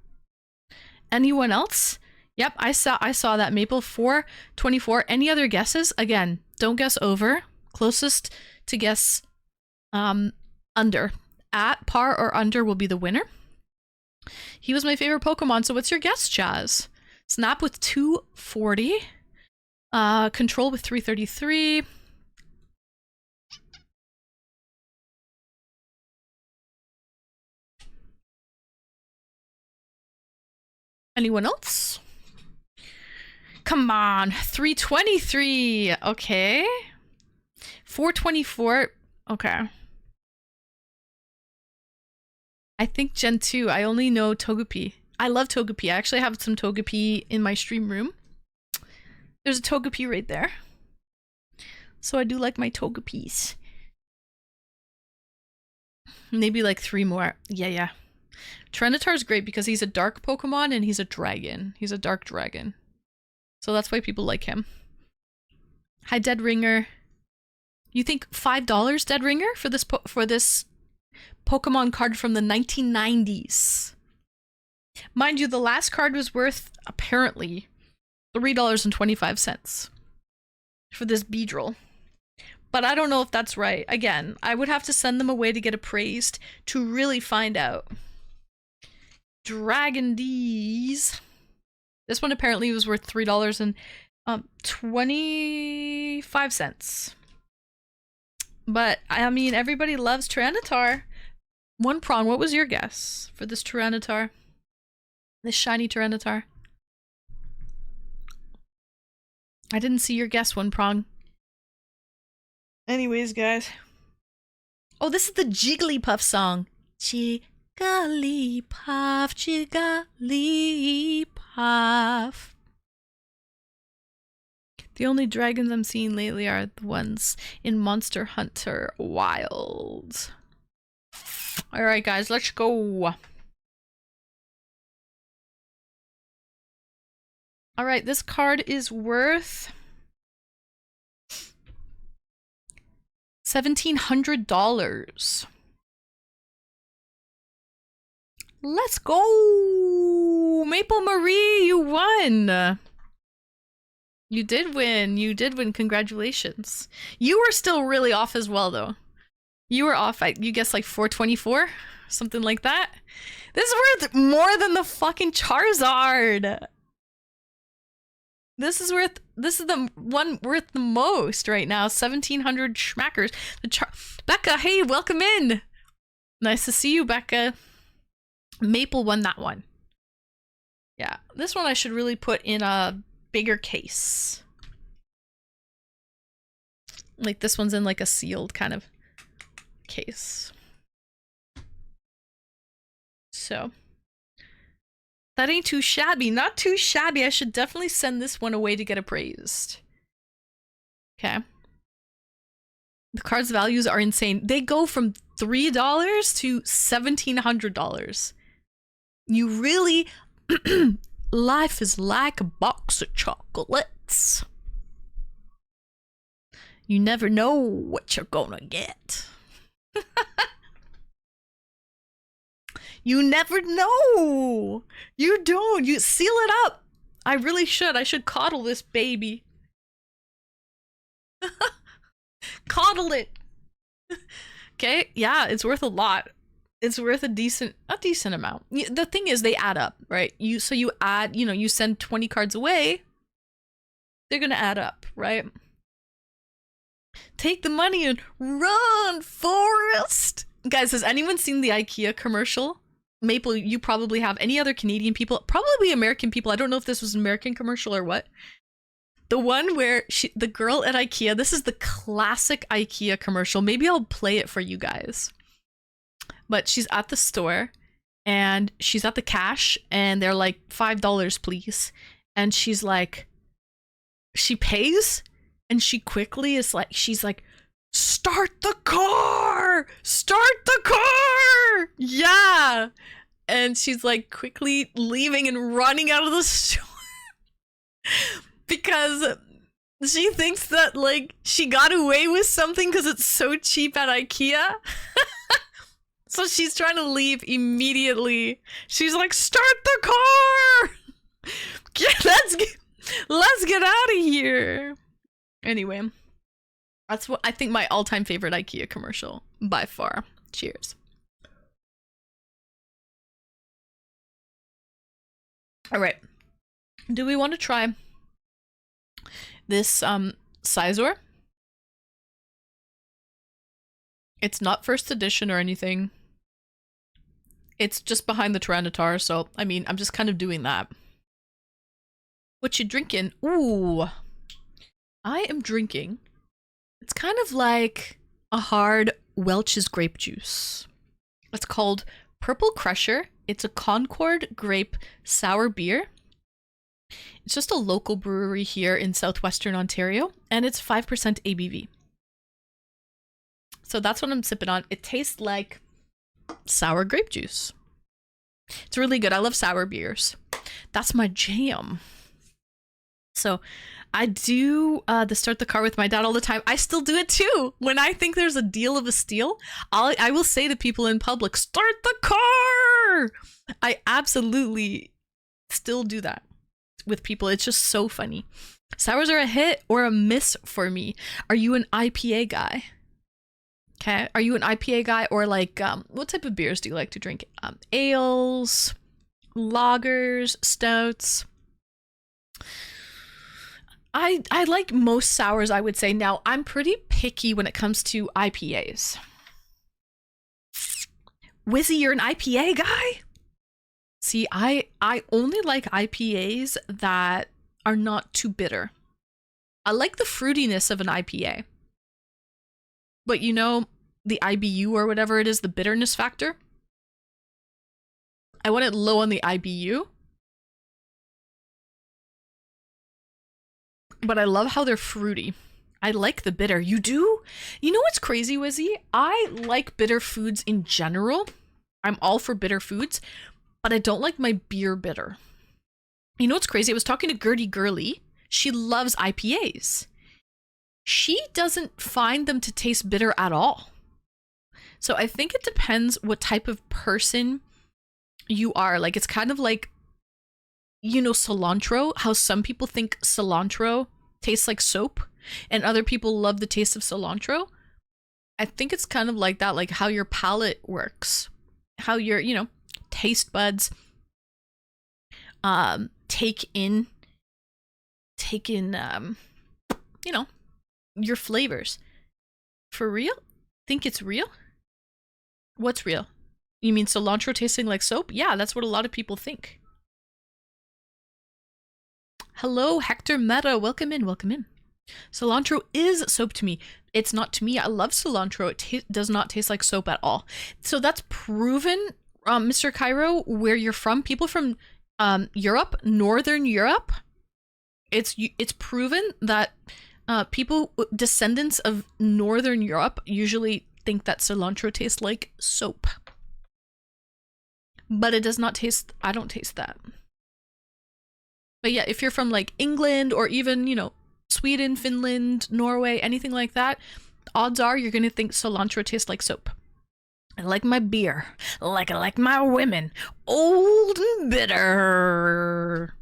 Speaker 1: Anyone else? Yep, I saw that. Maple 424. Any other guesses? Again, don't guess over. Closest to guess under. At par or under will be the winner. He was my favorite Pokemon, so what's your guess, Chaz? Snap with 240. Control with 333. Anyone else? Come on, 323. Okay. 424. Okay. I think Gen 2. I only know Togepi. I love Togepi. I actually have some Togepi in my stream room. There's a Togepi right there. So I do like my Togepis. Maybe like 3 more. Yeah. Tyranitar is great because he's a dark Pokemon and he's a dragon. He's a dark dragon. So that's why people like him. Hi, Dead Ringer. You think $5, Dead Ringer, for this Pokemon card from the 1990s? Mind you, the last card was worth, apparently, $3.25 for this Beedrill. But I don't know if that's right. Again, I would have to send them away to get appraised to really find out. Dragon D's. This one apparently was worth $3.25. But, I mean, everybody loves Tyranitar. One Prong, what was your guess for this Tyranitar? This shiny Tyranitar? I didn't see your guess, One Prong. Anyways, guys. Oh, this is the Jigglypuff song. Jigglypuff, Jigglypuff. The only dragons I'm seeing lately are the ones in Monster Hunter Wilds. Alright guys, let's go. Alright, this card is worth $1,700. Let's go! Maple Marie, you won! You did win. You did win. Congratulations. You were still really off as well, though. You were off, you guessed like 424? Something like that? This is worth more than the fucking Charizard! This is the one worth the most right now. 1,700 schmackers. Becca, hey, welcome in! Nice to see you, Becca. Maple won that one. Yeah, this one I should really put in a bigger case. Like this one's in like a sealed kind of case. So that ain't too shabby. Not too shabby. I should definitely send this one away to get appraised. Okay. The card's values are insane. They go from $3 to $1,700. You really life is like a box of chocolates. You never know what you're gonna get. You never know. You don't. You seal it up. I really should. I should coddle this baby. Coddle it. Okay, yeah, it's worth a lot. It's worth a decent amount. The thing is, they add up, right? You add, you send 20 cards away, they're gonna add up, right? Take the money and run, Forrest! Guys, has anyone seen the IKEA commercial? Maple, you probably have. Any other Canadian people? Probably American people. I don't know if this was an American commercial or what. The one where the girl at IKEA, this is the classic IKEA commercial. Maybe I'll play it for you guys. But she's at the store and she's at the cash and they're like, $5, please. And she's like, she pays and she quickly is like, she's like, start the car! Start the car! Yeah! And she's like quickly leaving and running out of the store. Because she thinks that like she got away with something because it's so cheap at IKEA. So she's trying to leave immediately. She's like, start the car! Let's get out of here. Anyway, that's what I think my all-time favorite IKEA commercial by far. Cheers. All right. Do we want to try this Scizor? It's not first edition or anything. It's just behind the Tyranitar, so I mean, I'm just kind of doing that. What you drinking? Ooh. I am drinking. It's kind of like a hard Welch's grape juice. It's called Purple Crusher. It's a Concord grape sour beer. It's just a local brewery here in southwestern Ontario, and it's 5% ABV. So that's what I'm sipping on. It tastes like sour grape juice. It's really good. I love sour beers. That's my jam. So I do the start the car with my dad all the time. I still do it too. When I think there's a deal of a steal, I will say to people in public, start the car! I absolutely still do that with people. It's just so funny. Sours are a hit or a miss for me. Are you an IPA guy? Okay, are you an IPA guy or like, what type of beers do you like to drink? Ales, lagers, stouts. I like most sours, I would say. Now, I'm pretty picky when it comes to IPAs. Wizzy, you're an IPA guy? See, I only like IPAs that are not too bitter. I like the fruitiness of an IPA. But you know, the IBU or whatever it is, the bitterness factor? I want it low on the IBU. but I love how they're fruity. I like the bitter. You do? You know what's crazy, Wizzy? I like bitter foods in general. I'm all for bitter foods, but I don't like my beer bitter. You know what's crazy? I was talking to Gertie Gurley. She loves IPAs. She doesn't find them to taste bitter at all. So I think it depends what type of person you are. Like, it's kind of like, you know, cilantro, how some people think cilantro tastes like soap and other people love the taste of cilantro. I think it's kind of like that, like how your palate works, how your, you know, taste buds take in you know, your flavors. For real? Think it's real? What's real? You mean cilantro tasting like soap? Yeah, that's what a lot of people think. Hello, Hector Meta. Welcome in, welcome in. Cilantro is soap to me. It's not to me. I love cilantro. It does not taste like soap at all. So that's proven, Mr. Cairo, where you're from. People from Europe, Northern Europe, it's proven that people, descendants of Northern Europe, usually think that cilantro tastes like soap. But it does not taste, I don't taste that. But yeah, if you're from like England or even, you know, Sweden, Finland, Norway, anything like that, odds are you're gonna think cilantro tastes like soap. I like my beer, like I like my women, old and bitter.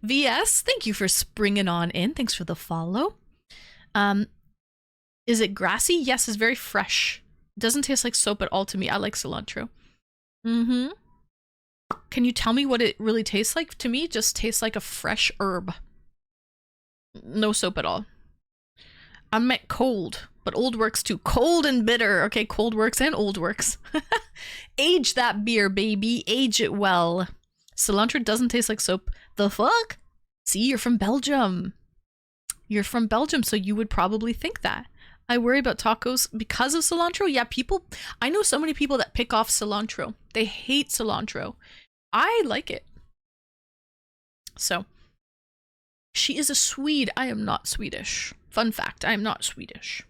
Speaker 1: VS, thank you for springing on in. Thanks for the follow. Is it grassy? Yes, it's very fresh. It doesn't taste like soap at all to me. I like cilantro. Mm-hmm. Can you tell me what it really tastes like? To me, it just tastes like a fresh herb. No soap at all. I meant cold, but old works too. Cold and bitter. Okay, cold works and old works. Age that beer, baby. Age it well. Cilantro doesn't taste like soap. The fuck? See, you're from Belgium. You're from Belgium, so you would probably think that. I worry about tacos because of cilantro. Yeah, people, I know so many people that pick off cilantro. They hate cilantro. I like it. So, she is a Swede. I am not Swedish. Fun fact, I am not Swedish.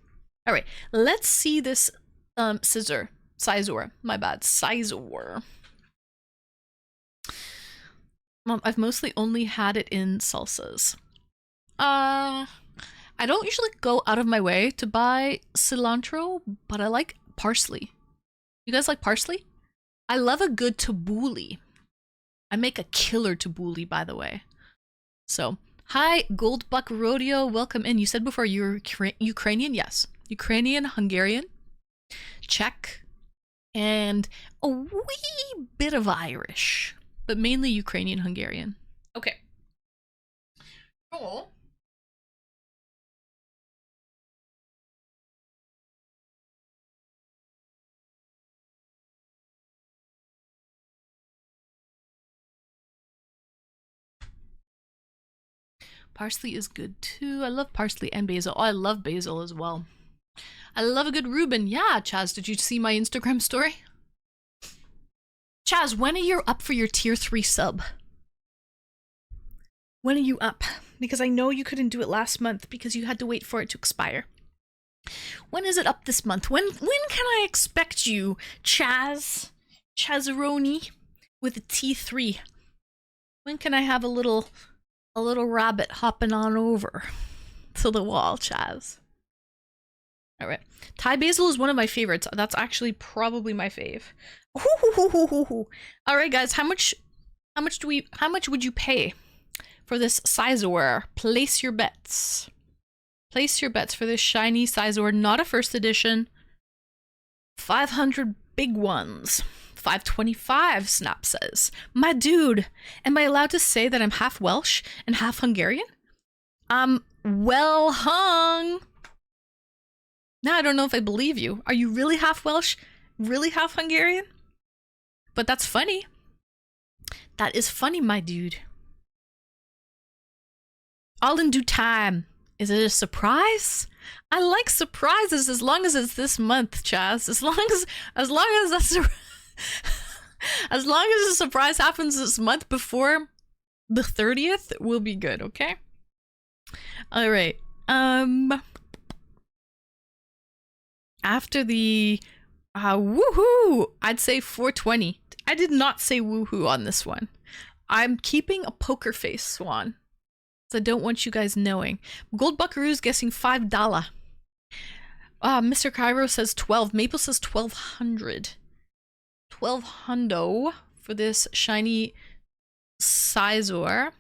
Speaker 1: All right, let's see this Sizor. My bad. Sizor. Mom, I've mostly only had it in salsas. I don't usually go out of my way to buy cilantro, but I like parsley. You guys like parsley? I love a good tabbouleh. I make a killer tabbouleh, by the way. So, hi, Goldbuck Rodeo. Welcome in. You said before you were Ukrainian? Yes. Ukrainian, Hungarian, Czech, and a wee bit of Irish. But mainly Ukrainian, Hungarian. Okay. Cool. Parsley is good too. I love parsley and basil. Oh, I love basil as well. I love a good Reuben. Yeah, Chaz, did you see my Instagram story? Chaz, when are you up for your tier 3 sub? When are you up? Because I know you couldn't do it last month because you had to wait for it to expire. When is it up this month? When can I expect you, Chazaroni, with a T3? When can I have a little rabbit hopping on over to the wall, Chaz? All right. Thai basil is one of my favorites. That's actually probably my fave. All right, guys. How much would you pay for this Sizor? Place your bets. Place your bets for this shiny Sizor, not a first edition. 500 big ones. 525, Snap says. My dude, am I allowed to say that I'm half Welsh and half Hungarian? Well hung. Now I don't know if I believe you. Are you really half Welsh? Really half Hungarian? But that's funny. That is funny, my dude. All in due time. Is it a surprise? I like surprises as long as it's this month, Chaz. As long as that's as long as the surprise happens this month before The 30th will be good, okay? All right. After the woohoo, I'd say 420. I did not say woohoo on this one. I'm keeping a poker face, Swan. So I don't want you guys knowing. Gold Buckaroo's guessing $5. Mr. Cairo says 12. Maple says 1200. 1200 for this shiny Sizor.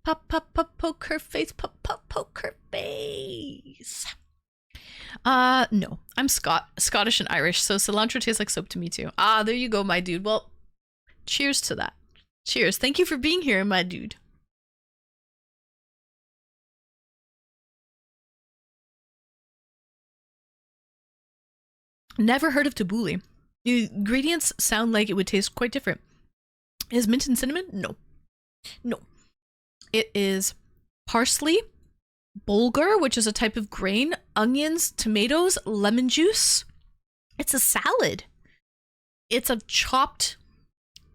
Speaker 1: Pop, pop, pop, poker face, pop, pop, poker face. No, I'm Scottish and Irish, so cilantro tastes like soap to me too. There you go, my dude. Well, cheers to that. Cheers. Thank you for being here, my dude. Never heard of tabbouleh. The ingredients sound like it would taste quite different. Is mint and cinnamon? No. No. It is parsley, bulgur, which is a type of grain, onions, tomatoes, lemon juice. It's a salad. It's a chopped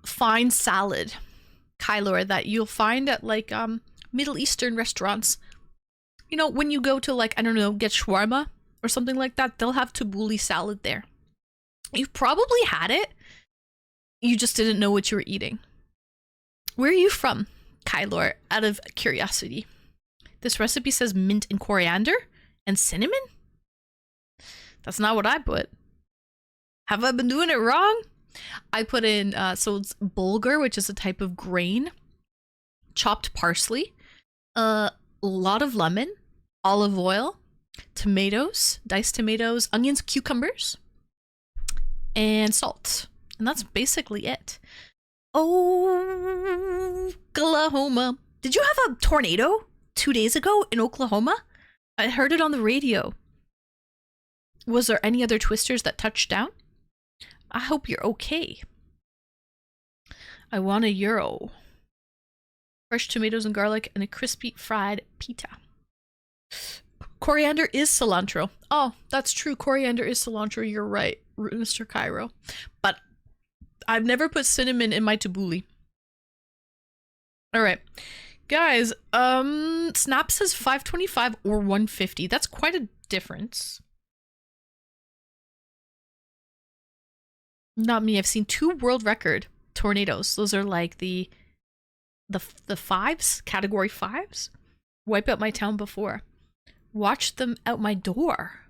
Speaker 1: fine salad, Kylor, that you'll find at like Middle Eastern restaurants. You know, when you go to like, I don't know, get shawarma or something like that, they'll have tabbouleh salad there. You've probably had it. You just didn't know what you were eating. Where are you from, Kylor, out of curiosity? This recipe says mint and coriander and cinnamon? That's not what I put. Have I been doing it wrong? I put in, so it's bulgur, which is a type of grain, chopped parsley, a lot of lemon, olive oil, tomatoes, diced tomatoes, onions, cucumbers, and salt. And that's basically it. Oklahoma. Did you have a tornado 2 days ago in Oklahoma? I heard it on the radio. Was there any other twisters that touched down? I hope you're okay. I want a euro. Fresh tomatoes and garlic and a crispy fried pita. Coriander is cilantro. Oh, that's true. Coriander is cilantro. You're right, Mr. Cairo. But I've never put cinnamon in my tabbouleh. All right. Guys, Snap says 525 or 150. That's quite a difference. Not me. I've seen 2 world record tornadoes. Those are like the fives, category 5s. Wipe out my town before. Watched them out my door.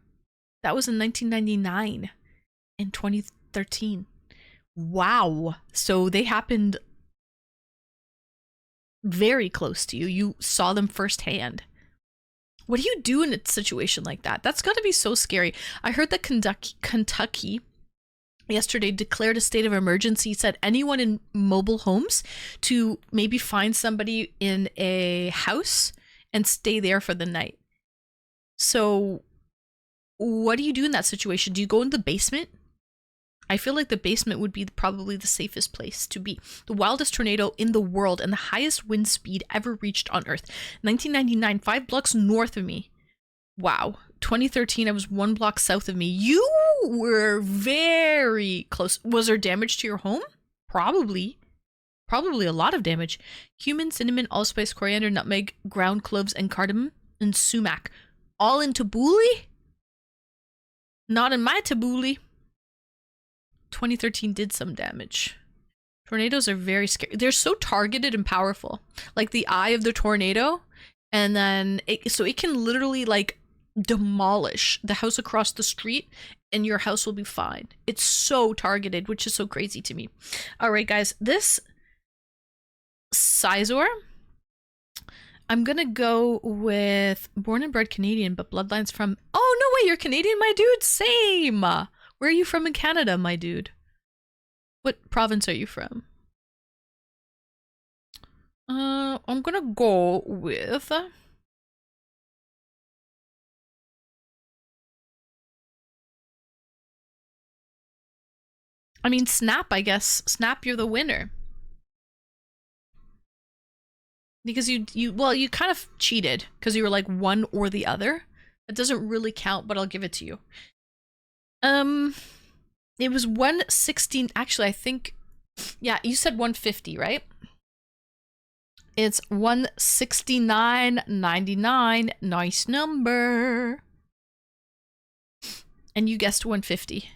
Speaker 1: That was in 1999 and 2013. Wow. So they happened very close to you. You saw them firsthand. What do you do in a situation like that? That's got to be so scary. I heard that Kentucky yesterday declared a state of emergency, said anyone in mobile homes to maybe find somebody in a house and stay there for the night. So what do you do in that situation? Do you go in the basement? I feel like the basement would be probably the safest place to be. The wildest tornado in the world and the highest wind speed ever reached on Earth. 1999, 5 blocks north of me. Wow. 2013, I was 1 block south of me. You were very close. Was there damage to your home? Probably. Probably a lot of damage. Cumin, cinnamon, allspice, coriander, nutmeg, ground cloves, and cardamom, and sumac. All in tabbouleh? Not in my tabbouleh. 2013 did some damage. Tornadoes are very scary. They're so targeted and powerful. Like the eye of the tornado, and then it can literally like demolish the house across the street and your house will be fine. It's so targeted, which is so crazy to me. All right, guys, this Sizor, I'm gonna go with born and bred Canadian, but bloodlines from... Oh, no way, you're Canadian, my dude? Same! Where are you from in Canada, my dude? What province are you from? I'm gonna go with... I mean, Snap, I guess. Snap, you're the winner. Because you kind of cheated because you were like one or the other. It doesn't really count, but I'll give it to you. It was 116. Actually, I think, yeah, you said 150, right? It's 169.99. Nice number. And you guessed 150.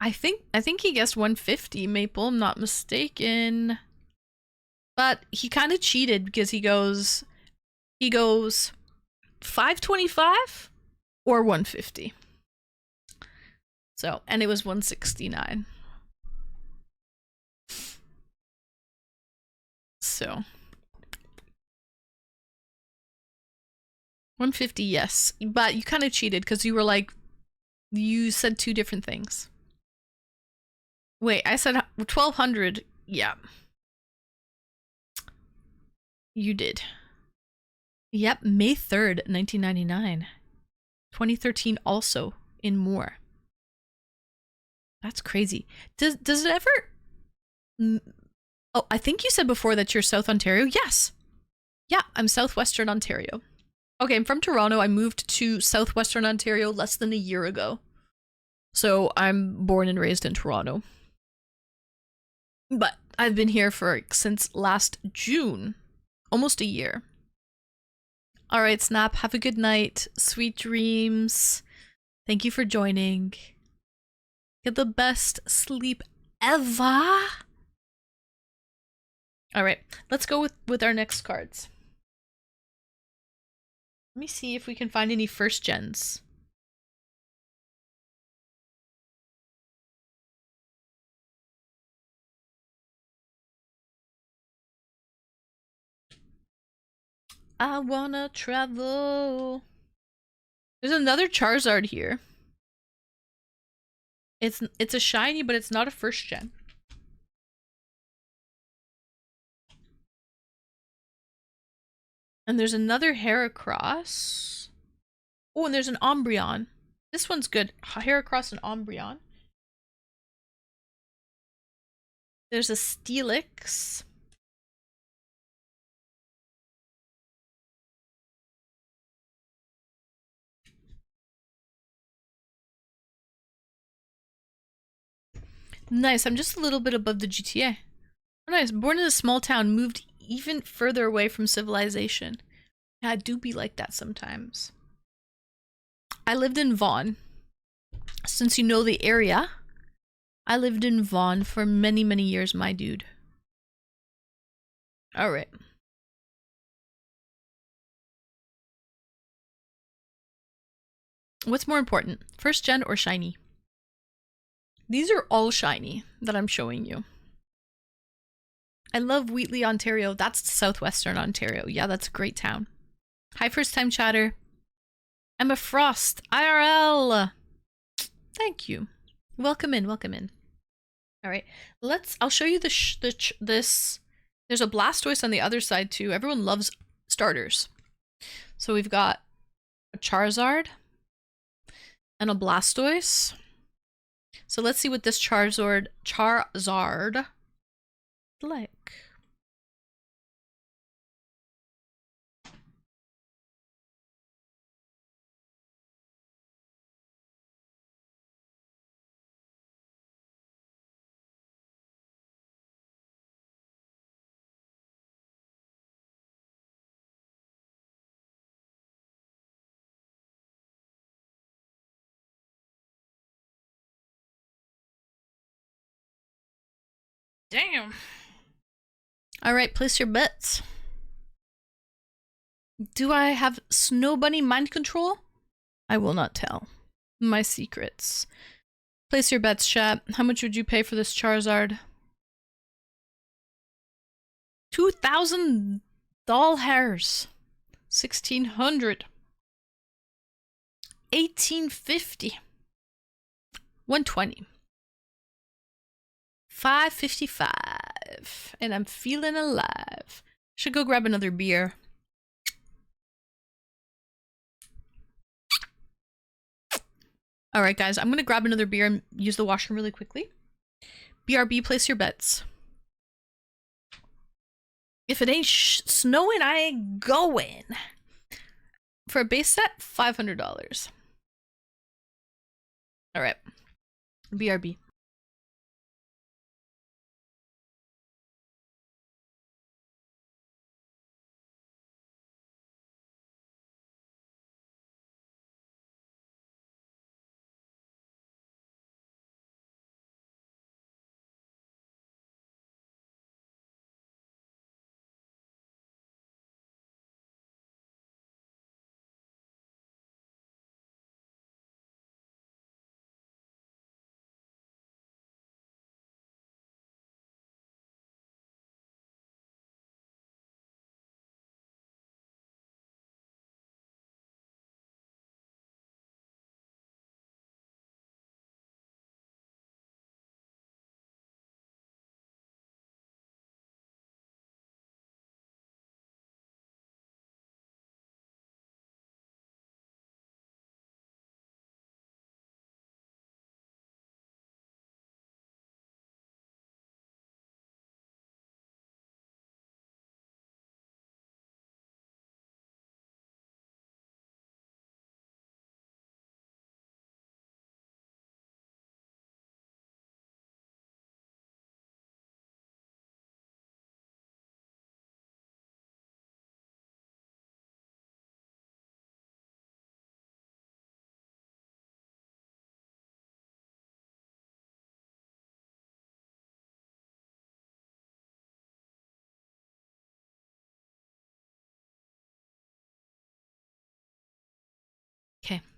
Speaker 1: I think he guessed 150, Maple, I'm not mistaken. But he kind of cheated because he goes 525 or 150. So, and it was 169. So 150, yes. But you kind of cheated because you were like, you said two different things. Wait, I said 1200. Yeah. You did. Yep, May 3rd, 1999. 2013 also in more. That's crazy. Does it ever... Oh, I think you said before that you're South Ontario. Yes. Yeah, I'm Southwestern Ontario. Okay, I'm from Toronto. I moved to Southwestern Ontario less than a year ago. So I'm born and raised in Toronto. But I've been here since last June. Almost a year. Alright, Snap, have a good night. Sweet dreams. Thank you for joining. Get the best sleep ever. Alright, let's go with our next cards. Let me see if we can find any first gens. I wanna travel. There's another Charizard here. It's a shiny, but it's not a first gen. And there's another Heracross. Oh, and there's an Umbreon. This one's good. Heracross and Umbreon. There's a Steelix. Nice, I'm just a little bit above the GTA. Oh, nice, born in a small town, moved even further away from civilization. Yeah, I do be like that sometimes. I lived in Vaughan. Since you know the area, I lived in Vaughan for many, many years, my dude. Alright. What's more important, first gen or shiny? These are all shiny that I'm showing you. I love Wheatley, Ontario. That's Southwestern Ontario. Yeah, that's a great town. Hi, first time chatter. Emma Frost, IRL. Thank you. Welcome in, welcome in. All right, I'll show you this. There's a Blastoise on the other side too. Everyone loves starters. So we've got a Charizard and a Blastoise. So let's see what this Charizard like. Damn. All right, place your bets. Do I have Snow Bunny mind control? I will not tell. My secrets. Place your bets, chat. How much would you pay for this Charizard? 2,000 doll hairs. 1,600. 1,850. 120. 555. And I'm feeling alive. Should go grab another beer. Alright guys, I'm gonna grab another beer and use the washroom really quickly. BRB, place your bets. If it ain't snowing, I ain't going. For a base set, $500. Alright. BRB.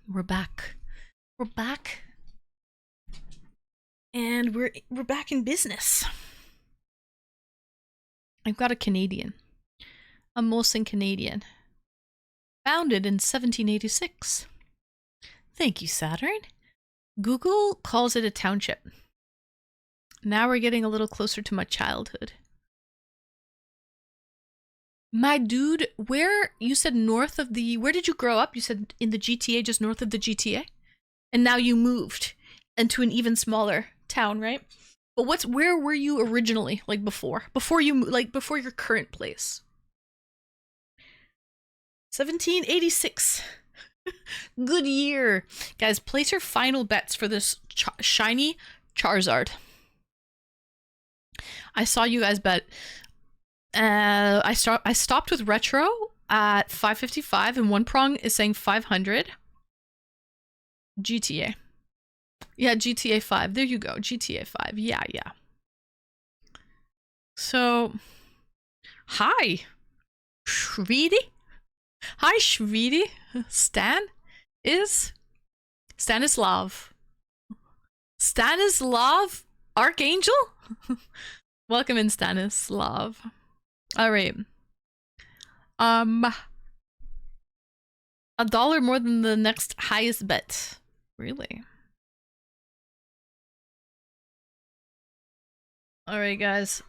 Speaker 1: We're back. We're back. And we're back in business. I've got a Canadian. A Molson Canadian. Founded in 1786. Thank you, Saturn. Google calls it a township. Now we're getting a little closer to my childhood. My dude, where you said north of the, where did you grow up? You said in the GTA, just north of the GTA? And now you moved into an even smaller town, right? But where were you originally, like before your current place? 1786. Good year. Guys, place your final bets for this shiny Charizard. I saw you guys bet. I stopped with retro at 555 and one prong is saying 500. GTA. Yeah, GTA 5. There you go. GTA 5. Yeah. So, hi, Shvidi. Hi, Shvidi. Stanislav. Stanislav Archangel? Welcome in, Stanislav. All right. $1 more than the next highest bet. Really? All right, guys.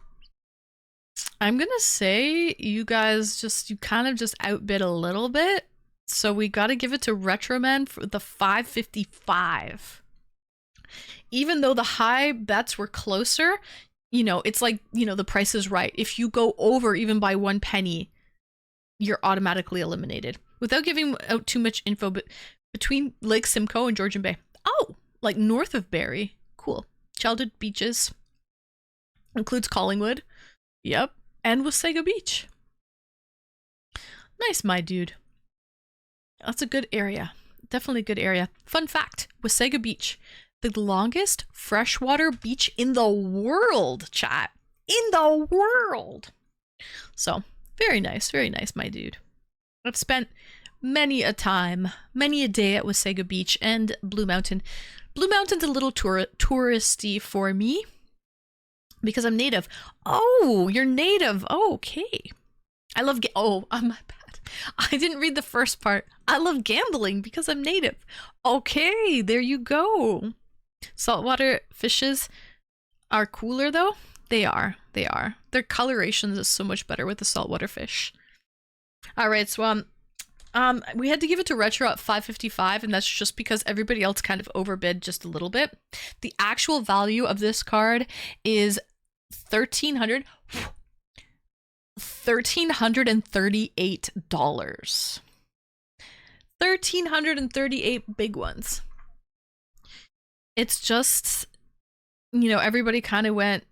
Speaker 1: I'm gonna say you guys kind of just outbid a little bit. So we gotta give it to Retroman for the 555. Even though the high bets were closer, you know, it's like, you know, the price is right. If you go over even by 1 penny, you're automatically eliminated. Without giving out too much info, but between Lake Simcoe and Georgian Bay. Oh, like north of Barrie. Cool. Childhood beaches. Includes Collingwood. Yep. And Wasaga Beach. Nice, my dude. That's a good area. Definitely a good area. Fun fact, Wasaga Beach. The longest freshwater beach in the world, chat. In the world. So, very nice, my dude. I've spent many a day at Wasaga Beach and Blue Mountain. Blue Mountain's a little touristy for me because I'm native. Oh, you're native. Oh, okay. I love my bad. I didn't read the first part. I love gambling because I'm native. Okay, there you go. Saltwater fishes are cooler though. They are. Their colorations is so much better with the saltwater fish. All right, so we had to give it to Retro at 555, and that's just because everybody else kind of overbid just a little bit. The actual value of this card is $1,338. $1,338 big ones. It's just, you know, everybody kind of went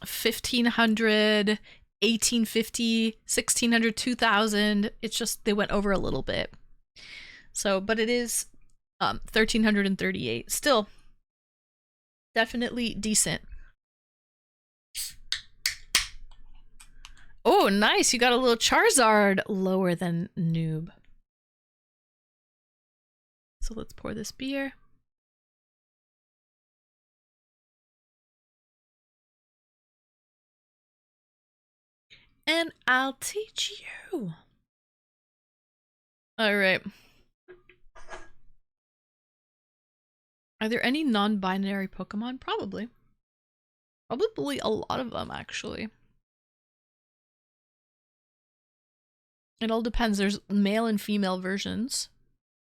Speaker 1: 1,500, 1,850, 1,600, 2,000. It's just, they went over a little bit. So, but it is 1,338. Still, definitely decent. Oh, nice. You got a little Charizard lower than noob. So let's pour this beer. And I'll teach you. All right. Are there any non-binary Pokemon? Probably. Probably a lot of them, actually. It all depends. There's male and female versions.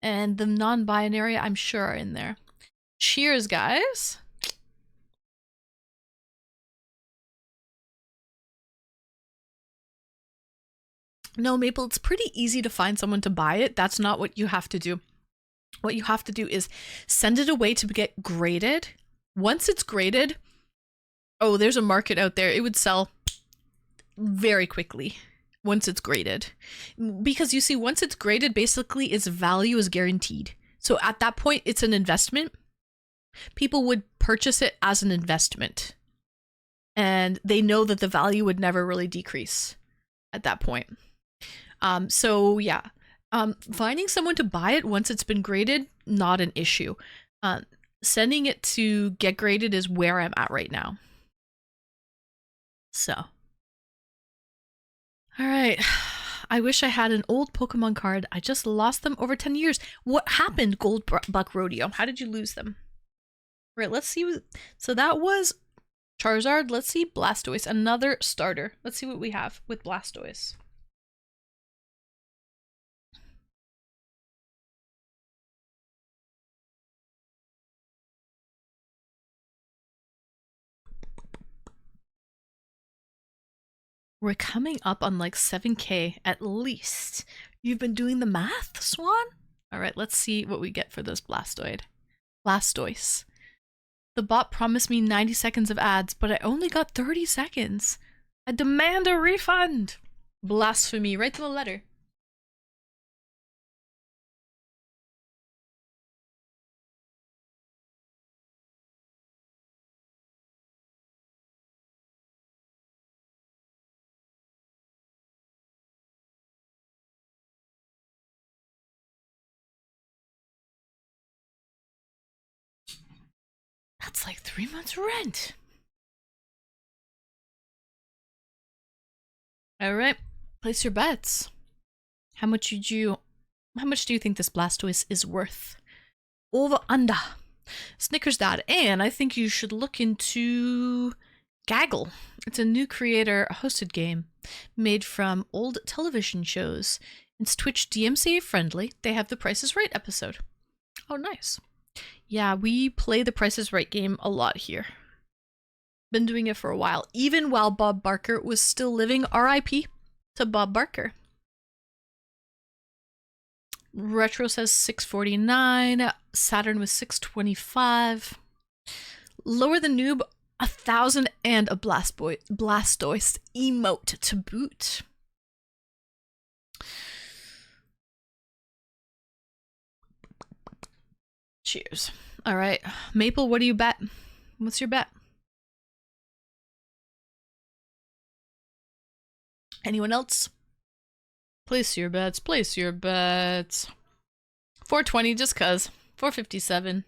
Speaker 1: And the non-binary, I'm sure, are in there. Cheers, guys. No, Maple, it's pretty easy to find someone to buy it. That's not what you have to do. What you have to do is send it away to get graded. Once it's graded, oh, there's a market out there. It would sell very quickly once it's graded. Because you see, once it's graded, basically its value is guaranteed. So at that point, it's an investment. People would purchase it as an investment. And they know that the value would never really decrease at that point. So yeah, Finding someone to buy it once it's been graded, not an issue. Sending it to get graded is where I'm at right now. So. Alright. I wish I had an old Pokemon card. I just lost them over 10 years. What happened, Gold Buck Rodeo? How did you lose them? Right, let's see. So that was Charizard. Let's see Blastoise. Another starter. Let's see what we have with Blastoise. We're coming up on like 7K at least. You've been doing the math, Swan? Alright, let's see what we get for this Blastoise. The bot promised me 90 seconds of ads, but I only got 30 seconds. I demand a refund! Blasphemy. Write them a letter. That's like 3 months rent. Alright, place your bets. How much do you think this Blastoise is worth? Over under. Snickers Dad, and I think you should look into Gaggle. It's a new creator hosted game made from old television shows. It's Twitch DMCA friendly. They have the Price is Right episode. Oh, nice. Yeah, we play the Price is Right game a lot here. Been doing it for a while, even while Bob Barker was still living. RIP to Bob Barker. Retro says 649. Saturn was 625. Lower the noob, 1,000 and a Blastoise emote to boot. Cheers. All right, Maple, what do you bet? What's your bet? Anyone else? Place your bets. Place your bets. 420 just cuz. 457.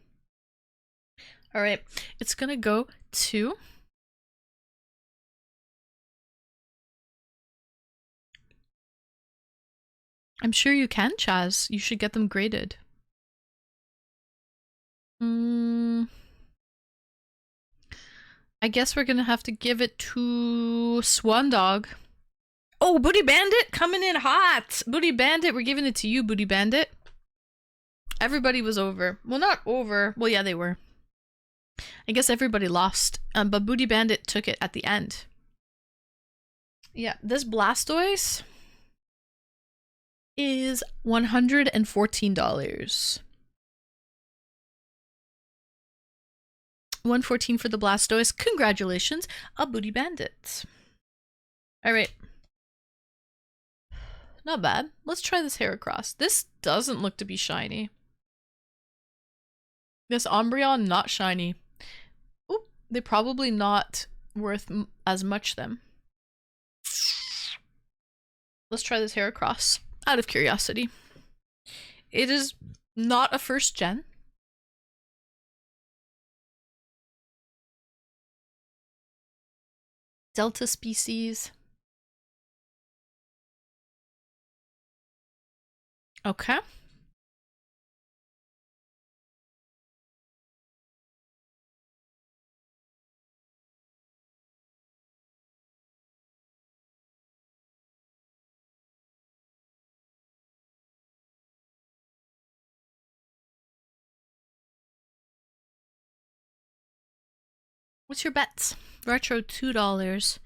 Speaker 1: All right, it's gonna go to I'm sure you can, Chaz. You should get them graded. I guess we're gonna have to give it to Swan Dog. Oh, Booty Bandit coming in hot. Booty Bandit, we're giving it to you, Booty Bandit. Everybody was over. Well, not over. Well, yeah, they were. I guess everybody lost. But Booty Bandit took it at the end. Yeah, this Blastoise is $114. 114 for the Blastoise. Congratulations, a Booty Bandit. Alright. Not bad. Let's try this Heracross. This doesn't look to be shiny. This Umbreon, not shiny. Oop, they're probably not worth as much then. Let's try this Heracross, out of curiosity. It is not a first gen. Delta species. Okay. What's your bets? Retro $2.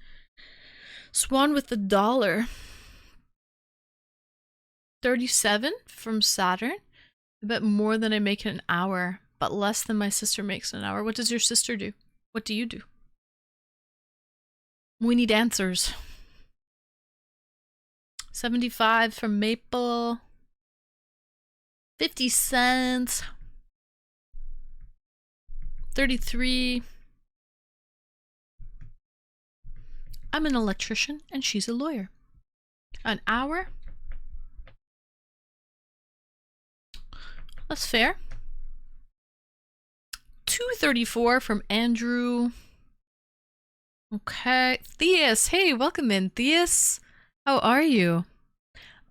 Speaker 1: Swan with the $1. 37 from Saturn. I bet more than I make in an hour, but less than my sister makes in an hour. What does your sister do? What do you do? We need answers. 75 from Maple. 50 cents. 33. I'm an electrician and she's a lawyer. An hour. That's fair. 234 from Andrew. Okay. Theus. Hey, welcome in, Theus. How are you?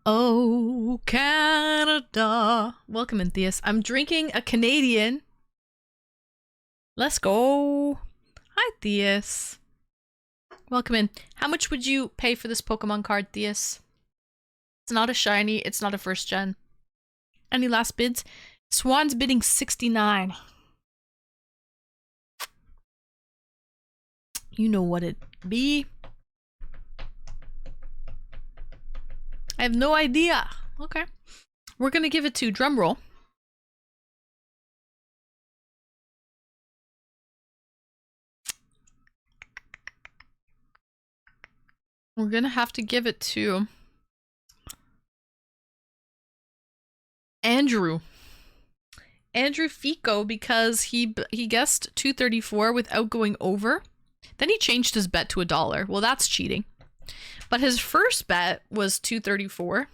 Speaker 1: Oh, Canada. Welcome in, Theus. I'm drinking a Canadian. Let's go. Hi, Theus. Welcome in. How much would you pay for this Pokemon card, Theus? It's not a shiny. It's not a first gen. Any last bids? Swan's bidding 69. You know what it be. I have no idea. Okay. We're gonna give it to drumroll. We're gonna have to give it to Andrew. Andrew Fico, because he guessed 234 without going over. Then he changed his bet to $1. Well, that's cheating. But his first bet was 234.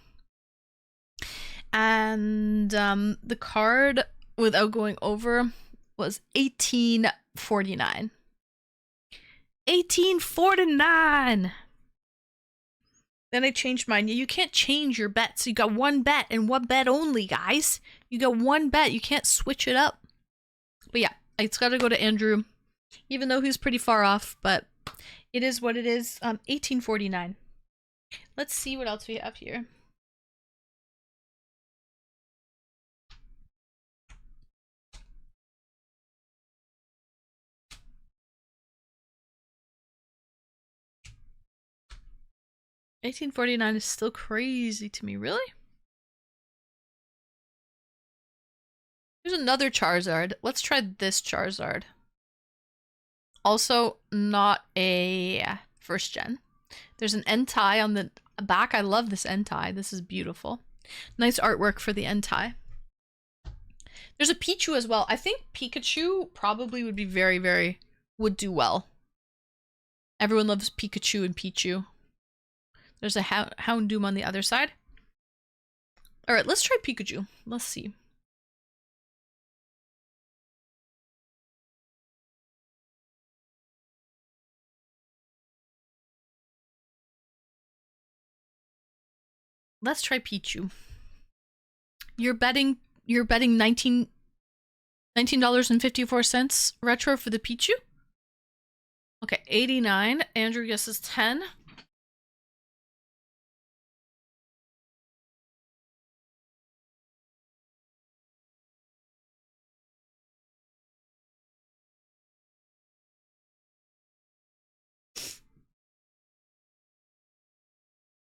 Speaker 1: And the card without going over was 1849. 1849. Then I changed mine. You can't change your bets. You got one bet and one bet only, guys. You got one bet. You can't switch it up. But yeah, it's got to go to Andrew, even though he's pretty far off. But it is what it is. 1849. Let's see what else we have here. $18.49 is still crazy to me. Really? There's another Charizard. Let's try this Charizard. Also, not a first gen. There's an Entei on the back. I love this Entei. This is beautiful. Nice artwork for the Entei. There's a Pichu as well. I think Pikachu probably would be would do well. Everyone loves Pikachu and Pichu. There's a Houndoom on the other side. Alright, let's try Pikachu. Let's see. Let's try Pichu. You're betting $19.54 retro for the Pichu? Okay, 89. Andrew guesses 10.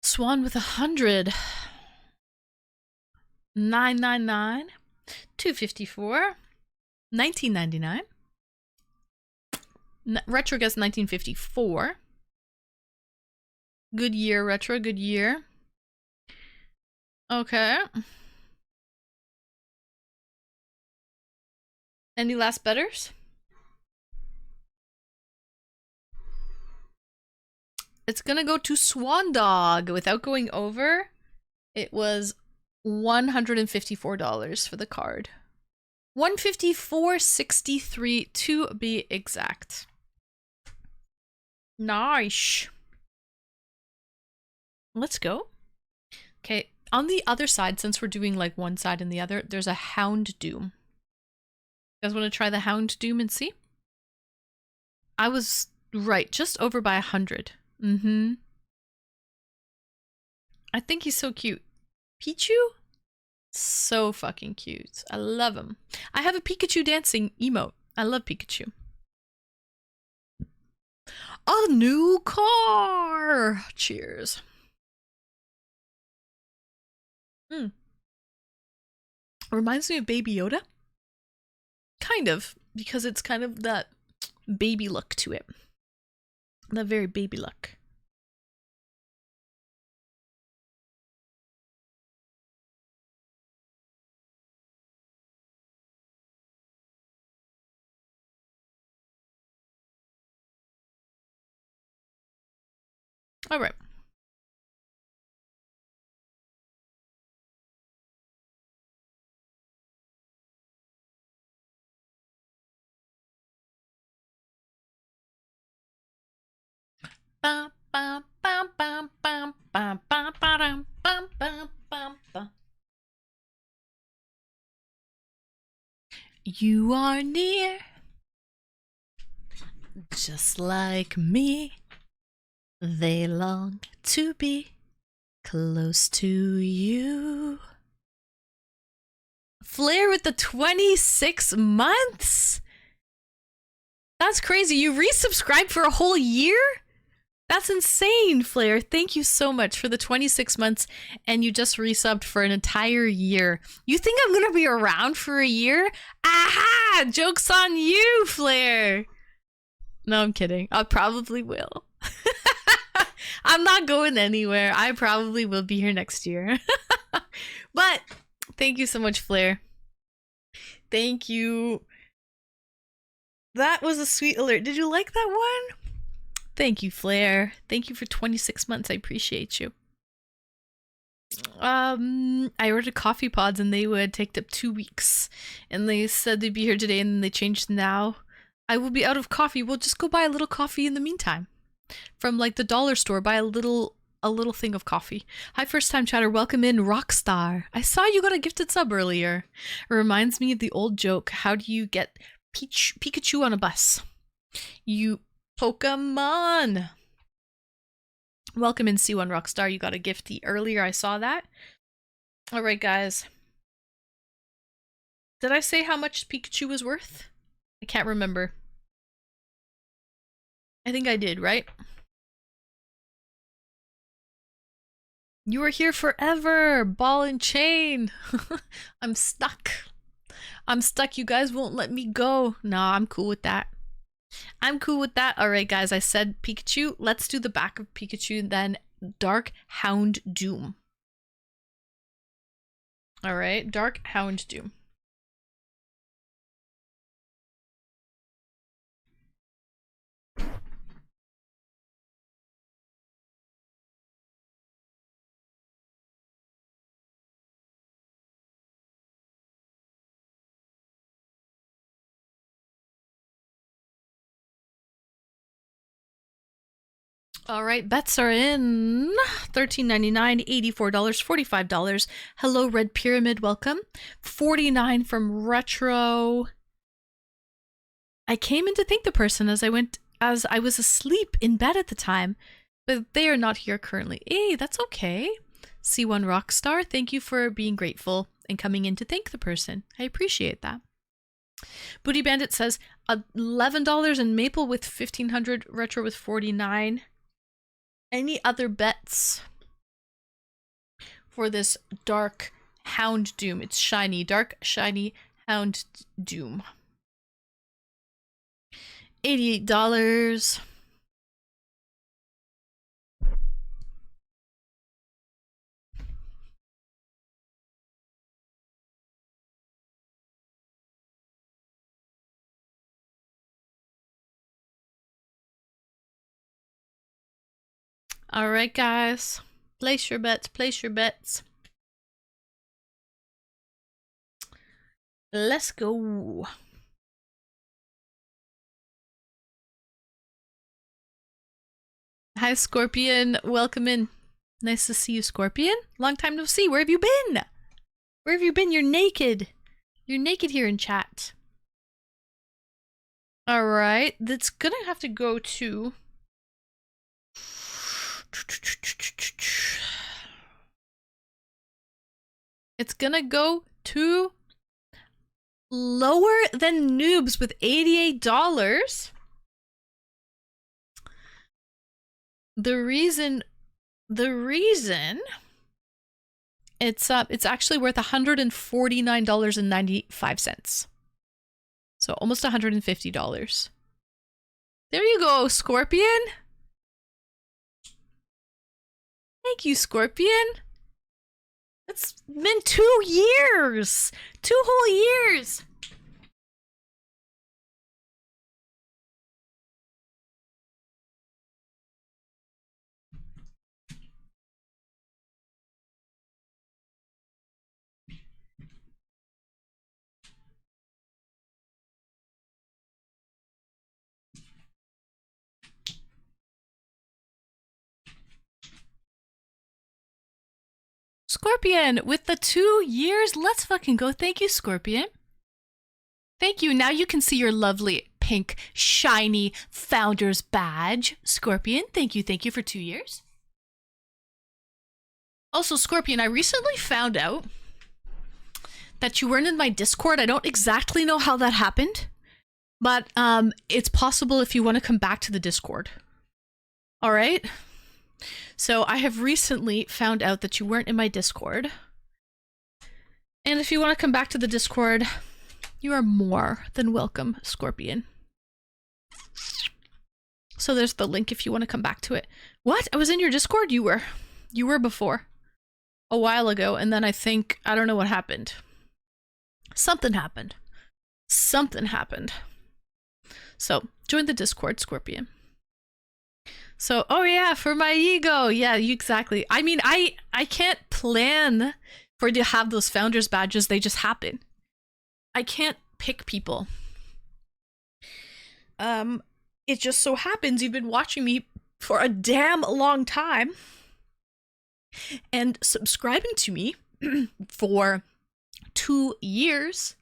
Speaker 1: Swan with 100. 999. 254. 1999. Retro guess 1954. Good year, retro. Good year. Okay. Any last betters? It's gonna go to Swan Dog without going over. It was $154 for the card. 154.63 to be exact. Nice. Let's go. Okay, on the other side, since we're doing like one side and the other, there's a Houndoom. You guys want to try the Houndoom and see? I was right, just over by 100. Mm-hmm. I think he's so cute. Pichu? So fucking cute. I love him. I have a Pikachu dancing emote. I love Pikachu. A new car! Cheers. Reminds me of Baby Yoda. Kind of, because it's kind of that baby look to it. That very baby look. All right. Bum, bum, bum, bum, bum, bum, bum, bum, bum, bum, bum, bum. You are near, just like me. They long to be close to you. Flair with the 26 months? That's crazy. You resubscribed for a whole year? That's insane, Flair. Thank you so much for the 26 months, and you just resubbed for an entire year. You think I'm gonna be around for a year? Aha! Joke's on you, Flair! No, I'm kidding. I probably will. I'm not going anywhere. I probably will be here next year. But thank you so much, Flair. Thank you. That was a sweet alert. Did you like that one? Thank you, Flair. Thank you for 26 months. I appreciate you. I ordered coffee pods and they would take up 2 weeks. And they said they'd be here today and then they changed now. I will be out of coffee. We'll just go buy a little coffee in the meantime. From like the dollar store, buy a little thing of coffee. Hi, first time chatter. Welcome in, Rockstar. I saw you got a gifted sub earlier. It reminds me of the old joke. How do you get Pikachu on a bus? You Pokémon. Welcome in, C1 Rockstar. You got a gifty earlier. I saw that. All right, guys. Did I say how much Pikachu was worth? I can't remember. I think I did, right? You are here forever, ball and chain. I'm stuck. I'm stuck. You guys won't let me go. Nah, I'm cool with that. I'm cool with that. All right, guys. I said Pikachu. Let's do the back of Pikachu, then Dark Houndoom. All right, Dark Houndoom. All right, bets are in. $13.99, $84, $45. Hello, Red Pyramid, welcome. $49 from Retro. I came in to thank the person as I was asleep in bed at the time, but they are not here currently. Hey, that's okay. C1 Rockstar, thank you for being grateful and coming in to thank the person. I appreciate that. Booty Bandit says $11 and Maple with 1500, Retro with 49. Any other bets for this Dark Houndoom? It's shiny, dark, shiny Houndoom. $88. All right, guys. Place your bets, place your bets. Let's go. Hi, Scorpion. Welcome in. Nice to see you, Scorpion. Long time no see. Where have you been? Where have you been? You're naked. You're naked here in chat. All right. That's gonna have to go to... It's gonna go to lower than Noobs with $88. The reason it's actually worth $149.95. So almost $150. There you go, Scorpion. Thank you, Scorpion. It's been 2 years. 2 whole years. Scorpion with the 2 years. Let's fucking go. Thank you, Scorpion. Thank you. Now you can see your lovely pink, shiny founder's badge. Scorpion, thank you. Thank you for 2 years. Also, Scorpion, I recently found out that you weren't in my Discord. I don't exactly know how that happened, but it's possible if you want to come back to the Discord. All right? So I have recently found out that you weren't in my Discord. And if you want to come back to the Discord, you are more than welcome, Scorpion. So there's the link if you want to come back to it. What? I was in your Discord? You were. You were before. A while ago, and then I don't know what happened. Something happened. Something happened. So, join the Discord, Scorpion. So, oh yeah, for my ego. Yeah, exactly. I mean, I can't plan for you to have those founders badges. They just happen. I can't pick people. It just so happens you've been watching me for a damn long time and subscribing to me for 2 years.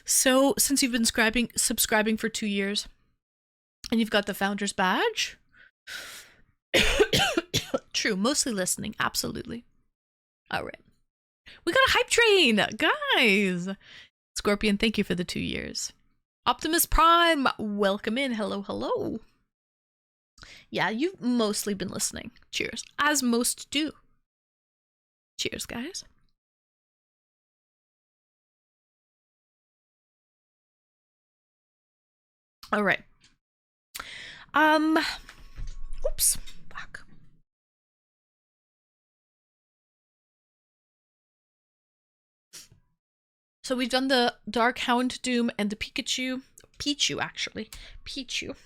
Speaker 1: So since you've been subscribing for 2 years and you've got the founder's badge, true, mostly listening, absolutely. All right, we got a hype train, guys. Scorpion, thank you for the 2 years. Optimus Prime, welcome in. Hello, hello. Yeah, you've mostly been listening. Cheers, as most do. Cheers, guys. All right. Oops. Fuck. So we've done the Dark Houndoom and the Pikachu. Pichu, actually. Pichu.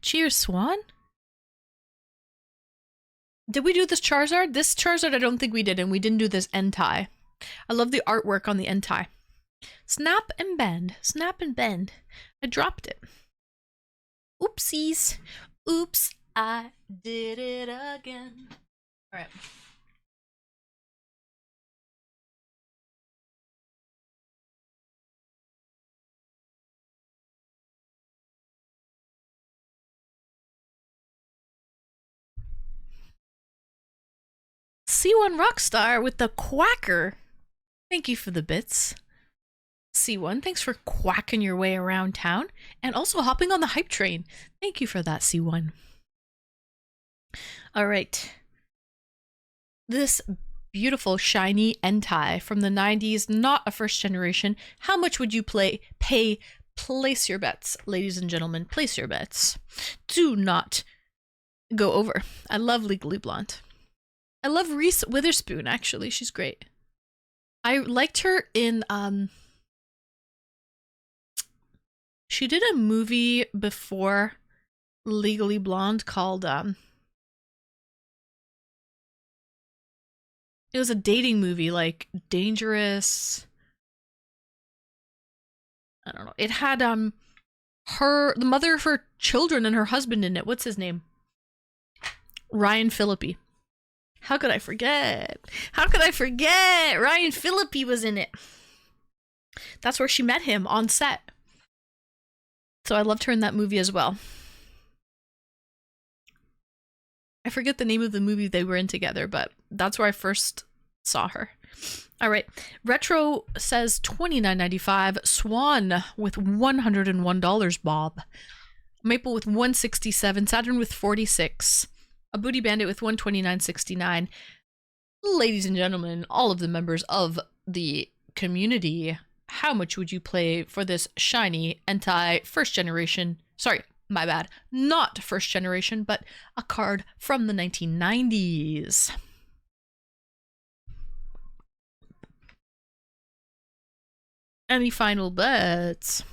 Speaker 1: Cheers, Swan. Did we do this Charizard? This Charizard I don't think we did, and we didn't do this Entei. I love the artwork on the Entei. Snap and bend. Snap and bend. I dropped it. Oopsies. Oops, I did it again. Alright. C1 Rockstar with the quacker. Thank you for the bits. C1, thanks for quacking your way around town and also hopping on the hype train. Thank you for that, C1. All right. This beautiful shiny Entei from the 90s, not a first generation. How much would you pay? Place your bets, ladies and gentlemen. Place your bets. Do not go over. I love Legally Blonde. I love Reese Witherspoon, actually. She's great. I liked her in, she did a movie before Legally Blonde called, it was a dating movie, like, Dangerous. I don't know. It had, the mother of her children and her husband in it. What's his name? Ryan Phillippe. How could I forget? How could I forget? Ryan Phillippe was in it. That's where she met him, on set. So I loved her in that movie as well. I forget the name of the movie they were in together, but that's where I first saw her. All right. Retro says $29.95. Swan with $101, Bob. Maple with $167. Saturn with $46. A Booty Bandit with $129.69. Ladies and gentlemen, all of the members of the community, how much would you play for this shiny Entei first generation? Sorry, my bad. Not first generation, but a card from the 1990s. Any final bets?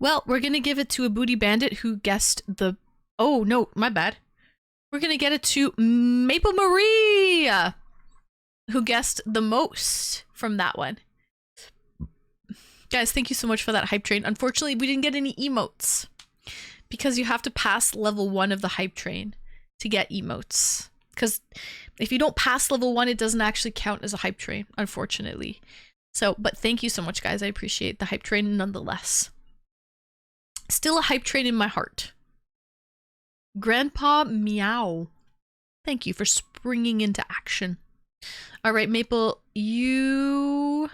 Speaker 1: Well, we're going to give it to a Booty Bandit who guessed the... Oh, no, my bad. We're going to get it to Maple Maria, who guessed the most from that one. Guys, thank you so much for that hype train. Unfortunately, we didn't get any emotes because you have to pass level 1 of the hype train. to get emotes. Because if you don't pass level 1, it doesn't actually count as a hype train, unfortunately. So, but thank you so much, guys. I appreciate the hype train nonetheless. Still a hype train in my heart. Grandpa Meow. Thank you for springing into action. All right, Maple, you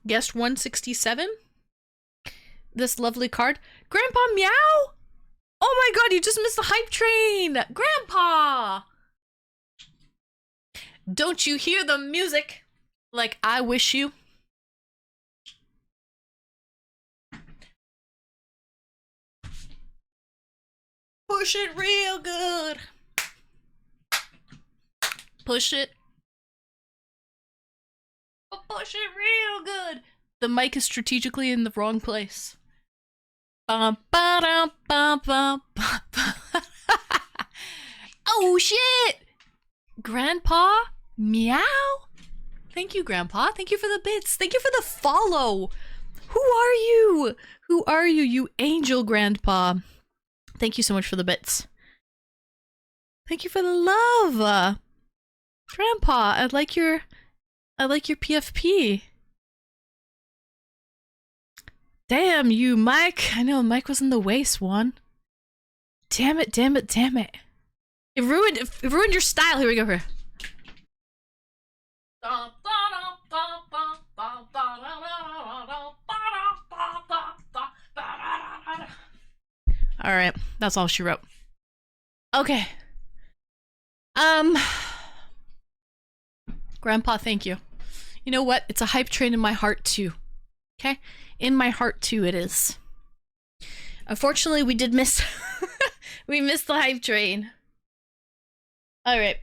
Speaker 1: guessed 167. This lovely card. Grandpa Meow? Oh my god, you just missed the hype train! Grandpa! Don't you hear the music like I wish you? Push it real good. Push it. Push it real good. The mic is strategically in the wrong place. Oh shit! Grandpa Meow? Thank you, Grandpa. Thank you for the bits. Thank you for the follow. Who are you? Who are you, you angel Grandpa? Thank you so much for the bits. Thank you for the love. Grandpa, I like your PFP. Damn you, Mike. I know Mike was in the way, Swan. Damn it, damn it, damn it. It ruined your style. Here we go. Here. All right, that's all she wrote. Okay. Grandpa, thank you. You know what? It's a hype train in my heart too. Okay? In my heart too it is. Unfortunately, we did miss we missed the hype train. All right.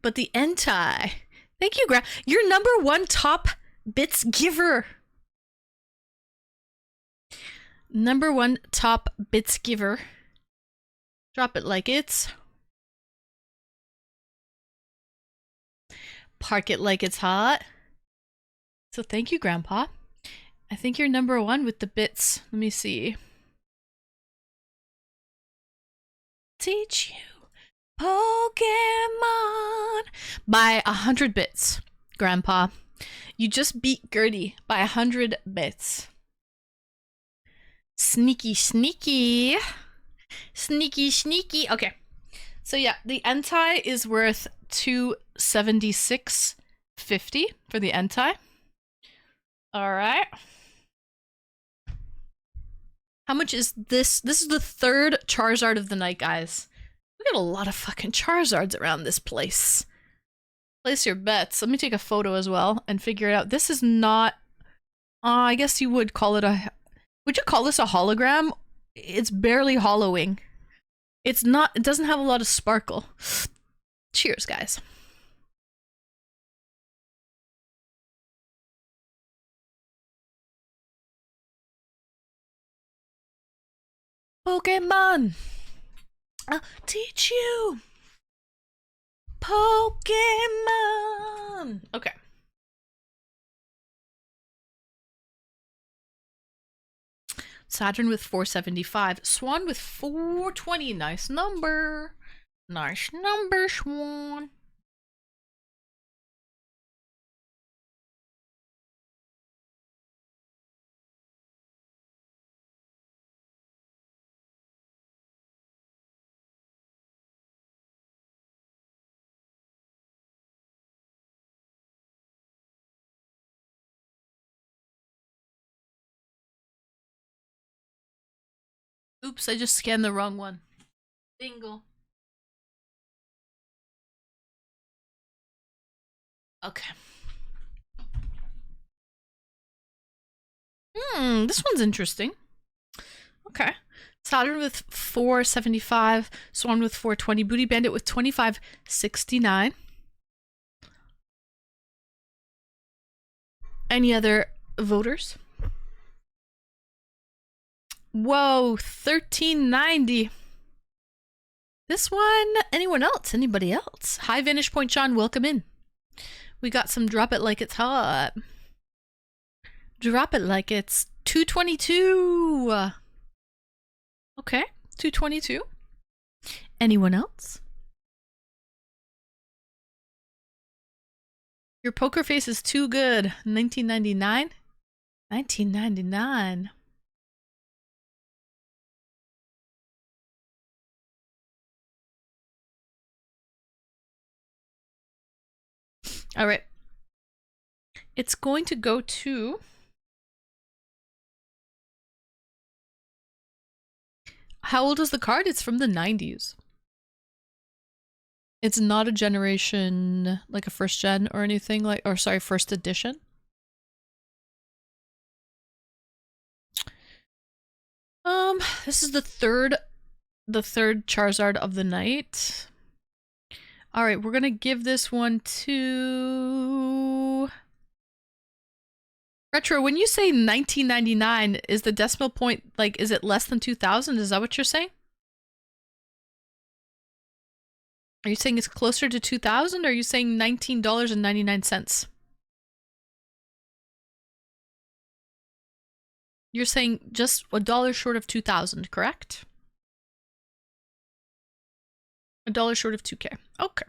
Speaker 1: But the Entei. Thank you, You're #1 top bits giver. #1 top bits giver. Drop it like it's. Park it like it's hot. So thank you, Grandpa. I think you're #1 with the bits. Let me see. Teach you Pokemon by 100 bits, Grandpa. You just beat Gertie by 100 bits. Sneaky, sneaky. Sneaky, sneaky. Okay. So yeah, the Entei is worth $276.50 for the Entei. Alright. How much is this? This is the 3rd Charizard of the night, guys. We got a lot of fucking Charizards around this place. Place your bets. Let me take a photo as well and figure it out. This is not... I guess you would call it a... Would you call this a hologram? It's barely hollowing. It's not... It doesn't have a lot of sparkle. Cheers, guys. Pokemon! I'll teach you! Pokemon! Okay. Saturn with 475. Swan with 420. Nice number. Nice number, Swan. Oops, I just scanned the wrong one. Bingo. Okay. This one's interesting. Okay. Saturn with 475, Swan with 420, Booty Bandit with 2569. Any other voters? Whoa, 1390. This one, anyone else? Anybody else? Hi, Vanish Point John, welcome in. We got some drop it like it's hot. Drop it like it's 222. Okay, 222. Anyone else? Your poker face is too good. 1999? 1999. All right. It's going to go to... How old is the card? It's from the 90s. It's not a generation, like a first gen or anything like, or sorry, first edition. This is the third Charizard of the night. All right, we're gonna give this one to Retro. When you say 1999, is the decimal point like, is it less than 2000? Is that what you're saying? Are you saying it's closer to 2000? Or are you saying $19.99? You're saying just $1 short of 2000, correct? $1 short of 2K. Okay.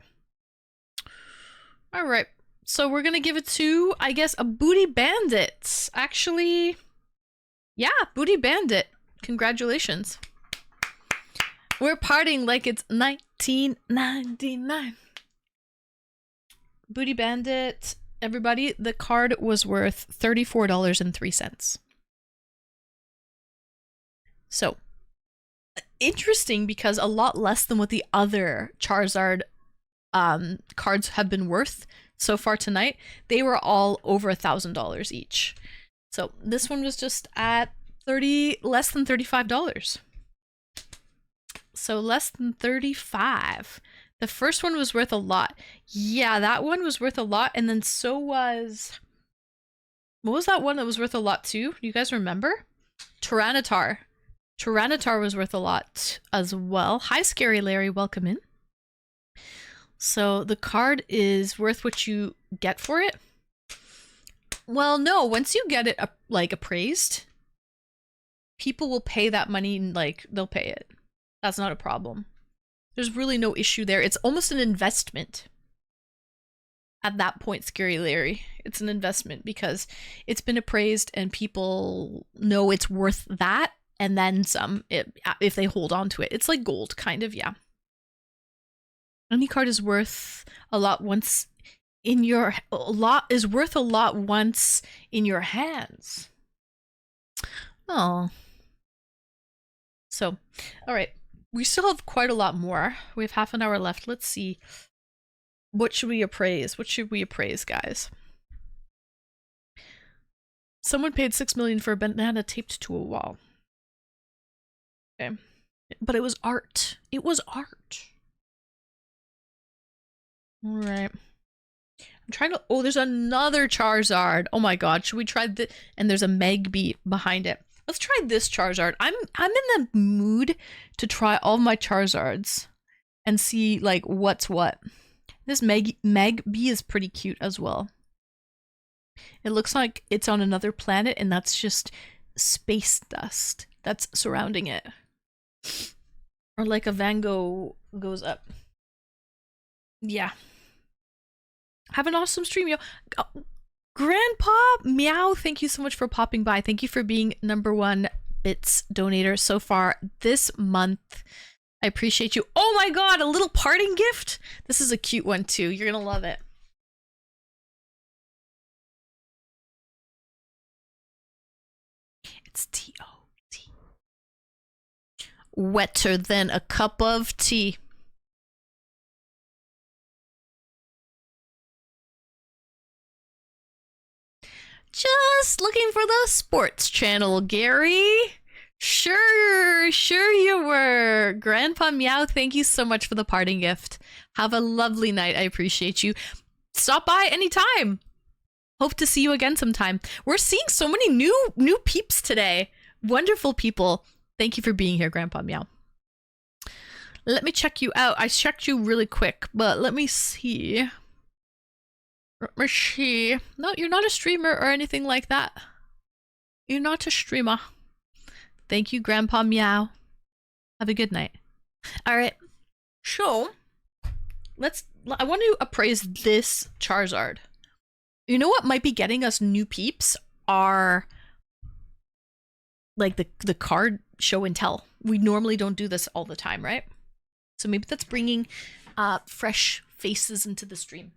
Speaker 1: All right. So we're gonna give it to, I guess, a Booty Bandit. Actually, yeah, Booty Bandit. Congratulations. We're partying like it's 1999. Booty Bandit, everybody, the card was worth $34.03. So, interesting because a lot less than what the other Charizard cards have been worth so far tonight. They were all over $1,000 each. So this one was just at less than $35. So less than 35. The first one was worth a lot. Yeah, that one was worth a lot, and then so was... What was that one that was worth a lot too? You guys remember? Tyranitar. Tyranitar was worth a lot as well. Hi, Scary Larry. Welcome in. So the card is worth what you get for it? Well, no. Once you get it like appraised, people will pay that money and like they'll pay it. That's not a problem. There's really no issue there. It's almost an investment. At that point, Scary Larry, it's an investment because it's been appraised and people know it's worth that and then some if they hold on to it. It's like gold, kind of, yeah. Any card is worth a lot once in your worth a lot once in your hands. Oh. So, all right. We still have quite a lot more. We have half an hour left. Let's see. What should we appraise? What should we appraise, guys? Someone paid $6 million for a banana taped to a wall. Okay. But it was art. It was art. All right. I'm trying to... Oh, there's another Charizard. Oh my god. Should we try the... And there's a Magby behind it. Let's try this Charizard. I'm in the mood to try all my Charizards and see like what's what. This Magby is pretty cute as well. It looks like it's on another planet and that's just space dust that's surrounding it. Or like a Van Gogh goes up. Yeah. Have an awesome stream, yo. Grandpa Meow, thank you so much for popping by. Thank you for being #1 bits donator so far this month. I appreciate you. Oh my god, a little parting gift? This is a cute one too. You're gonna love it. It's T-O-T. Wetter than a cup of tea. Just looking for the sports channel, Gary. Sure you were. Grandpa Meow, thank you so much for the parting gift. Have a lovely night. I appreciate you. Stop by anytime. Hope to see you again sometime. We're seeing so many new peeps today. Wonderful people. Thank you for being here, Grandpa Meow. Let me check you out. I checked you really quick, but let me see. No, you're not a streamer or anything like that. You're not a streamer. Thank you, Grandpa Meow. Have a good night. All right. So, I want to appraise this Charizard. You know what might be getting us new peeps are like the card show and tell. We normally don't do this all the time, right? So maybe that's bringing fresh faces into the stream.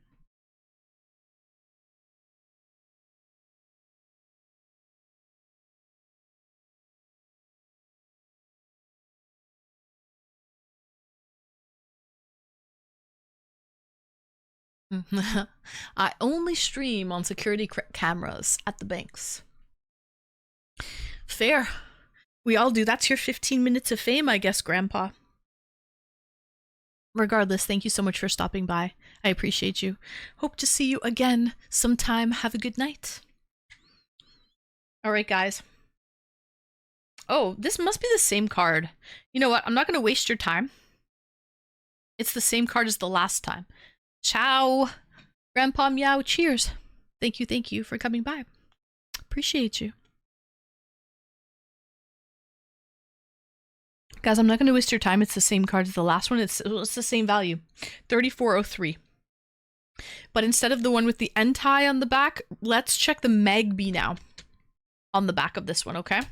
Speaker 1: I only stream on security cameras at the banks. Fair. We all do. That's your 15 minutes of fame, I guess, Grandpa. Regardless, thank you so much for stopping by. I appreciate you. Hope to see you again sometime. Have a good night. All right, guys. Oh, this must be the same card. You know what? I'm not going to waste your time. It's the same card as the last time. Ciao. Grandpa Meow, cheers. Thank you for coming by. Appreciate you. Guys, I'm not going to waste your time. It's the same card as the last one. It's the same value. 3403. But instead of the one with the Entei on the back, let's check the Magby now. On the back of this one, okay?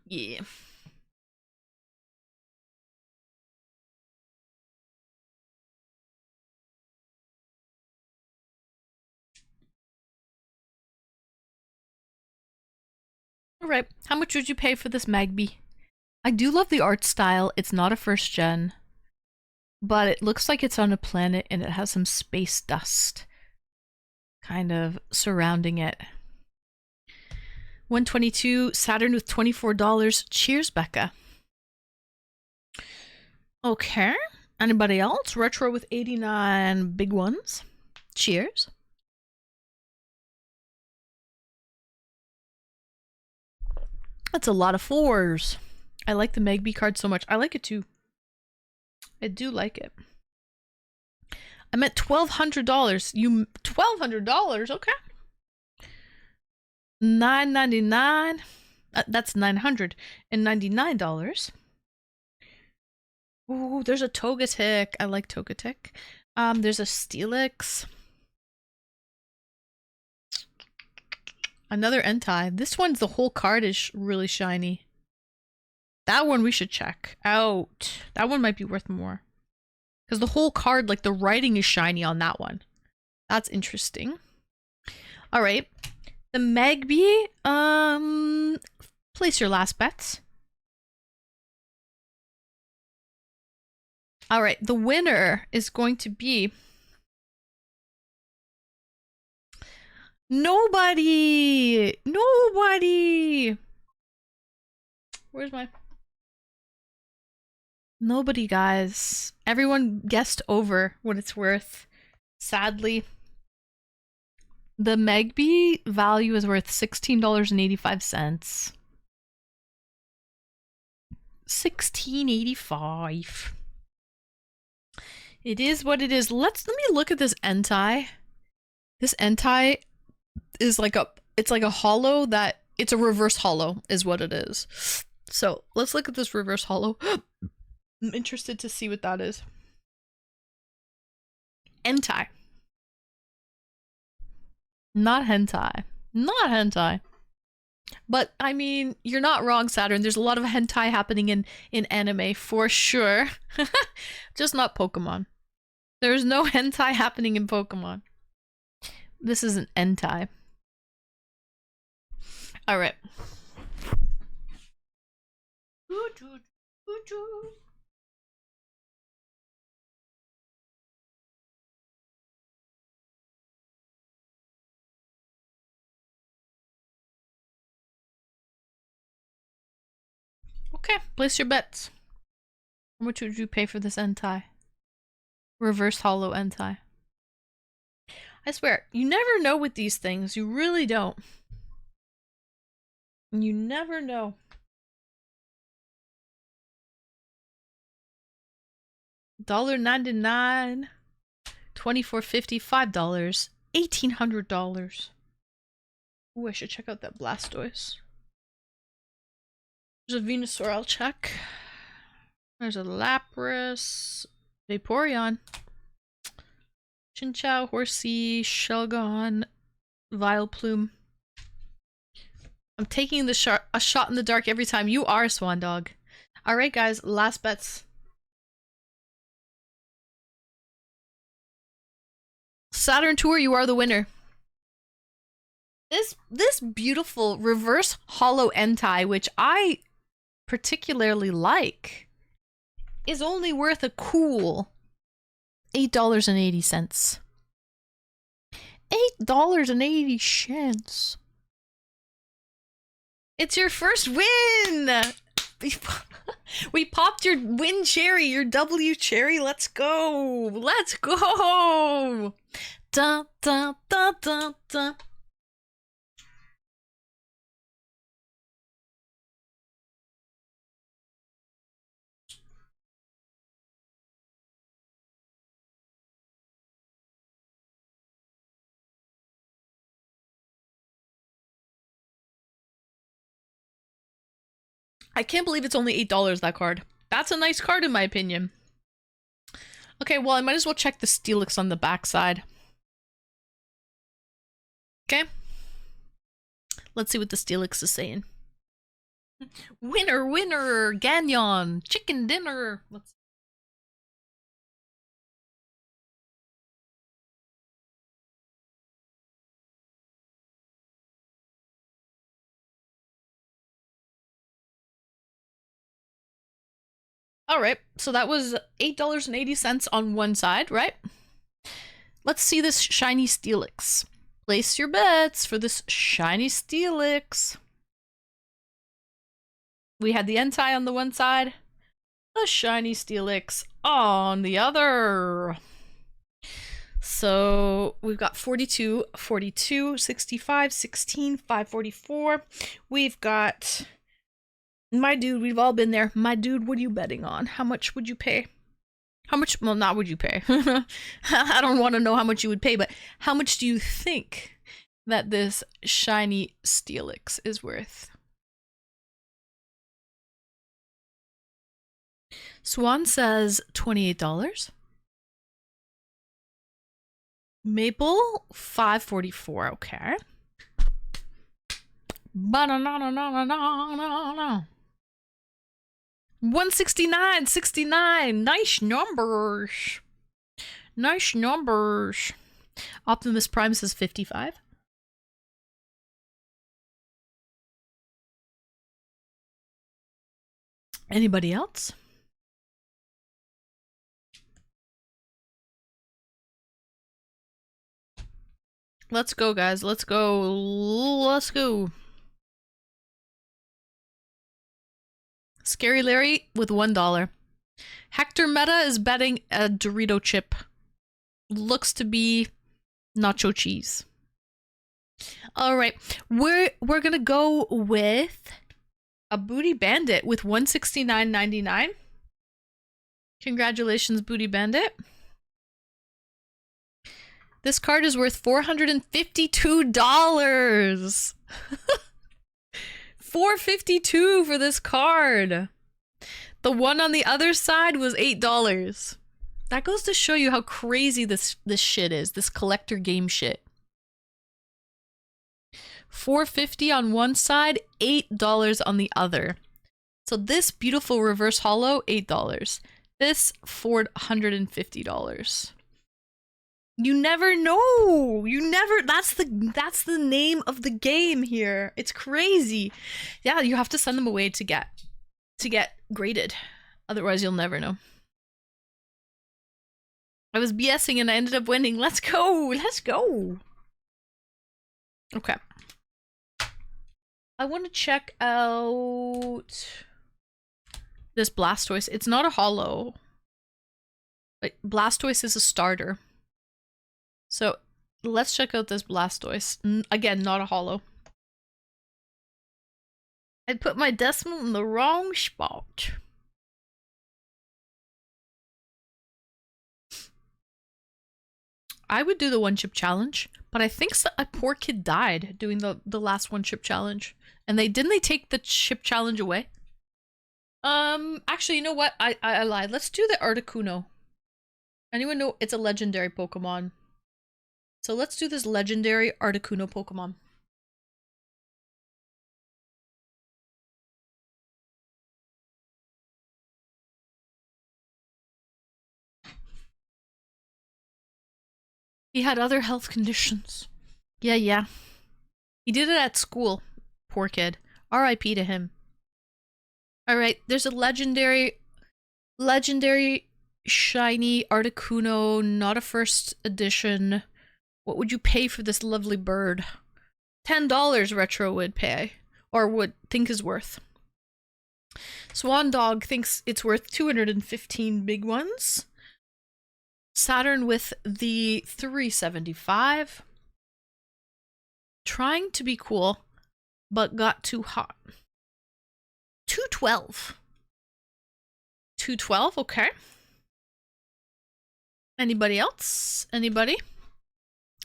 Speaker 1: Yeah. Alright, how much would you pay for this Magby? I do love the art style. It's not a first gen. But it looks like it's on a planet and it has some space dust kind of surrounding it. 122 Saturn with $24. Cheers, Becca. Okay. Anybody else? Retro with 89 big ones. Cheers. That's a lot of fours. I like the Magby card so much. I like it too. I do like it. I meant $1,200. You $1,200? Okay. $9.99. That's $999. Ooh, there's a Togetic. I like Togetic. There's a Steelix. Another Entei. This one's the whole card is really shiny. That one we should check out. That one might be worth more. Because the whole card, like the writing is shiny on that one. That's interesting. Alright. The Magby, place your last bets. Alright, the winner is going to be nobody! Nobody! Where's my... Nobody, guys. Everyone guessed over what it's worth. Sadly. The Magby value is worth $16.85. $16.85. It is what it is. Let me look at this Entei. This Entei is like it's like a hollow that it's a reverse hollow is what it is. So let's look at this reverse hollow. I'm interested to see what that is. Entei. Not hentai. Not hentai. But I mean, you're not wrong, Saturn. There's a lot of hentai happening in anime for sure. Just not Pokemon. There's no hentai happening in Pokemon. This is an Entei. Alright. Okay, place your bets. How much would you pay for this Entei? Reverse hollow Entei. I swear, you never know with these things. You really don't. You never know. $1.99, $24.50, $5, $1,800. Ooh, I should check out that Blastoise. There's a Venusaur, I'll check. There's a Lapras, Vaporeon, Chinchou, Horsey, Shelgon, Vileplume. I'm taking the a shot in the dark every time. You are, Swan Dog. Alright guys, last bets. Saturn Tour, you are the winner. This beautiful reverse hollow Entei, which I particularly like, is only worth a cool $8.80. $8.80. It's your first win! We popped your win cherry, your W cherry. Let's go! Let's go! Dun, dun, dun, dun, dun. I can't believe it's only $8, that card. That's a nice card in my opinion. Okay, well, I might as well check the Steelix on the backside. Okay. Let's see what the Steelix is saying. Winner, winner, Gagnon, chicken dinner. Let's. All right, so that was $8.80 on one side, right? Let's see this shiny Steelix. Place your bets for this shiny Steelix. We had the Entei on the one side, the shiny Steelix on the other. So we've got 42, 42, 65, 16, 544. We've got... My dude, we've all been there. My dude, what are you betting on? How much would you pay? How much? Well, not would you pay. I don't want to know how much you would pay, but how much do you think that this shiny Steelix is worth? Swan says $28. Maple, $5.44. Okay. Ba-na-na-na-na-na-na-na. 169, 69. Nice numbers. Nice numbers. Optimus Prime says 55. Anybody else? Let's go, guys. Let's go. Let's go. Scary Larry with $1. Hector Meta is betting a Dorito chip. Looks to be nacho cheese. All right, we're gonna go with a Booty Bandit with $169.99. Congratulations, Booty Bandit. This card is worth $452. $452 for this card. The one on the other side was $8. That goes to show you how crazy this shit is, this collector game shit. $450 on one side, $8 on the other. So this beautiful reverse hollow, $8. This $450. You never know. You never. That's the name of the game here. It's crazy. Yeah, you have to send them away to get graded. Otherwise, you'll never know. I was BSing and I ended up winning. Let's go. Let's go. Okay. I want to check out this Blastoise. It's not a hollow. But Blastoise is a starter. So let's check out this Blastoise. Again, not a hollow. I put my decimal in the wrong spot. I would do the one chip challenge, but I think a poor kid died doing the last one chip challenge. And didn't they take the chip challenge away? Actually, you know what? I lied. Let's do the Articuno. Anyone know it's a legendary Pokemon? So let's do this legendary Articuno Pokemon. He had other health conditions. Yeah. He did it at school. Poor kid. R.I.P. to him. Alright, there's a legendary shiny Articuno, not a first edition. What would you pay for this lovely bird? $10 Retro would pay. Or would think is worth. Swan Dog thinks it's worth 215 big ones. Saturn with the 375. Trying to be cool, but got too hot. 212. 212, okay. Anybody else? Anybody?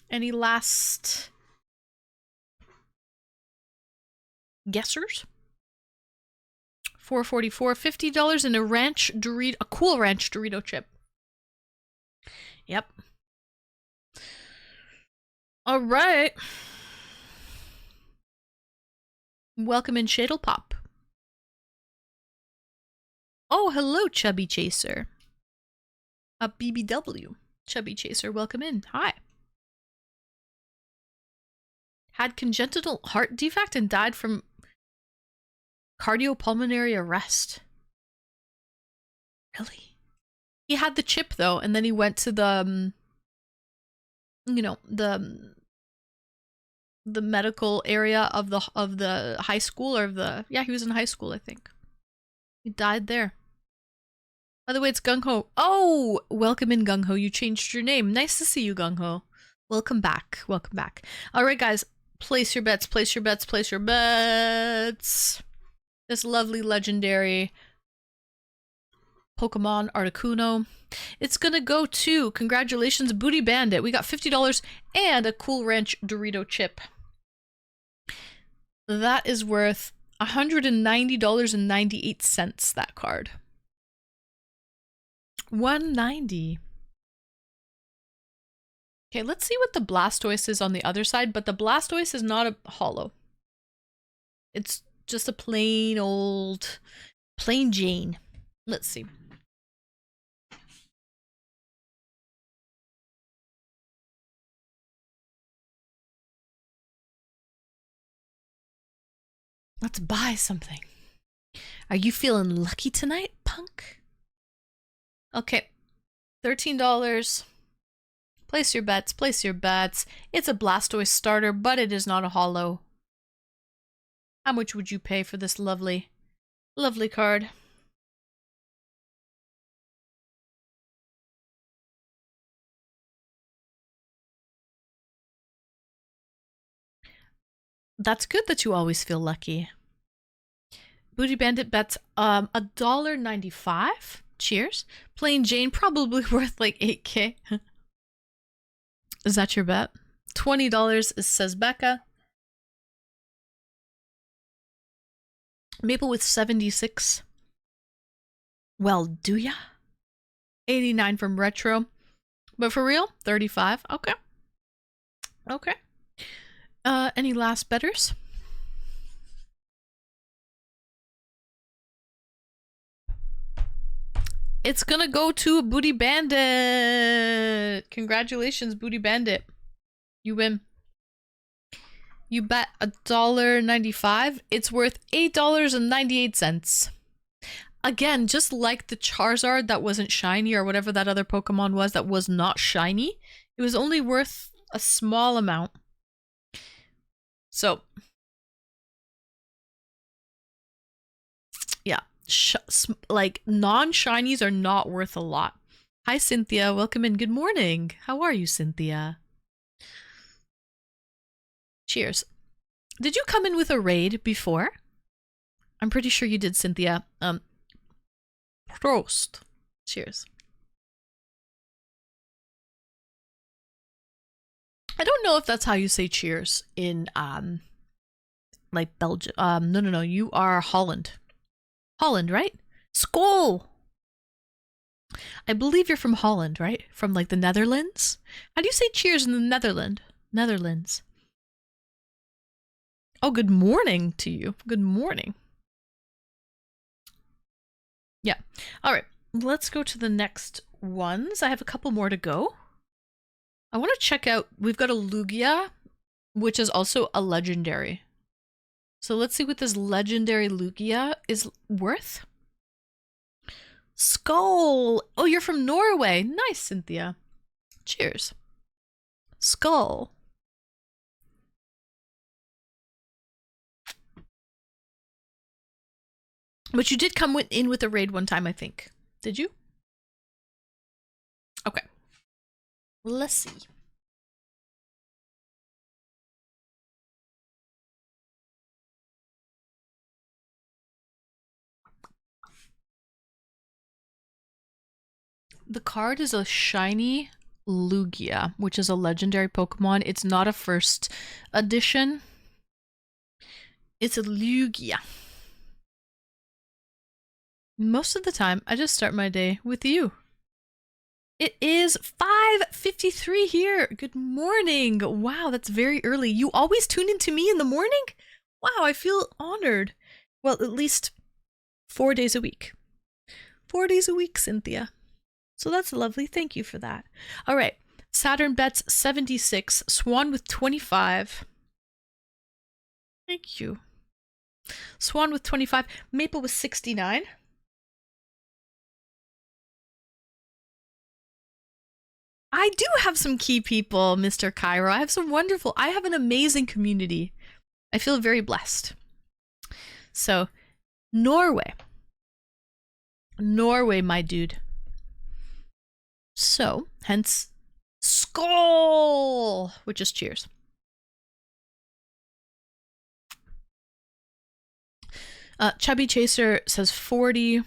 Speaker 1: Any last guessers? 444, $50 in a cool ranch Dorito chip. Yep. All right. Welcome in Shadle Pop. Oh, hello, Chubby Chaser. A BBW. Chubby Chaser, welcome in. Hi. Had congenital heart defect and died from cardiopulmonary arrest. Really? He had the chip though, and then he went to the, you know, the medical area of the high school or yeah, he was in high school, I think. He died there. By the way, it's Gung Ho. Oh, welcome in, Gung Ho. You changed your name. Nice to see you, Gung Ho. Welcome back. Welcome back. All right, guys, place your bets. Place your bets. Place your bets. This lovely legendary Pokemon Articuno. It's gonna go to, congratulations, Booty Bandit. We got $50 and a Cool Ranch Dorito chip. That is worth $190.98, that card. $190. Okay, let's see what the Blastoise is on the other side, but the Blastoise is not a holo. It's just a plain Jane. Let's see. Let's buy something. Are you feeling lucky tonight, punk? Okay, $13. Place your bets, place your bets. It's a Blastoise starter, but it is not a holo. How much would you pay for this lovely card? That's good that you always feel lucky. Booty Bandit bets $1.95. Cheers. Plain Jane, probably worth like 8K. Is that your bet? $20, says Becca. Maple with 76. Well, do ya? 89 from Retro. But for real, 35. Okay. Okay. Any last betters? It's gonna go to Booty Bandit. Congratulations, Booty Bandit. You win. You bet $1.95. It's worth $8.98. Again, just like the Charizard that wasn't shiny, or whatever that other Pokemon was that was not shiny, it was only worth a small amount. So, yeah, like non-shinies are not worth a lot. Hi, Cynthia. Welcome in. Good morning. How are you, Cynthia? Cheers. Did you come in with a raid before? I'm pretty sure you did, Cynthia. Prost. Cheers. I don't know if that's how you say cheers in like Belgium. No. You are Holland. Holland, right? Skål. I believe you're from Holland, right? From like the Netherlands. How do you say cheers in the Netherlands. Oh, good morning to you. Good morning. Yeah. All right. Let's go to the next ones. I have a couple more to go. I want to check out. We've got a Lugia, which is also a legendary. So let's see what this legendary Lugia is worth. Skull. Oh, you're from Norway. Nice, Cynthia. Cheers. Skull. But you did come in with a raid one time, I think. Did you? Okay. Let's see. The card is a shiny Lugia, which is a legendary Pokemon. It's not a first edition. It's a Lugia. Most of the time, I just start my day with you. It is 5:53 here. Good morning. Wow, that's very early. You always tune into me in the morning? Wow, I feel honored. Well, at least 4 days a week. 4 days a week, Cynthia. So that's lovely. Thank you for that. All right. Saturn bets 76. Swan with 25. Thank you. Swan with 25. Maple with 69. I do have some key people, Mr. Cairo. I have an amazing community. I feel very blessed. So, Norway. Norway, my dude. So, hence, Skål, which is cheers. Chubby Chaser says 40.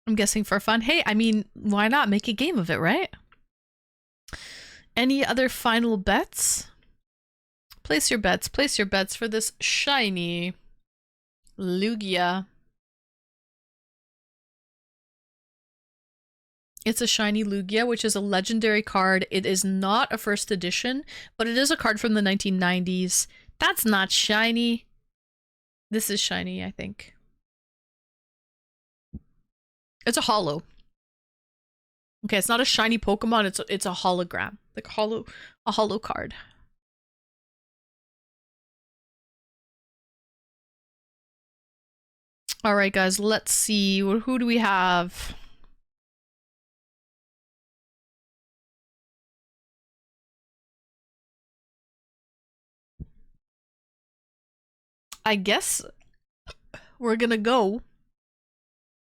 Speaker 1: I'm guessing for fun. Hey, I mean, why not make a game of it, right? Any other final bets? Place your bets. Place your bets for this shiny Lugia. It's a shiny Lugia, which is a legendary card. It is not a first edition, but it is a card from the 1990s. That's not shiny. This is shiny, I think. It's a holo. Okay, it's not a shiny Pokemon, it's a hologram. Like a holo card. Alright guys, let's see. Who do we have? I guess we're gonna go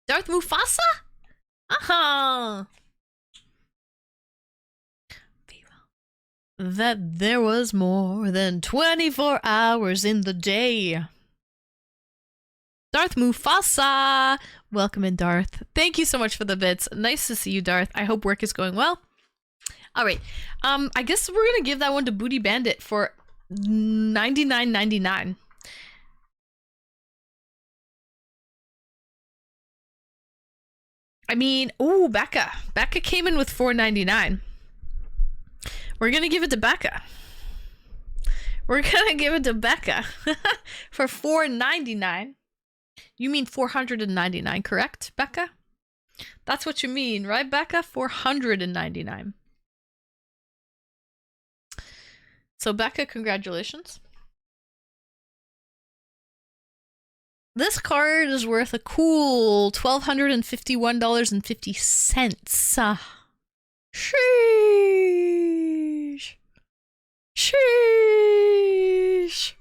Speaker 1: Darth Mufasa? Aha! That there was more than 24 hours in the day. Darth Mufasa! Welcome in, Darth. Thank you so much for the bits. Nice to see you, Darth. I hope work is going well. Alright, I guess we're gonna give that one to Booty Bandit for $99.99. I mean, ooh, Becca. Becca came in with $4.99. We're gonna give it to Becca. We're gonna give it to Becca for $4.99. You mean $499, correct, Becca? That's what you mean, right, Becca? $499. So, Becca, congratulations. This card is worth a cool $1,251.50. Sheesh. Sheesh.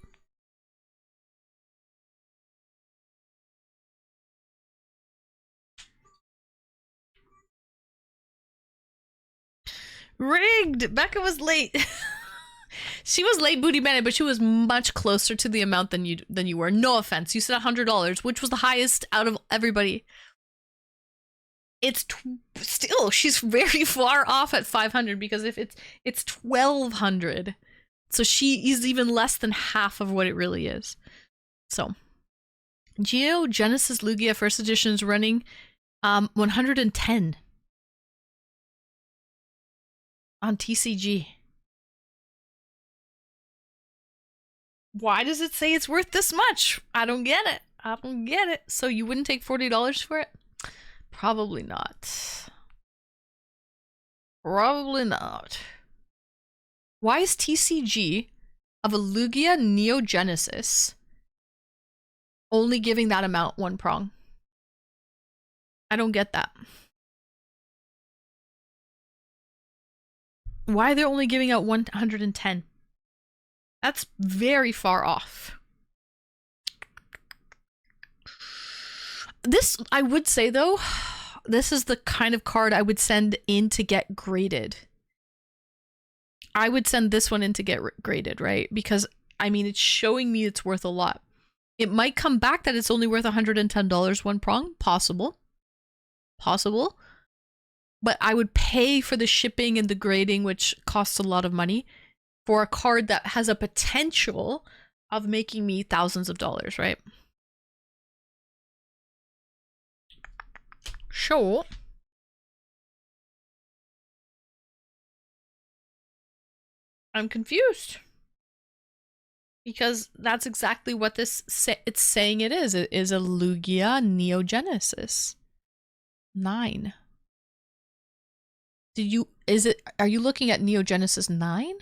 Speaker 1: Rigged! Becca was late. She was late, Booty Bandit, but she was much closer to the amount than you were. No offense. You said $100, which was the highest out of everybody. it's still, she's very far off at 500 because if it's 1200. So she is even less than half of what it really is. So Geo Genesis Lugia first edition is running 110 on TCG. Why does it say it's worth this much? I don't get it. I don't get it. So you wouldn't take $40 for it? Probably not. Probably not. Why is TCG of a Lugia Neo Genesis only giving that amount one prong? I don't get that. Why they're only giving out 110? That's very far off. This, I would say though, this is the kind of card I would send in to get graded. I would send this one in to get graded, right? Because, I mean, it's showing me it's worth a lot. It might come back that it's only worth $110 one prong. Possible. Possible. But I would pay for the shipping and the grading, which costs a lot of money, for a card that has a potential of making me thousands of dollars, right? Sure. I'm confused. Because that's exactly what it's saying it is. It is a Lugia Neo Genesis 9. Are you looking at Neo Genesis 9?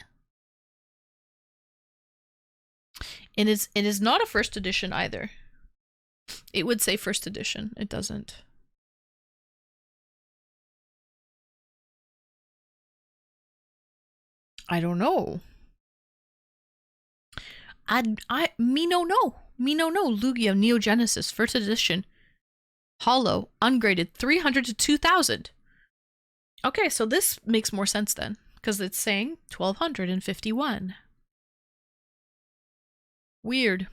Speaker 1: It is not a first edition either. It would say first edition. It doesn't. I don't know. Me no no. Lugia Neo Genesis first edition. Hollow, ungraded, 300 to 2000. Okay, so this makes more sense then, because it's saying 1251. Weird.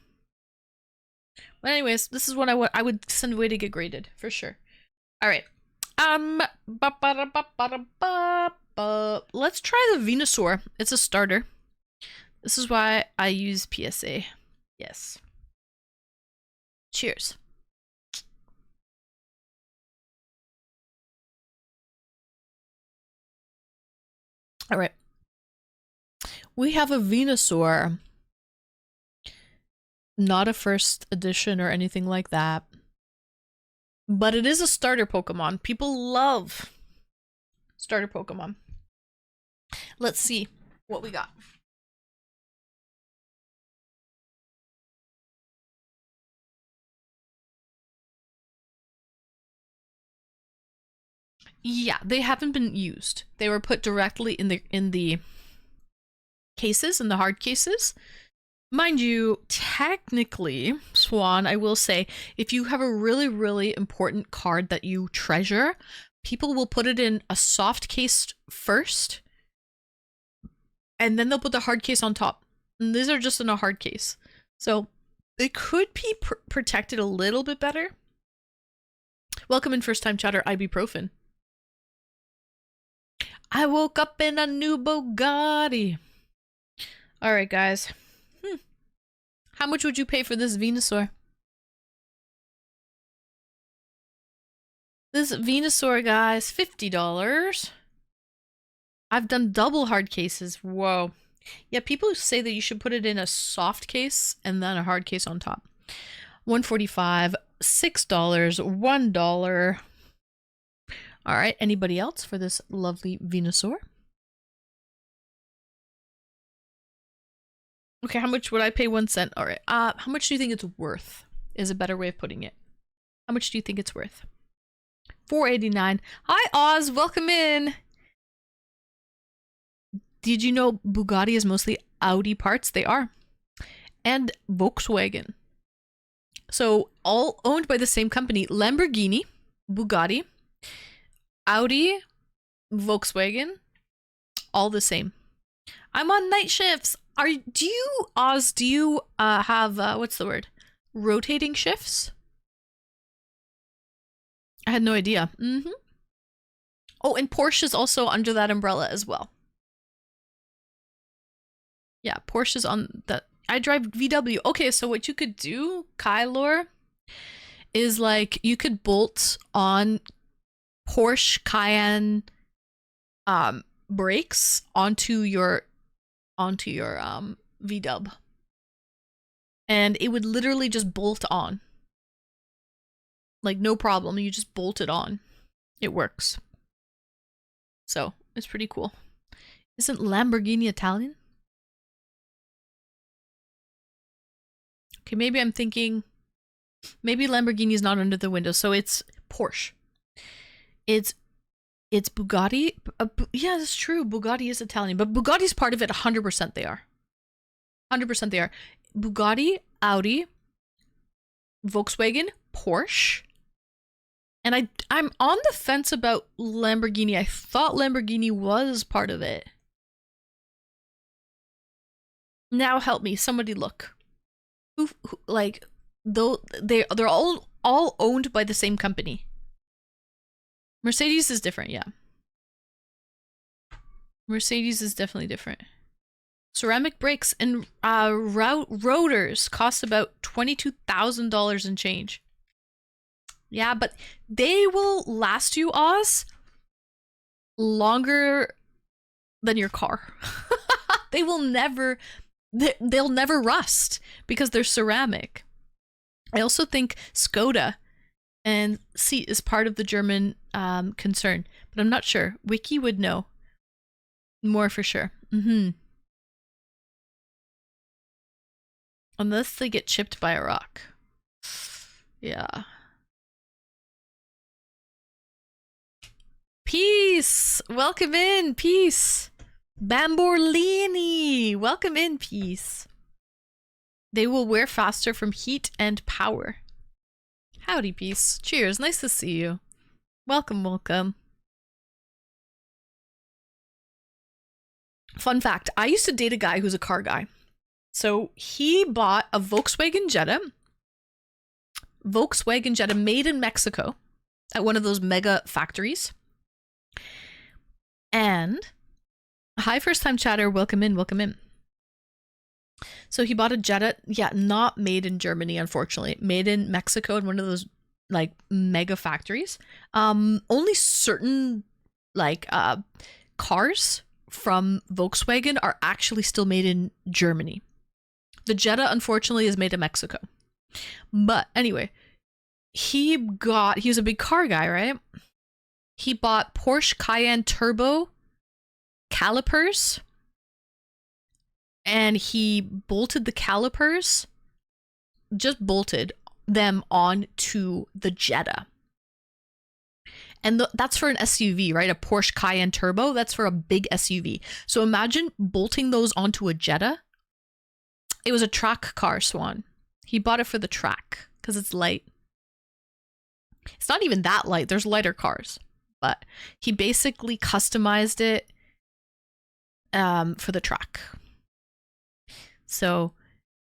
Speaker 1: But anyways, this is what I would send away to get graded for sure. All right. Let's try the Venusaur. It's a starter. This is why I use PSA. Yes. Cheers. All right. We have a Venusaur. Not a first edition or anything like that. But it is a starter Pokemon. People love starter Pokemon. Let's see what we got. Yeah, they haven't been used. They were put directly in the cases, in the hard cases. Mind you, technically, Swan, I will say, if you have a really, really important card that you treasure, people will put it in a soft case first, and then they'll put the hard case on top. And these are just in a hard case. So they could be protected a little bit better. Welcome in first time chatter, ibuprofen. I woke up in a new Bugatti. All right, guys. How much would you pay for this Venusaur? This Venusaur, guys, $50. I've done double hard cases. Whoa. Yeah, people say that you should put it in a soft case and then a hard case on top. $145, $6, $1. All right, anybody else for this lovely Venusaur? Okay, how much would I pay 1 cent? All right, how much do you think it's worth? Is a better way of putting it. How much do you think it's worth? $4.89. Hi, Oz, welcome in. Did you know Bugatti is mostly Audi parts? They are. And Volkswagen. So all owned by the same company. Lamborghini, Bugatti, Audi, Volkswagen, all the same. I'm on night shifts. Do you have what's the word? Rotating shifts? I had no idea. Oh, and Porsche is also under that umbrella as well. Yeah, Porsche's on the. I drive VW. Okay, so what you could do, Kylor, is like you could bolt on Porsche Cayenne brakes onto your VW, and it would literally just bolt on, like no problem. You just bolt it on. It works. So it's pretty cool. Isn't Lamborghini Italian? Okay, maybe I'm thinking. Maybe Lamborghini is not under the window, so it's Porsche. It's Bugatti. Yeah, that's true. Bugatti is Italian, but Bugatti's part of it. 100% they are. 100% they are. Bugatti, Audi, Volkswagen, Porsche. And I'm on the fence about Lamborghini. I thought Lamborghini was part of it. Now help me. Somebody look. Who like though they're all owned by the same company. Mercedes is different, yeah. Mercedes is definitely different. Ceramic brakes and rotors cost about $22,000 and change. Yeah, but they will last you, Oz, longer than your car. They will never, they'll never rust because they're ceramic. I also think Skoda and seat is part of the German concern, but I'm not sure. Wiki would know more for sure. Unless they get chipped by a rock. Yeah. Peace! Welcome in, Peace! Bamborlini! Welcome in, Peace. They will wear faster from heat and power. Howdy, Peace. Cheers, nice to see you. Welcome, welcome. Fun fact, I used to date a guy who's a car guy. So he bought a Volkswagen Jetta. Volkswagen Jetta made in Mexico at one of those mega factories. And hi, first time chatter, welcome in, welcome in. So he bought a Jetta, yeah, not made in Germany, unfortunately, made in Mexico in one of those like mega factories. Only certain like cars from Volkswagen are actually still made in Germany. The Jetta, unfortunately, is made in Mexico. But anyway, he was a big car guy, right? He bought Porsche Cayenne turbo calipers, and he bolted the calipers, just bolted them onto the Jetta. And that's for an SUV, right? A Porsche Cayenne turbo, that's for a big SUV. So imagine bolting those onto a Jetta. It was a track car, Swan. He bought it for the track because it's light. It's not even that light. There's lighter cars. But he basically customized it for the track. So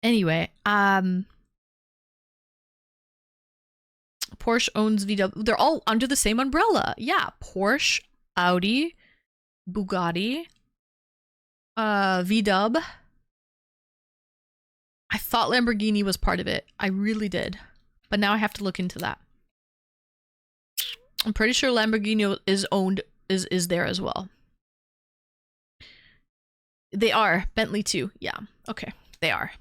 Speaker 1: anyway, Porsche owns VW. They're all under the same umbrella. Yeah, Porsche, Audi, Bugatti, VW. I thought Lamborghini was part of it. I really did. But now I have to look into that. I'm pretty sure Lamborghini is there as well. They are. Bentley too. Yeah. Okay. They are.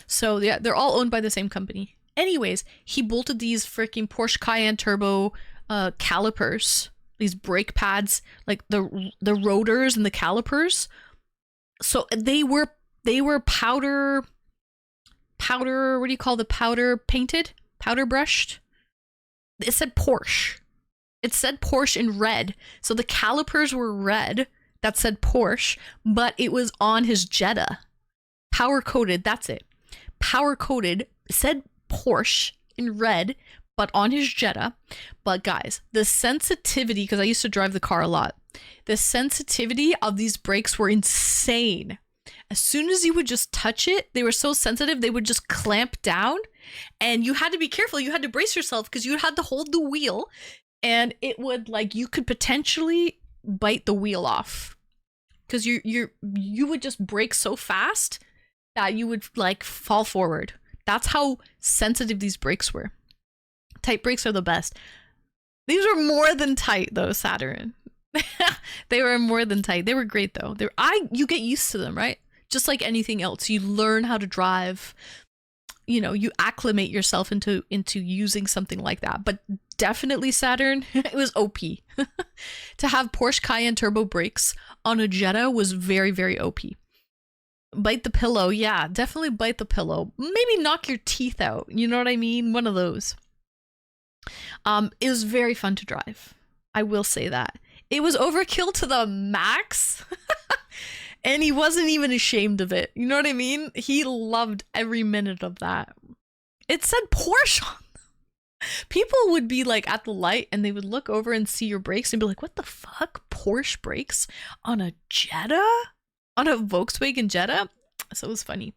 Speaker 1: So yeah, they're all owned by the same company. Anyways, he bolted these freaking Porsche Cayenne turbo calipers, these brake pads, like the rotors and the calipers. So they were powder, what do you call the powder painted? Powder brushed? It said Porsche. It said Porsche in red. So the calipers were red. That said Porsche, but it was on his Jetta. Power coated, that's it. Power coated, said Porsche in red, but on his Jetta. But guys, the sensitivity, because I used to drive the car a lot, the sensitivity of these brakes were insane. As soon as you would just touch it, they were so sensitive, they would just clamp down, and you had to be careful. You had to brace yourself because you had to hold the wheel and it would like you could potentially bite the wheel off because you would just brake so fast that you would like fall forward. That's how sensitive these brakes were. Tight brakes are the best. These were more than tight though, Saturn. They were more than tight. They were great though. You get used to them, right? Just like anything else, you learn how to drive. You know, you acclimate yourself into using something like that. But definitely Saturn, it was OP. To have Porsche Cayenne turbo brakes on a Jetta was very, very OP. Bite the pillow, yeah, definitely bite the pillow. Maybe knock your teeth out. You know what I mean? One of those. It was very fun to drive. I will say that. It was overkill to the max. And he wasn't even ashamed of it. You know what I mean? He loved every minute of that. It said Porsche on them. People would be like at the light and they would look over and see your brakes and be like, what the fuck? Porsche brakes on a Jetta? On a Volkswagen Jetta? So it was funny.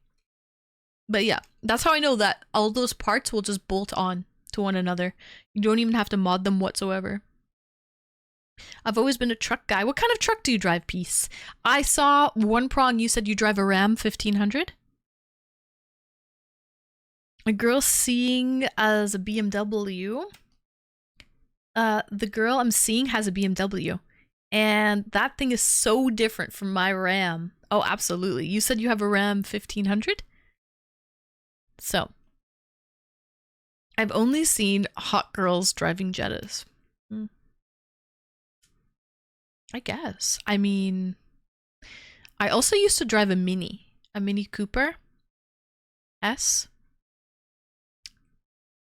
Speaker 1: But yeah, that's how I know that all those parts will just bolt on to one another. You don't even have to mod them whatsoever. I've always been a truck guy. What kind of truck do you drive, Peace? I saw one prong. You said you drive a Ram 1500? A girl seeing as a BMW. The girl I'm seeing has a BMW. And that thing is so different from my Ram. Oh, absolutely. You said you have a Ram 1500? So, I've only seen hot girls driving Jettas. I guess. I mean, I also used to drive a Mini Cooper S.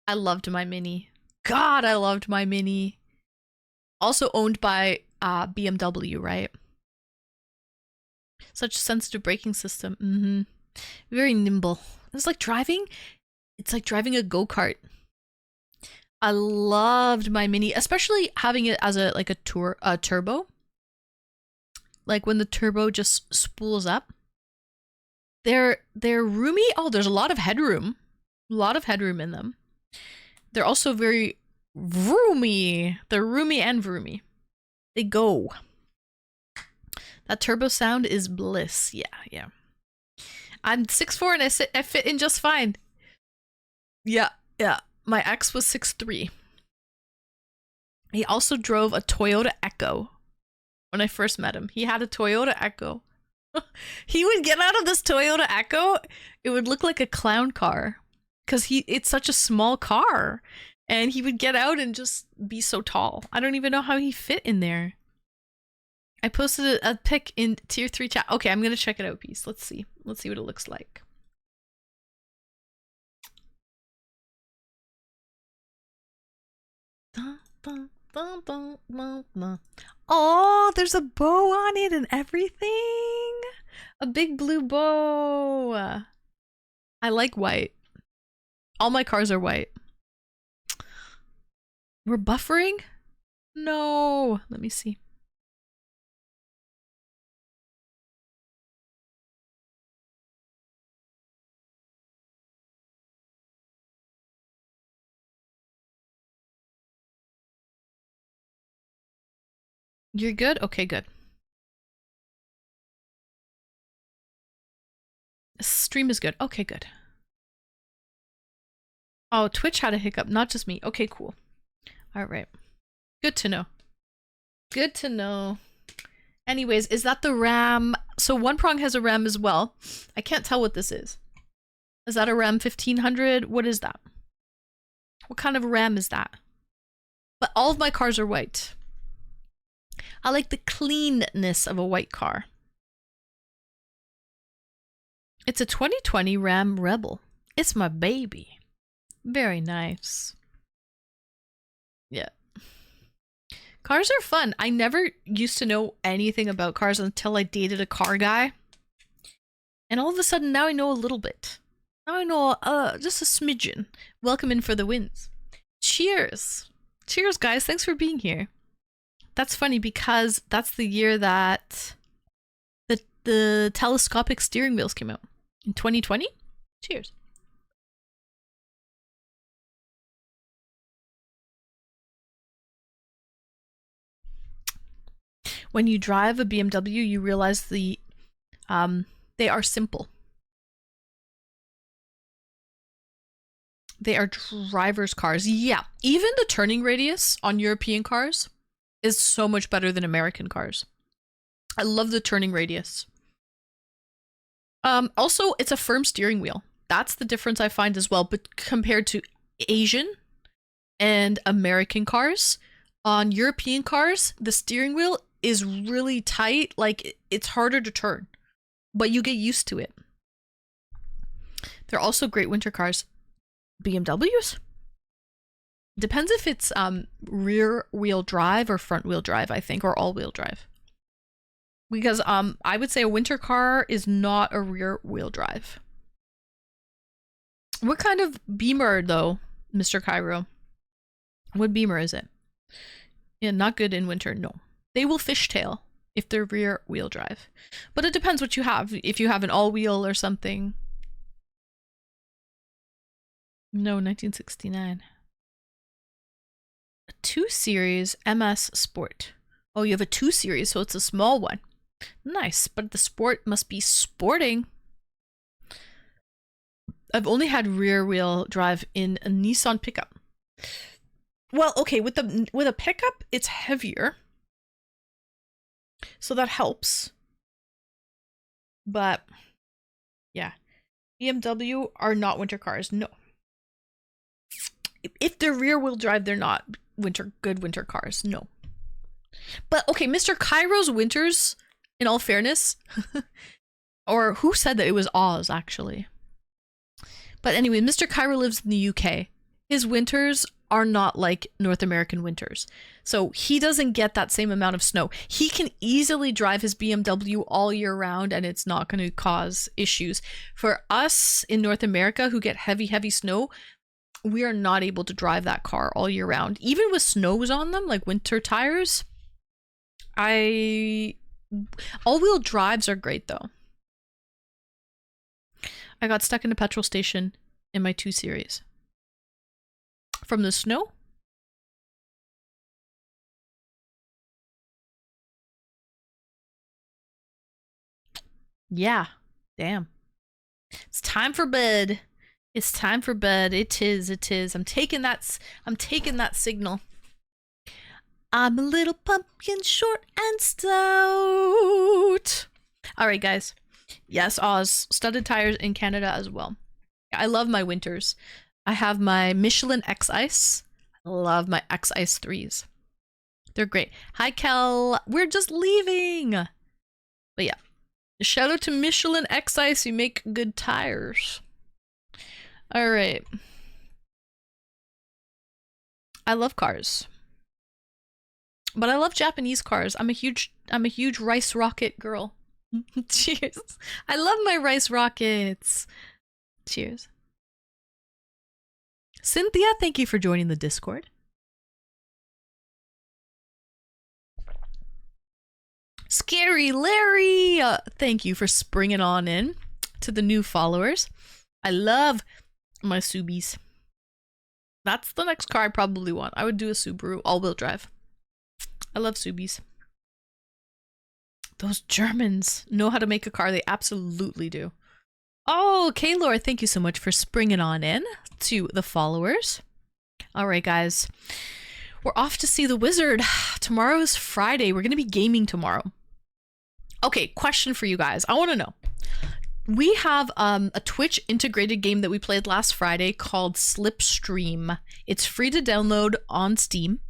Speaker 1: I loved my Mini. God, I loved my Mini. Also owned by BMW, right? Such a sensitive braking system. Very nimble. It's like driving a go-kart. I loved my Mini, especially having it as a turbo. Like when the turbo just spools up. They're roomy. Oh, there's a lot of headroom. A lot of headroom in them. They're also very roomy. They're roomy and vroomy. They go. That turbo sound is bliss. Yeah. I'm 6'4" and I fit in just fine. Yeah. My ex was 6'3". He also drove a Toyota Echo. When I first met him, he had a Toyota Echo. He would get out of this Toyota Echo, it would look like a clown car because it's such a small car, and he would get out and just be so tall. I don't even know how he fit in there. I posted a pic in tier 3 chat. Okay, I'm gonna check it out, Peace. Let's see what it looks like. Oh, there's a bow on it and everything. A big blue bow. I like white. All my cars are white. We're buffering? No. Let me see. You're good? Okay, good. Stream is good. Okay, good. Oh, Twitch had a hiccup, not just me. Okay, cool. All right. Good to know. Good to know. Anyways, is that the Ram? So one prong has a Ram as well. I can't tell what this is. Is that a Ram 1500? What is that? What kind of Ram is that? But all of my cars are white. I like the cleanness of a white car. It's a 2020 Ram Rebel. It's my baby. Very nice. Yeah. Cars are fun. I never used to know anything about cars until I dated a car guy. And all of a sudden now I know a little bit. Now I know just a smidgen. Welcome in for the wins. Cheers. Cheers, guys. Thanks for being here. That's funny because that's the year that the telescopic steering wheels came out. In 2020? Cheers. When you drive a BMW, you realize they are simple. They are driver's cars. Yeah, even the turning radius on European cars is so much better than American cars. I love the turning radius. Also, it's a firm steering wheel. That's the difference I find as well. But compared to Asian and American cars, on European cars, the steering wheel is really tight. Like, it's harder to turn, but you get used to it. They're also great winter cars. BMWs? Depends if it's rear wheel drive or front wheel drive, I think, or all wheel drive. Because I would say a winter car is not a rear wheel drive. What kind of Beamer though, Mr. Cairo? What Beamer is it? Yeah, not good in winter, no. They will fishtail if they're rear wheel drive. But it depends what you have. If you have an all wheel or something. No, 1969. A 2 Series MS Sport. Oh, you have a 2 Series, so it's a small one. Nice, but the Sport must be sporting. I've only had rear wheel drive in a Nissan pickup. Well, okay, with a pickup, it's heavier. So that helps. But yeah, BMW are not winter cars. No. If they're rear wheel drive, they're not good winter cars. No. But okay, Mr. Cairo's winters, in all fairness, or who said that? It was Oz, actually. But anyway, Mr. Cairo lives in the UK. His winters are not like North American winters. So he doesn't get that same amount of snow. He can easily drive his BMW all year round and it's not going to cause issues. For us in North America who get heavy, heavy snow, we are not able to drive that car all year round. Even with snows on them, like winter tires, all-wheel drives are great though. I got stuck in a petrol station in my 2 Series. From the snow? Yeah. Damn. It's time for bed. It's time for bed. It is. I'm taking that signal. I'm a little pumpkin, short and stout. All right, guys. Yes, Oz. Studded tires in Canada as well. I love my winters. I have my Michelin X Ice. I love my X Ice 3s. They're great. Hi, Kel. We're just leaving. But yeah. Shout out to Michelin X Ice. You make good tires. All right. I love cars. But I love Japanese cars. I'm a huge rice rocket girl. Cheers. I love my rice rockets. Cheers. Cynthia, thank you for joining the Discord. Scary Larry, thank you for springing on in to the new followers. I love my Subies. That's the next car I probably want. I would do a Subaru all-wheel drive. I love Subies. Those Germans know how to make a car. They absolutely do. Oh, Kaylor, thank you so much for springing on in to the followers. All right, guys. We're off to see the wizard. Tomorrow is Friday. We're going to be gaming tomorrow. Okay, question for you guys. I want to know. We have a Twitch integrated game that we played last Friday called Slipstream. It's free to download on Steam.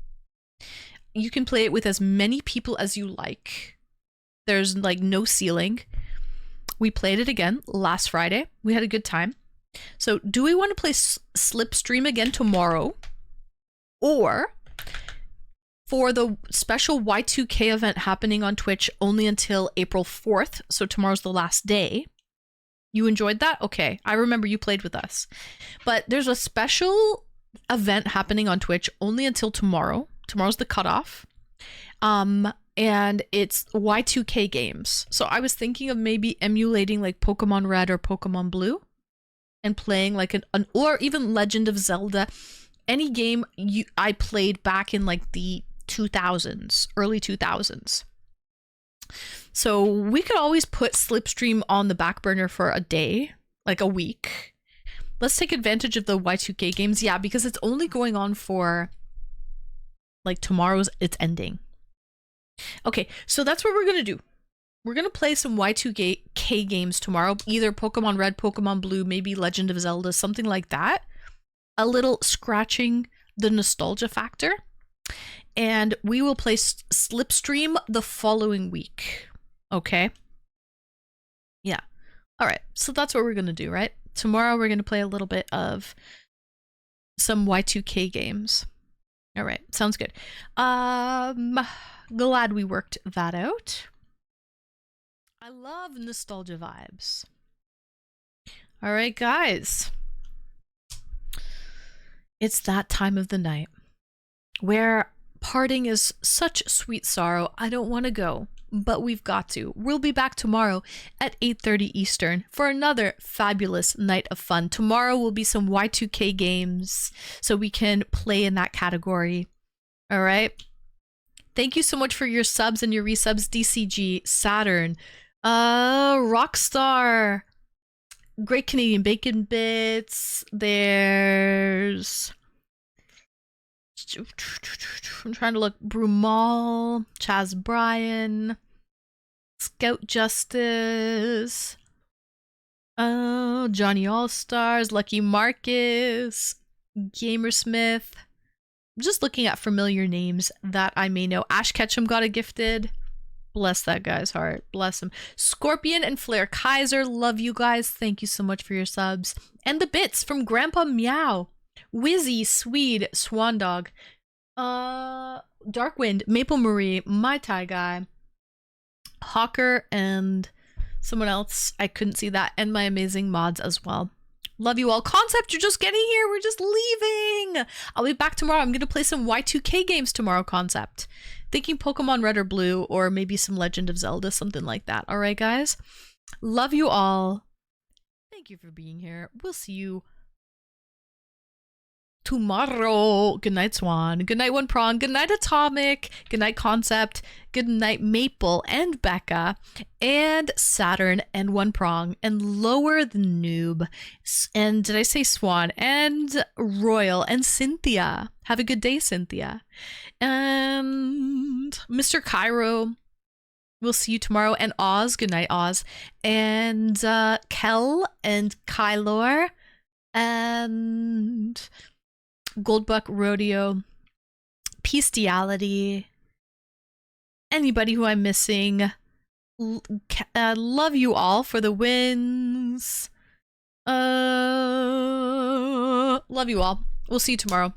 Speaker 1: You can play it with as many people as you like. There's like no ceiling. We played it again last Friday. We had a good time. So do we want to play Slipstream again tomorrow? Or for the special Y2K event happening on Twitch only until April 4th, so tomorrow's the last day. You enjoyed that? Okay, I remember you played with us. But there's a special event happening on Twitch only until tomorrow. Tomorrow's the cutoff. And it's Y2K games. So I was thinking of maybe emulating like Pokemon Red or Pokemon Blue and playing like an or even Legend of Zelda. Any game I played back in like the 2000s, early 2000s. So we could always put Slipstream on the back burner for a day, like a week. Let's take advantage of the Y2K games. Yeah, because it's only going on for like tomorrow's, it's ending. Okay, so that's what we're going to do. We're going to play some Y2K games tomorrow, either Pokemon Red, Pokemon Blue, maybe Legend of Zelda, something like that. A little scratching the nostalgia factor. And we will play Slipstream the following week. Okay? Yeah. All right. So that's what we're going to do, right? Tomorrow we're going to play a little bit of some Y2K games. All right. Sounds good. Glad we worked that out. I love nostalgia vibes. All right, guys. It's that time of the night where parting is such sweet sorrow. I don't want to go, but we've got to. We'll be back tomorrow at 8:30 Eastern for another fabulous night of fun. Tomorrow will be some Y2K games, so we can play in that category. All right. Thank you so much for your subs and your resubs, DCG, Saturn, Rockstar, Great Canadian Bacon Bits. There's, I'm trying to look, Brumal, Chaz Bryan, Scout Justice, Johnny All Stars, Lucky Marcus, Gamersmith. I'm just looking at familiar names that I may know. Ash Ketchum got a gifted. Bless that guy's heart. Bless him. Scorpion and Flare Kaiser. Love you guys. Thank you so much for your subs. And the bits from Grandpa Meow. Wizzy, Swede, Swan Dog. Darkwind, Maple Marie, My Thai Guy. Hawker and someone else. I couldn't see that. And my amazing mods as well. Love you all. Concept, you're just getting here. We're just leaving. I'll be back tomorrow. I'm going to play some Y2K games tomorrow, Concept. Thinking Pokemon Red or Blue, or maybe some Legend of Zelda, something like that. All right, guys. Love you all. Thank you for being here. We'll see you tomorrow. Good night, Swan. Good night, One Prong. Good night, Atomic. Good night, Concept. Good night, Maple and Becca and Saturn and One Prong and Lower the Noob. And did I say Swan? And Royal and Cynthia. Have a good day, Cynthia. And Mr. Cairo. We'll see you tomorrow. And Oz. Good night, Oz. And Kel and Kylor and Goldbuck Rodeo, Bestiality, anybody who I'm missing. Love you all for the wins. Love you all. We'll see you tomorrow.